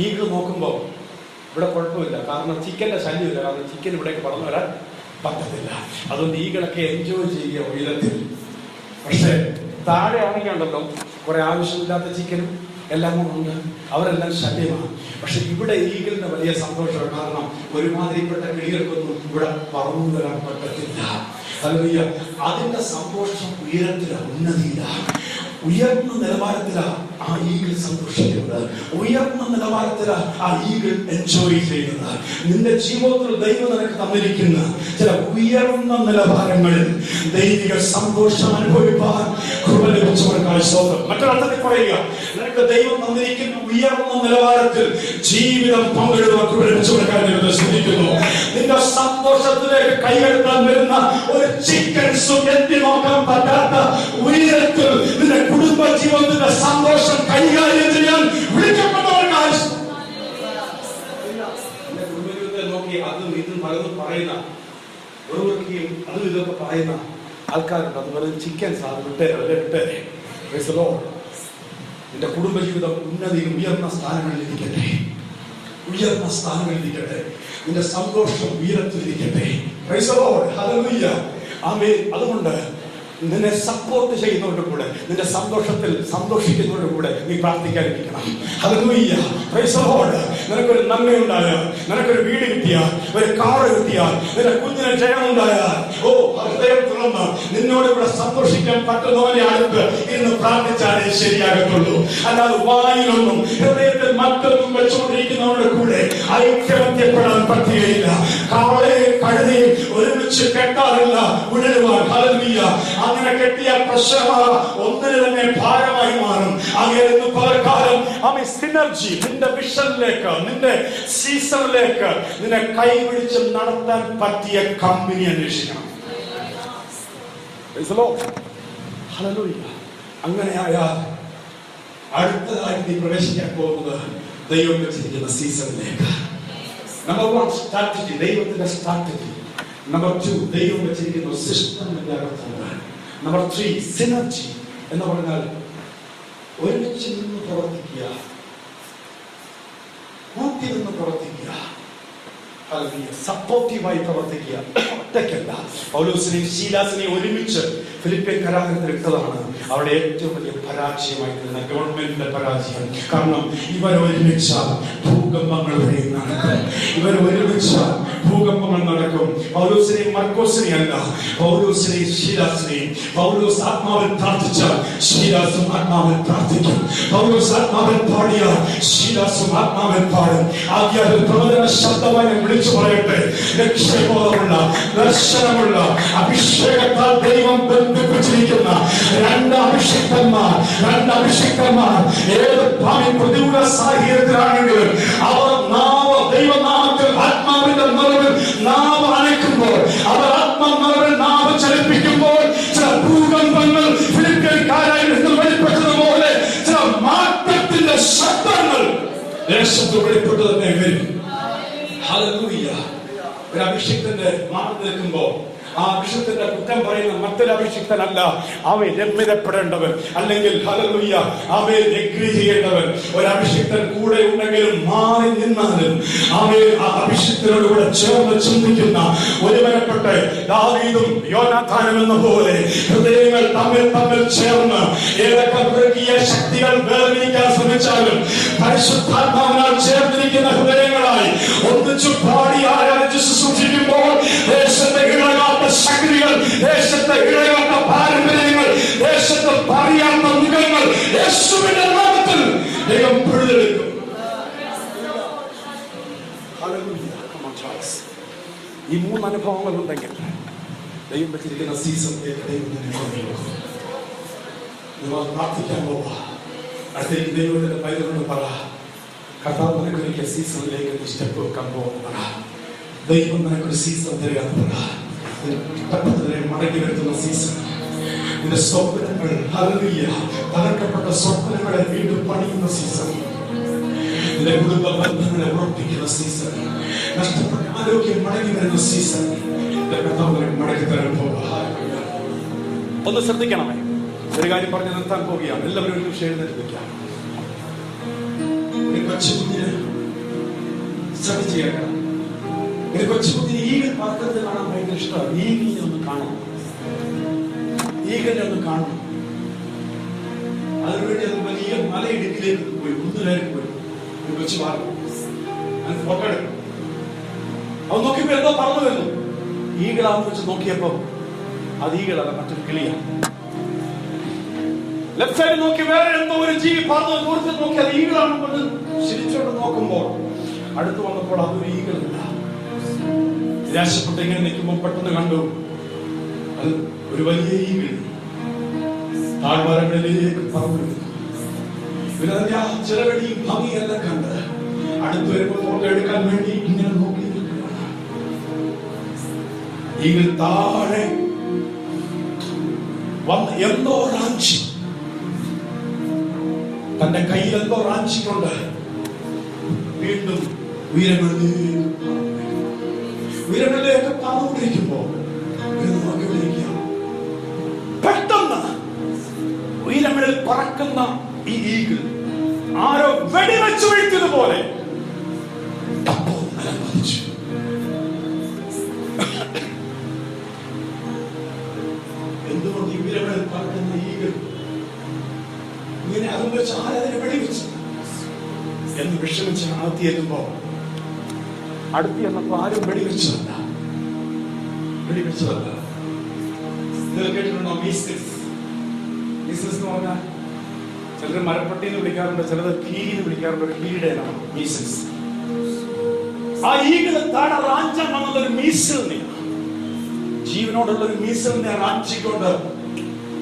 ഈഗിൾ നോക്കുമ്പോൾ ഇവിടെ കുഴപ്പമില്ല. കാരണം ചിക്കൻ്റെ ശല്യമില്ല. കാരണം ചിക്കൻ ഇവിടേക്ക് പറന്നു വരാൻ പറ്റത്തില്ല. അതുകൊണ്ട് ഈഗിളൊക്കെ എൻജോയ് ചെയ്യുക ഉയരത്തിൽ. പക്ഷേ താഴെ ആണെങ്കിൽ ഉണ്ടല്ലോ കുറെ ആവശ്യമില്ലാത്ത ചിക്കനും എല്ലാം ഉണ്ട്, അവരെല്ലാം ശല്യമാണ്. പക്ഷെ ഇവിടെ ഈഗിളിന് വലിയ സന്തോഷമാണ്. കാരണം ഒരുമാതിരിപ്പെട്ട കിളികൾക്കൊന്നും ഇവിടെ പറന്നു വരാൻ പറ്റത്തില്ല. അതിന്റെ സന്തോഷം ഉയരത്തിലാണ്, ഉന്നതിയിലാണ്, ഉയർന്ന നിലവാരത്തിലാണ് ആ ഈഗിൾ സന്തോഷിക്കുന്നത്. ഉയർന്ന നിലവാരത്തിലാണ് ആ ഈഗിൾ എൻജോയ് ചെയ്യുന്നത്. നിന്റെ ജീവിതത്തിൽ ദൈവം നിനക്ക് തന്നിരിക്കുന്ന ചില ഉയർന്ന നിലവാരങ്ങളിൽ ദൈവിക സന്തോഷം അനുഭവിക്കാൻ കൃപ ലഭിച്ചവർക്കായി സ്തോത്രം. മറ്റൊരർത്ഥത്തിൽ പറയുക, നിനക്ക് ദൈവം തന്നിരിക്കുന്ന ഉയർന്ന നിലവാരത്തിൽ ജീവിതം പങ്കിടുവാൻ കൃപ ലഭിച്ചവർക്കായി ദൈവത്തെ സ്തുതിക്കുന്നു. നിന്റെ സന്തോഷത്തിലേക്ക് കൈയെടുത്താൻ വരുന്ന ഒരു ചിക്കൻസും എത്തി നോക്കാൻ പറ്റാത്ത ഉയരത്തിൽ നിന്റെ കുടുംബ ജീവിതത്തിന്റെ സന്തോഷം കൈകാര്യം ചെയ്യാൻ വിളിക്കപ്പെട്ടവർക്കായി കുടുംബജീവിതത്തെ നോക്കി അതും ഇതും പലതും പറയുന്ന ഓരോരുത്തരും അതും ഇതൊക്കെ പറയുന്ന ആൾക്കാരുണ്ട്. അതുപോലെ ചിക്കൻ വിട്ടേരെ. നിന്റെ കുടുംബജീവിതം ഉന്നതിയും ഉയർന്ന സ്ഥാനങ്ങളിലിരിക്കട്ടെ, ഉയർന്ന സ്ഥാനങ്ങളിലിരിക്കട്ടെ. നിന്റെ സന്തോഷം ഉയരത്തിലിരിക്കട്ടെ. അതുകൊണ്ട് നിന്നെ സപ്പോർട്ട് ചെയ്യുന്നവരുടെ കൂടെ, നിന്റെ സന്തോഷത്തിൽ സന്തോഷിക്കുന്നവരുടെ കൂടെ നീ പ്രാർത്ഥിക്കാതിരിക്കണം. Hallelujah, praise the Lord. നിനക്കൊരു നന്മയുണ്ടായാൽ, നിനക്കൊരു വീട് കിട്ടിയാൽ, ഒരു കാറ് കിട്ടിയാൽ, നിന്റെ കുഞ്ഞിന് ജയമുണ്ടായാൽ, ഹൃദയം തുറന്ന് നിന്നോട് ഇവിടെ സന്തോഷിക്കാൻ പറ്റുന്നവനെ അടുത്ത് ഇന്ന് പ്രാർത്ഥിച്ചാലേ ശരിയാകത്തുള്ളൂ. അല്ലാതെ വായിലൊന്നും ഹൃദയത്തിൽ മറ്റൊന്നും വെച്ചുകൊണ്ടിരിക്കുന്നവരുടെ കൂടെ ഐക്യമത്യപ്പെടാൻ പറ്റുകയില്ല. കാളയും കഴുതയും ഒരുമിച്ച് കെട്ടാറില്ല ഉണരുവാൻ. ഹല്ലേലൂയ. അങ്ങനെ കെട്ടിയ പ്രശ്നമാണ് ഒന്നിന് തന്നെ ഭാരമായി മാറും. അങ്ങനെ പകൽക്കാലം സിനർജി നിന്റെ വിഷനിലേക്ക്, നിന്റെ സീസണിലേക്ക് നിന്നെ കൈപിടിച്ച് നടത്താൻ പറ്റിയ കമ്പനി അന്വേഷിക്കണം. അങ്ങനെയായാൽ അടുത്തതായി നീ പ്രവേശിക്കാൻ പോകുന്നത് ദൈവം വെച്ചിരിക്കുന്ന സീസണിലേക്ക്. നമ്പർ 1 സ്ട്രാറ്റജി, ദൈവത്തിന്റെ സ്ട്രാറ്റജി. നമ്പർ 2 ദൈവം വെച്ചിരിക്കുന്ന സിസ്റ്റം. നമ്പർ 3 സിനർജി എന്ന് പറഞ്ഞാൽ ഒരുമിച്ച് നിന്ന് പ്രവർത്തിക്കുക, കൂട്ടി നിന്ന് പ്രവർത്തിക്കുക, സപ്പോർട്ടീവായി പ്രവർത്തിക്കുക, ഒറ്റയ്ക്കല്ല. പൗലോസിനെയും ശീലാസിനെയും ഒരുമിച്ച് ഫിലിപ്പിയൻ കരാഗ്രഹത്തിൽ ഇട്ടതാണ് അവരുടെ ഏറ്റവും വലിയ പരാജയമായി തീർന്ന ഗവൺമെന്റിന്റെ പരാജയം. കാരണം ഇവരൊരുമിച്ച ഭൂകമ്പങ്ങൾ വരെ നടക്കും. ഇവരൊരുമിച്ച ഭൂകമ്പങ്ങൾ നടക്കും. പൗലോസിനെയും മർക്കോസിനെയും അല്ല, പൗലോസിനെയും ശീലാസിനെയും. പൗലോസ് ആത്മാവിൽ പ്രാർത്ഥിച്ചാൽ ശീലാസും ആത്മാവിൽ പ്രാർത്ഥിക്കും. പൗലോസ് ആത്മാവിൽ പാടിയാൽ ശീലാസും ആത്മാവിൽ പാടും. ആദ്യ പ്രവചന ശബ്ദമായി വിളിച്ചു പറയട്ടെ, ലക്ഷ്യബോധമുള്ള ദർശനമുള്ള അഭിഷേകത്താൽ ദൈവം ബന്ധിപ്പിച്ചിരിക്കുന്ന രണ്ട് അഭിഷിക്തന്മാർ ഏത് പ്രതികൂല സാഹചര്യത്തിലാണെങ്കിലും അവർ ദൈവനാമത്തിൽ ആത്മാവിന്റെ നിറവിൽ നാവ് അനയ്ക്കുമ്പോൾ, അവർ ആത്മനിറവിൽ നാവ് ചലിപ്പിക്കുമ്പോൾ ചില ഭൂകമ്പങ്ങൾ ഫിലിപ്പിയൻകാരായി വെളിപ്പെട്ടതുപോലെ ചില മാറ്റത്തിന്റെ ശബ്ദങ്ങൾ ദേശത്ത് വെളിപ്പെട്ടു തന്നെ വരും. ഹല്ലേലൂയ. ഒരു അഭിഷേകത്തിന്റെ മാറി നിൽക്കുമ്പോൾ ആ അഭിഷേകത്തിന്റെ കുറ്റം പറയുന്ന മറ്റൊരു അഭിഷിക്തനല്ല. അവൻ രമ്യതപ്പെടേണ്ടവൻ, അല്ലെങ്കിൽ ഹല്ലേലൂയ അവൻ എഗ്രി ചെയ്യേണ്ടവൻ. ഒരു അഭിഷിക്തൻ കൂടെ ഉണ്ടെങ്കിലും മാറി നിന്നാലും അവൻ ആ അഭിഷിക്തനോടുകൂടെ ചേർന്ന് ചിന്തിക്കുന്ന ഒരുവനപ്പെട്ട് ദാവീദും യോനാഥാനും എന്ന പോലെ ഹൃദയങ്ങൾ തമ്മിൽ തമ്മിൽ ചേർന്ന് ഏതൊക്കെ മൃഗീയ ശക്തികൾ വേർതിരിക്കാൻ ശ്രമിച്ചാലും പരിശുദ്ധാത്മാവിനാൽ ചേർന്നിരിക്കുന്ന ഹൃദയങ്ങളായി ഒന്നിച്ചു പാടി ആരാധിച്ച് ശുശ്രൂഷിക്കുമ്പോൾ ദേശത്തെ ഇളകാത്ത ശക്തികൾ, ദേശത്തെ ഇളകാത്ത പാരമ്പര്യങ്ങൾ, ദേശത്തെ പറയാത്ത മുഖങ്ങൾ യേശുവിന്റെ നാമത്തിൽ ദൈവം പിഴുതെടുക്കും. ഈ 3 അനുഭവങ്ങൾ ഉണ്ടെങ്കിൽ ദൈവം വെച്ചിരിക്കുന്ന സീസണിലേക്ക് ദൈവം പ്രാർത്ഥിക്കാൻ പോവാ. അടുത്തേക്ക് ദൈവത്തിന്റെ പൈതൃകം പറ, കർത്താവ് നിനക്കൊരിക്കൽ സീസണിലേക്ക് സ്റ്റെപ്പ് വെക്കാൻ പോകുന്ന ദൈവം നിനക്കൊരു സീസൺ തരികയാണ്. മടങ്ങി വരുത്തുന്ന സീസൺ, നിന്റെ സ്വപ്നങ്ങൾ ഹല്ലേലൂയ തകർക്കപ്പെട്ട സ്വപ്നങ്ങളെ വീണ്ടും പണിയുന്ന സീസൺ, നിന്റെ കുടുംബ ബന്ധങ്ങളെ ഉറപ്പിക്കുന്ന സീസൺ, നഷ്ടപ്പെട്ട ആരോഗ്യം മടങ്ങി വരുന്ന സീസൺ മടങ്ങി തരാൻ പോവുക. ഒന്ന് ശ്രദ്ധിക്കണമേ, ഒരു കാര്യം പറഞ്ഞ് നിർത്താൻ പോവുകയാണ്. എല്ലാവരും ഒരു നിമിഷം എഴുന്നേൽപ്പിക്കാം. ഒരു കൊച്ചുകുഞ്ഞിന് ശ്രദ്ധിച്ചു കേൾക്കണം. ഒരു കൊച്ചുകുഞ്ഞിന് ഈഗിൾ പറക്കുന്നത് കാണാൻ ഭയങ്കര ഇഷ്ടമാണ്. ഈഗിളിനെ ഒന്ന് കാണണം, ഈഗിളിനെ ഒന്ന് കാണണം. അതിനുവേണ്ടി അത് വലിയ മലയിടുക്കിലേക്ക് പോയി കുന്നിലേക്ക് പോയി ഒരു കൊച്ചു പറഞ്ഞു ഫോട്ടോ എടുക്കും. അവൻ നോക്കിയപ്പോ എന്തോ പറഞ്ഞു വരുന്നു. ഈഗിളാന്ന് വെച്ച് നോക്കിയപ്പോ അത് ഈഗിളല്ല, മറ്റൊരു കിളിയാണ്. ലെഫ്റ്റ് സൈഡ് നോക്കി വേറെ എന്തോ ഒരു ജീവി പറഞ്ഞു. ദൂരത്തിൽ നോക്കി അത് ഈഗിളാണ് കൊണ്ട് ചിരിച്ചോണ്ട് നോക്കുമ്പോൾ അടുത്ത് വന്നപ്പോൾ അതൊരു ഈഗിളല്ല. നിരാശപ്പെട്ട് ഇങ്ങനെ നിൽക്കുമ്പോൾ പെട്ടെന്ന് കണ്ടു അത് ഒരു വലിയ ഈഗിൾ താഴ്വാരങ്ങളിലേക്ക് പറന്നു. ഇവരതിന്റെ ആ ചിറകടിയും ഭംഗിയെല്ലാം കണ്ട് അടുത്ത് വരുമ്പോൾ ഫോട്ടോ എടുക്കാൻ വേണ്ടി ഇങ്ങനെ നോക്കി നിൽക്കുകയാണ്. ഈഗിൾ താഴെ വന്ന് എന്തോ റാഞ്ചി, തന്റെ കയ്യിൽ എന്തോ റാഞ്ചിക്കൊണ്ട് വീണ്ടും ഉയരങ്ങളിലേക്ക് പറന്നുകൊണ്ടിരിക്കുമ്പോ പെട്ടെന്ന് ഉയരങ്ങളിൽ പറക്കുന്ന ഈ ഈഗിൾ ആരോ വെടിവെച്ചു വീഴ്ത്തിയതുപോലെ എന്തുകൊണ്ട് ഈ ഉയരങ്ങളിൽ പറക്കുന്ന ഈഗിൾ ഇങ്ങനെ അതും വെച്ച് ആരതിനെ വെടിവെച്ചു എന്ന് വിഷമിച്ച് ആദ്യെത്തുമ്പോ അടുത്ത് ചെന്നപ്പോ ആരും വെടിവെച്ചതല്ല. കേട്ടിട്ടുണ്ടോ മീസിൽസ്? മീസിൽസ് എന്ന് പറഞ്ഞാൽ ചിലർ മരപ്പട്ടി എന്ന് വിളിക്കാറുണ്ട്, ചിലത് കീരി എന്ന് വിളിക്കാറുണ്ട്. ഒരു കീരിയുടെ മീസിൽസ്. ആ ഈഗിള് താഴെ റാഞ്ചാൻ വന്നതൊരു മീസിലിനെയാണ്, ജീവനോടുള്ള ഒരു മീസിലിനെ റാഞ്ചിക്കൊണ്ട്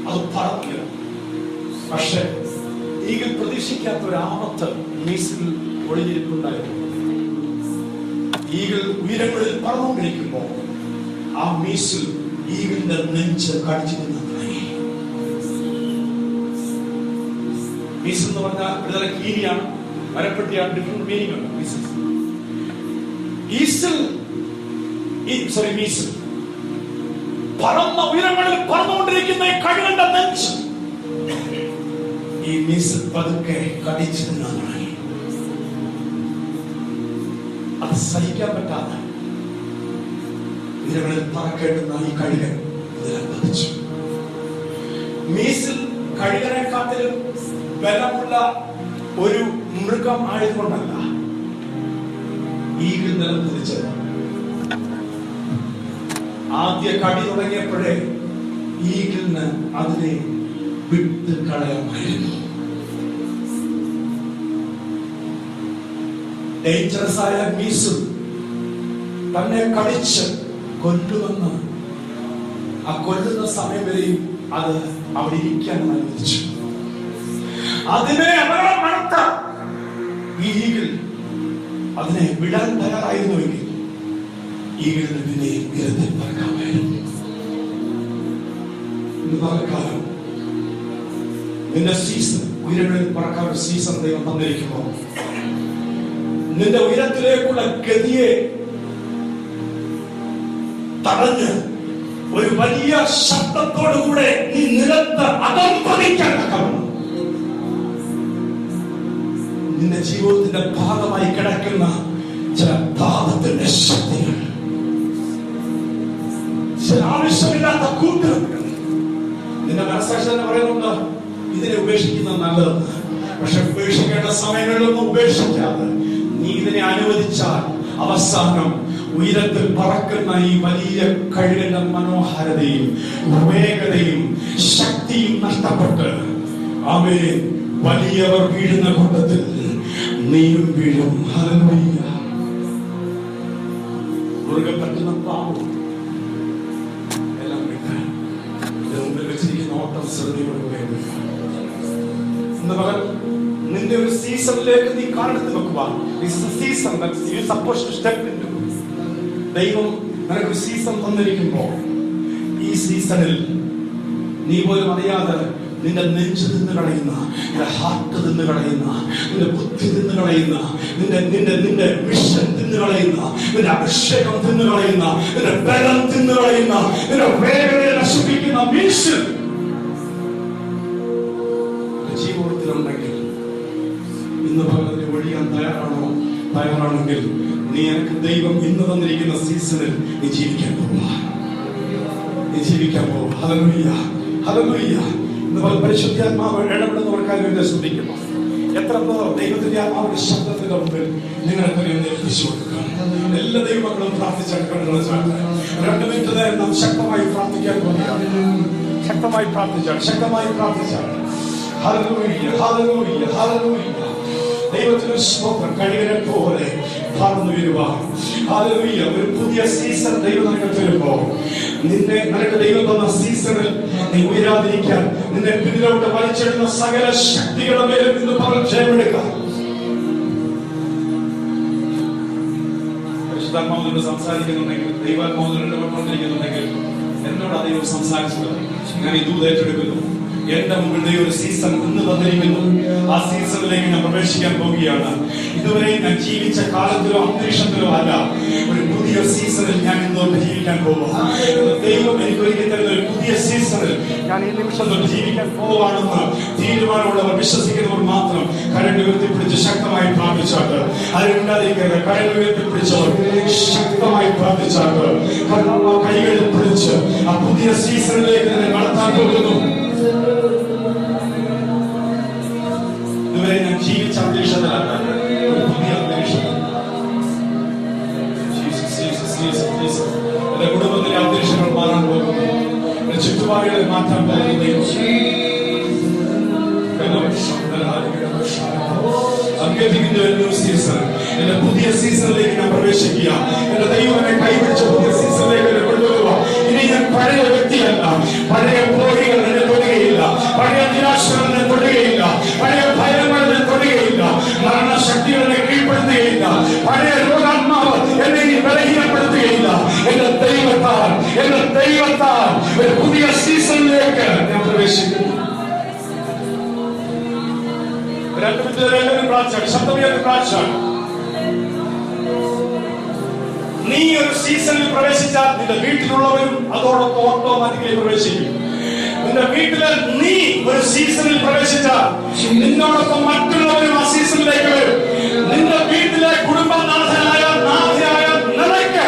അത് പറന്നില്ല. പക്ഷെ ഈഗിൾ പ്രതീക്ഷിക്കാത്ത ഒരു ആപത്ത് മീസിൽ ഒളിഞ്ഞിരിപ്പുണ്ടായിരുന്നു. ഈഗിൾ ഉയരങ്ങളിൽ പറന്നുകൊണ്ടിരിക്കുമ്പോ ആ മീസിൽ ഈഗിളിന്റെ നെഞ്ച് കടിച്ചു നിന്ന് തുടങ്ങി. മീസ് എന്ന് പറഞ്ഞാൽ വിടുതല കീരിയാണ്, മരപ്പെട്ടിയാണ്, ഡിഫറെന്റ് മീനിങ് ഉണ്ട്. മീസിൽ പറന്ന ഉയരങ്ങളിൽ പറന്നുകൊണ്ടിരിക്കുന്ന ഈ കഴുകന്റെ നെഞ്ച് ഈ മീസിൽ പതുക്കെ കടിച്ചു തിന്നാൻ തുടങ്ങി. അത് സഹിക്കാൻ പറ്റാതെ ഉയരങ്ങളിൽ പറക്കേണ്ടുന്ന ഈ കഴുകൻ ഇതിനെ പതിച്ചു. മീസിൽ കഴുകനെക്കാട്ടിലും ബലമുള്ള ഒരു മൃഗം ആയതുകൊണ്ടല്ല ഈഗിൾ നിലം പതിച്ചത്. ആദ്യ കടി തുടങ്ങിയപ്പോഴേ ഈഗിളിന് അതിനെ വിട്ട് കളയാമായിരുന്നു. ഡേഞ്ചറസ് ആയ മീസ് തന്നെ കടിച്ച് കൊല്ലുമെന്ന് ആ കൊല്ലുന്ന സമയം വരെയും അത് അവിടെ ഇരിക്കാൻ അനുവദിച്ചു. അതിനെ അപകടം നടത്ത ഈ ഈഗിൾ അതിനെ വിടാൻ തയ്യാറായിരുന്നുവെങ്കിൽ ഈഗിളിന് പിന്നെയും ഉയരത്തിൽ പറക്കാമായിരുന്നു. കാലം നിന്റെ സീസൺ ഉയരങ്ങളിൽ പറക്കാൻ ഒരു സീസൺ ദൈവം തന്നിരിക്കുമ്പോൾ നിന്റെ ഉയരത്തിലേക്കുള്ള ഗതിയെ തടഞ്ഞ് ഒരു വലിയ ശബ്ദത്തോടുകൂടെ നീ നിലത്ത് അകമ്പതിക്കാൻ തക്കവണ്ണം നിന്റെ ജീവിതത്തിന്റെ ഭാഗമായി കിടക്കുന്ന ചില പാപത്തിന്റെ ശക്തികൾ, ചില ആവശ്യമില്ലാത്ത കൂട്ടുകെട്ടുകൾ നിന്റെ മനസ്സാക്ഷി തന്നെ പറയുന്നുണ്ട് ഇതിനെ ഉപേക്ഷിക്കുന്നത് നല്ലതെന്ന്. പക്ഷെ ഉപേക്ഷിക്കേണ്ട സമയങ്ങളിലൊന്നും ഉപേക്ഷിക്കാതെ നീ ഇതിനെ അനുവദിച്ചാൽ അവസാനം ഉയരത്തിൽ പറക്കുന്ന ഈ വലിയ കഴിവിന്റെ മനോഹാരിതയും വേഗതയും ശക്തിയും നഷ്ടപ്പെട്ട് ആമേൻ വലിയവർ വീഴുന്ന കൂട്ടത്തിൽ നീയും വീഴും. ഹല്ലേലൂയ. മുറുകെ പറ്റുന്ന പാവം എല്ലാം മുമ്പിൽ വെച്ചിരിക്കുന്ന ഓട്ടം ശ്രദ്ധയോടെ ഇന്ന് പകൽ നിന്റെ ഒരു സീസണിലേക്ക് നീ കാലെടുത്ത് വെക്കുക. ദൈവം നിനക്കൊരു സീസൺ തന്നിരിക്കുമ്പോൾ ഈ സീസണിൽ നീ പോലും അറിയാതെ നിന്റെ നെഞ്ച് നിന്ന് കളയുന്ന, നിന്റെ ഹാർട്ട് നിന്ന് കളയുന്ന, നിന്റെ ബുദ്ധി നിന്ന് കളയുന്ന, നിന്റെ വിഷൻ തിന്നു കളയുന്ന, നിന്റെ അഭിഷേകം തിന്നു കളയുന്ന, നിന്റെ ബലം തിന്നു കളയുന്ന, നിന്റെ വേഗതയെ നശിപ്പിക്കുന്ന മീശൽ ജീവിതത്തിലുണ്ടെങ്കിൽ ഇന്ന് ഭഗവതിനെ ഒഴിയാൻ തയ്യാറാണെങ്കിൽ നീ എനിക്ക് ദൈവം ഇന്ന് തന്നിരിക്കുന്ന സീസണിൽ നീ ജീവിക്കാൻ പോവാ. Hallelujah, hallelujah. ഇന്ന് പരിശുദ്ധാത്മാവ് ഇടപെടുന്നവർക്കായി വേണ്ടി ശ്രദ്ധിക്കുന്നു. എത്ര ദൈവത്തിന്റെ ആത്മാവിന്റെ ശബ്ദത്തിന്റെ മുമ്പിൽ നിങ്ങളെ ഏൽപ്പിച്ചു കൊടുക്കുക. എല്ലാ ദൈവമക്കളും പ്രാർത്ഥിച്ചാൽ 2 മിനിറ്റ് നേരം നാം ശക്തമായി പ്രാർത്ഥിക്കാൻ പോവുകയാണ്. ശക്തമായി പ്രാർത്ഥിച്ചാൽ ഹല്ലേലൂയ, ഹല്ലേലൂയ, ഹല്ലേലൂയ. ദൈവത്തിന്റെ സ്തോത്രം കഴിവിനെ പോലെ പറന്നു വരുവാൻ. ഹല്ലേലൂയ. ഒരു പുതിയ സീസൺ ദൈവം നിനക്ക് തരുമ്പോൾ നിനക്ക് ദൈവം തന്ന സീസണിൽ നീ ഉയരാതിരിക്കാൻ നിന്നെ പിന്നിലോട്ട് വലിച്ചിടുന്ന സകല ശക്തികളുടെ മേലും ഇന്ന് പകൽ ജയമെടുക്കാം. പരിശുദ്ധാത്മാവിനോട് സംസാരിക്കുന്നുണ്ടെങ്കിൽ, ദൈവാത്മാവിനോട് ഇടപെട്ടുകൊണ്ടിരിക്കുന്നുണ്ടെങ്കിൽ എന്നോട് ദൈവം സംസാരിച്ചത് ഞാൻ ഈ ദൂത് ഏറ്റെടുക്കുന്നു. എന്റെ മുമ്പിൽ ദൈവം ഒരു സീസൺ ഇന്ന് തന്നിരിക്കുന്നു. ആ സീസണിലേക്ക് ഞാൻ പ്രവേശിക്കാൻ പോവുകയാണ്. ഇതുവരെ ഞാൻ ജീവിച്ച കാലത്തിലോ അന്തരീക്ഷത്തിലോ അല്ല, ഒരു പുതിയ സീസണിൽ ഞാൻ ഇന്നോട്ട് ജീവിക്കാൻ പോകും. ദൈവം എനിക്ക് ഒരുക്കി തരുന്ന ഒരു പുതിയ സീസണിൽ ഞാൻ ഈ നിമിഷം തൊട്ട് ജീവിക്കാൻ പോവാണെന്ന് തീരുമാനമുള്ളവർ, വിശ്വസിക്കുന്നവർ മാത്രം കരങ്ങൾ ഉയർത്തിപ്പിടിച്ച് ശക്തമായി പ്രാർത്ഥിച്ചാട്ട്, അതിനുണ്ടാതിരിക്കുന്നത് കരങ്ങൾ ഉയർത്തിപ്പിടിച്ചവർ ശക്തമായി പ്രാർത്ഥിച്ചാട്ട് കൈകളിൽ പിടിച്ച് ആ പുതിയ സീസണിലേക്ക് തന്നെ നടത്താൻ പോകുന്നു. ഇതുവരെ ഞാൻ ജീവിച്ച അന്തരീക്ഷത്തിലല്ല, ഒരു പുതിയ അന്തരീക്ഷം. എന്റെ കുടുംബത്തിലെ അന്തരീക്ഷങ്ങൾ മാറാൻ പോകുന്നു. എന്റെ ചുറ്റുപാടുകളെ മാറ്റാൻ പോകുന്നു. എന്റെ പുതിയ സീസണിലേക്ക് ഞാൻ പ്രവേശിക്കുക. എന്റെ ദൈവം എന്നെ കൈപിടിച്ച പുതിയ സീസണിലേക്ക് എന്നെ കൊണ്ടുപോകുക. ഇനി ഞാൻ പഴയ വ്യക്തിയല്ല. പഴയ പോരികൾ എന്നെ തൊടുകയില്ല. പഴയ നിരാശകൾ എന്നെ തൊടുകയില്ല. പഴയ ഭയങ്ങൾ എന്നെ തൊടുകയില്ല. മരണശക്തികളെ കീഴ്പ്പെടുത്തുകയില്ല. പഴയ രോഗാത്മാവ് എന്നെ ബലഹീനപ്പെടുത്തുകയില്ല. എന്റെ ദൈവത്താൽ ഒരു പുതിയ സീസണിലേക്ക് ഞാൻ പ്രവേശിക്കുന്നു. 2 മിനിറ്റ് എല്ലാവരും പ്രാർത്ഥിച്ചാണ്, ശബ്ദമുയർത്തി പ്രാർത്ഥിച്ചാണ്. നീ ഒരു സീസണിൽ പ്രവേശിച്ചാൽ നിന്റെ വീട്ടിലുള്ളവരും അതോടൊപ്പം ഓട്ടോമാറ്റിക്കലി പ്രവേശിക്കും. നിന്റെ വീട്ടിലെ നീ ഒരു സീസണിൽ പ്രവേശിച്ചാൽ നിന്നോടൊപ്പം മറ്റുള്ളവരും ആ സീസണിലേക്ക് വരും. നിന്റെ വീട്ടിലെ കുടുംബനാഥനായ നിനക്ക്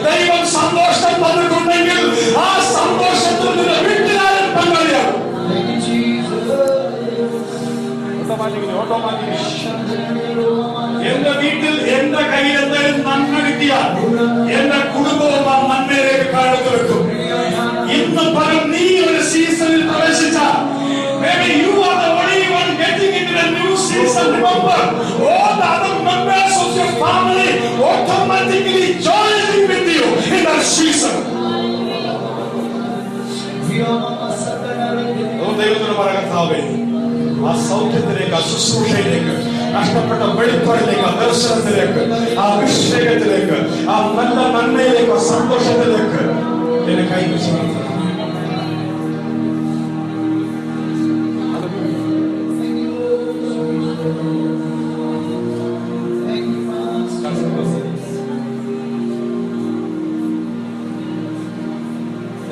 ദൈവം സന്തോഷം തന്നിട്ടുണ്ടെങ്കിൽ ആ സന്തോഷത്തിൽ നിന്റെ വീട്ടിലാരും പങ്കാളിയാകും. എന്റെ വീട്ടിൽ എന്റെ കയ്യിൽ എന്തെങ്കിലും നന്മ കിട്ടിയാൽ എന്റെ കുടുംബവും ആ നന്മയിലേക്ക് കാലെടുത്ത് വെക്കും. ഇന്ന് പകൽ നീ ഒരു സീസണിൽ പ്രവേശിച്ചാൽ maybe you are the only one getting into a new season. Remember, all the other members of your family automatically joining with you in that season. ദൈവത്തിന് പറയത്താവേ, ആ സൗഖ്യത്തിലേക്ക്, ആ ശുശ്രൂഷയിലേക്ക്, നഷ്ടപ്പെട്ട വെളിപ്പാടിലേക്ക്, ആ ദർശനത്തിലേക്ക്, ആ അഭിഷേകത്തിലേക്ക്, ആ നല്ല നന്മയിലേക്ക്, ആ സന്തോഷത്തിലേക്ക് എന്നെ കൈവച്ച് നടത്തുക.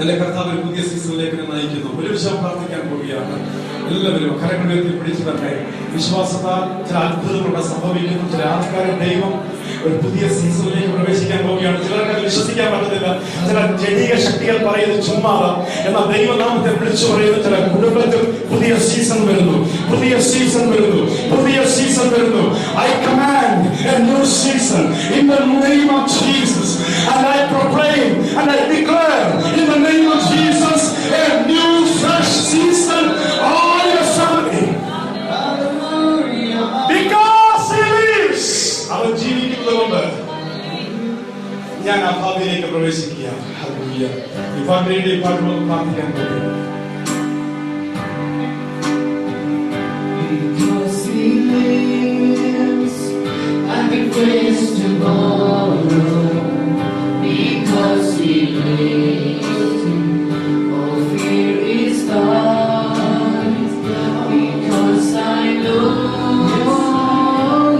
എന്റെ ആയിരിക്കുന്നു. ഒരു വിഷയം പ്രാർത്ഥിക്കാൻ പോവുകയാണ്. എല്ലാവരും കരങ്ങളിൽ പിടിച്ചു തന്നെ. വിശ്വാസത്താൽ ചില അത്ഭുതങ്ങളൊക്കെ സംഭവിക്കുന്നു. ചില ആൾക്കാരെ ദൈവം ഒരു പുതിയ സീസണിലേക്ക് പ്രവേശിക്കാൻ പോവുകയാണ്. ചിലർക്ക് അത് വിശ്വസിക്കാൻ പറ്റുന്നില്ല. ചില ജനീക ശക്തികൾ പറയുന്നത് ചുമ്മാതാ. എന്നാൽ ദൈവനാമത്തെ വിളിച്ചു പറയുന്ന ചില കുടുംബത്തിൽ പുതിയ സീസൺ വരുന്നു, പുതിയ സീസൺ വരുന്നു, പുതിയ സീസൺ വരുന്നു. I command a new season in the name of Jesus, and I proclaim and I declare in the name of Jesus a new fresh season on your family. Because he lives. അവൻ ജീവിക്കുന്നതുകൊണ്ട് ഞാൻ ആ ഭാവിയിലേക്ക് പ്രവേശിക്കുകയാണ്. Hallelujah. ഈ ഭാവിയുടെ പാട്ടുകൾ പ്രാർത്ഥിക്കാൻ പോകുന്നു. Because he lives, I can face tomorrow. Because he lives, all fear is gone. Because I know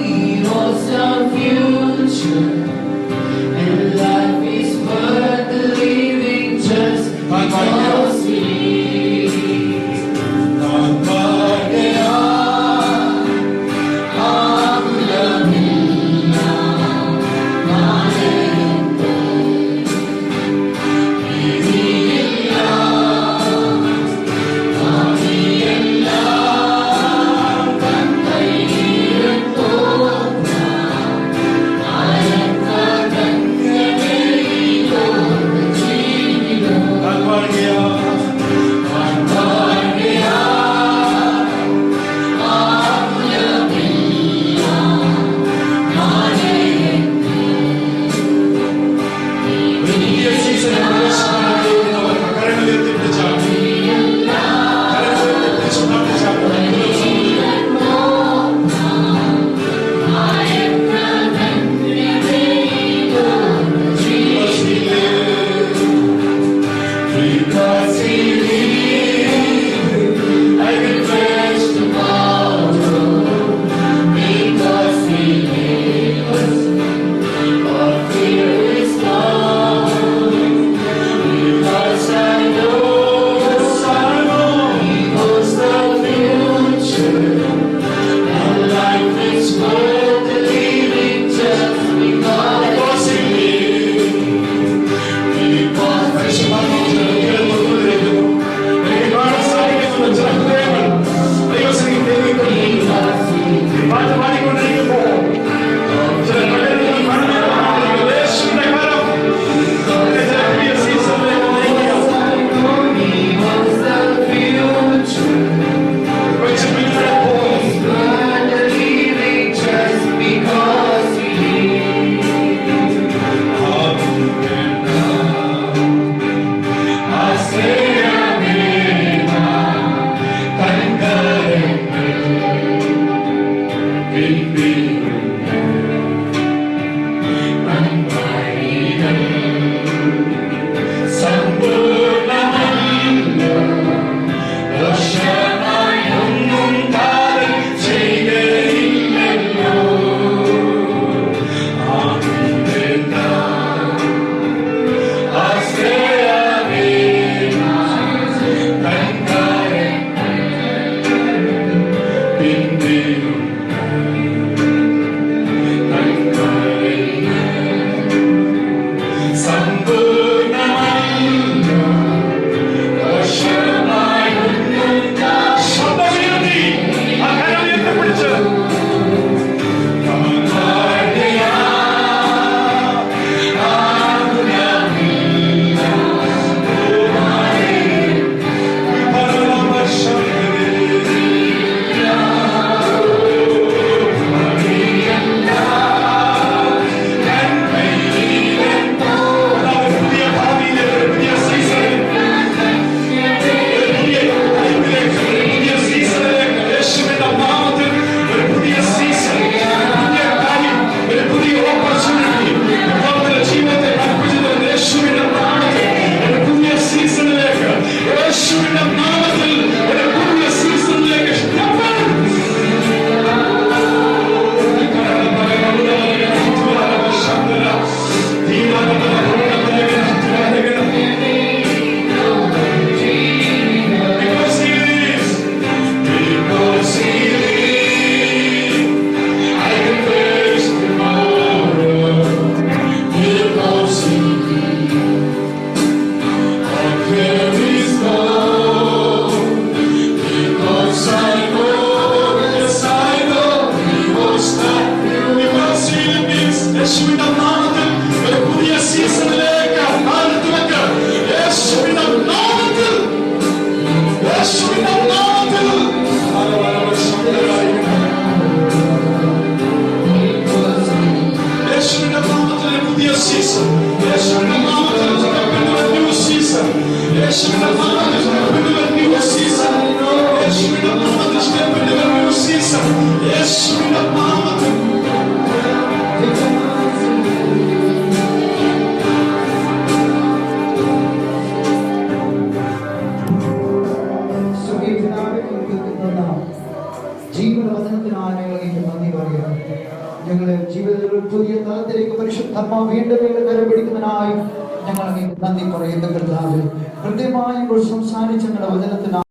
he holds the future, and life is worth living just because he lives. യേശുവിന്റെ നാമത്തിൽ step into a new season. യേശുവിന്റെ നാമത്തിൽ step into a new season. യേശുവിന്റെ നാമത്തിൽ ഞങ്ങളുടെ ജീവിതത്തിൽ പുതിയ തലത്തിലേക്ക് പരിശുദ്ധാത്മാവ് വീണ്ടും കരം പിടിക്കുന്നതിനായി ഞങ്ങൾ നന്ദി പറയുന്ന കർത്താവ്. കൃത്യമായി സംസാരിച്ച ഞങ്ങളുടെ വചനത്തിനായി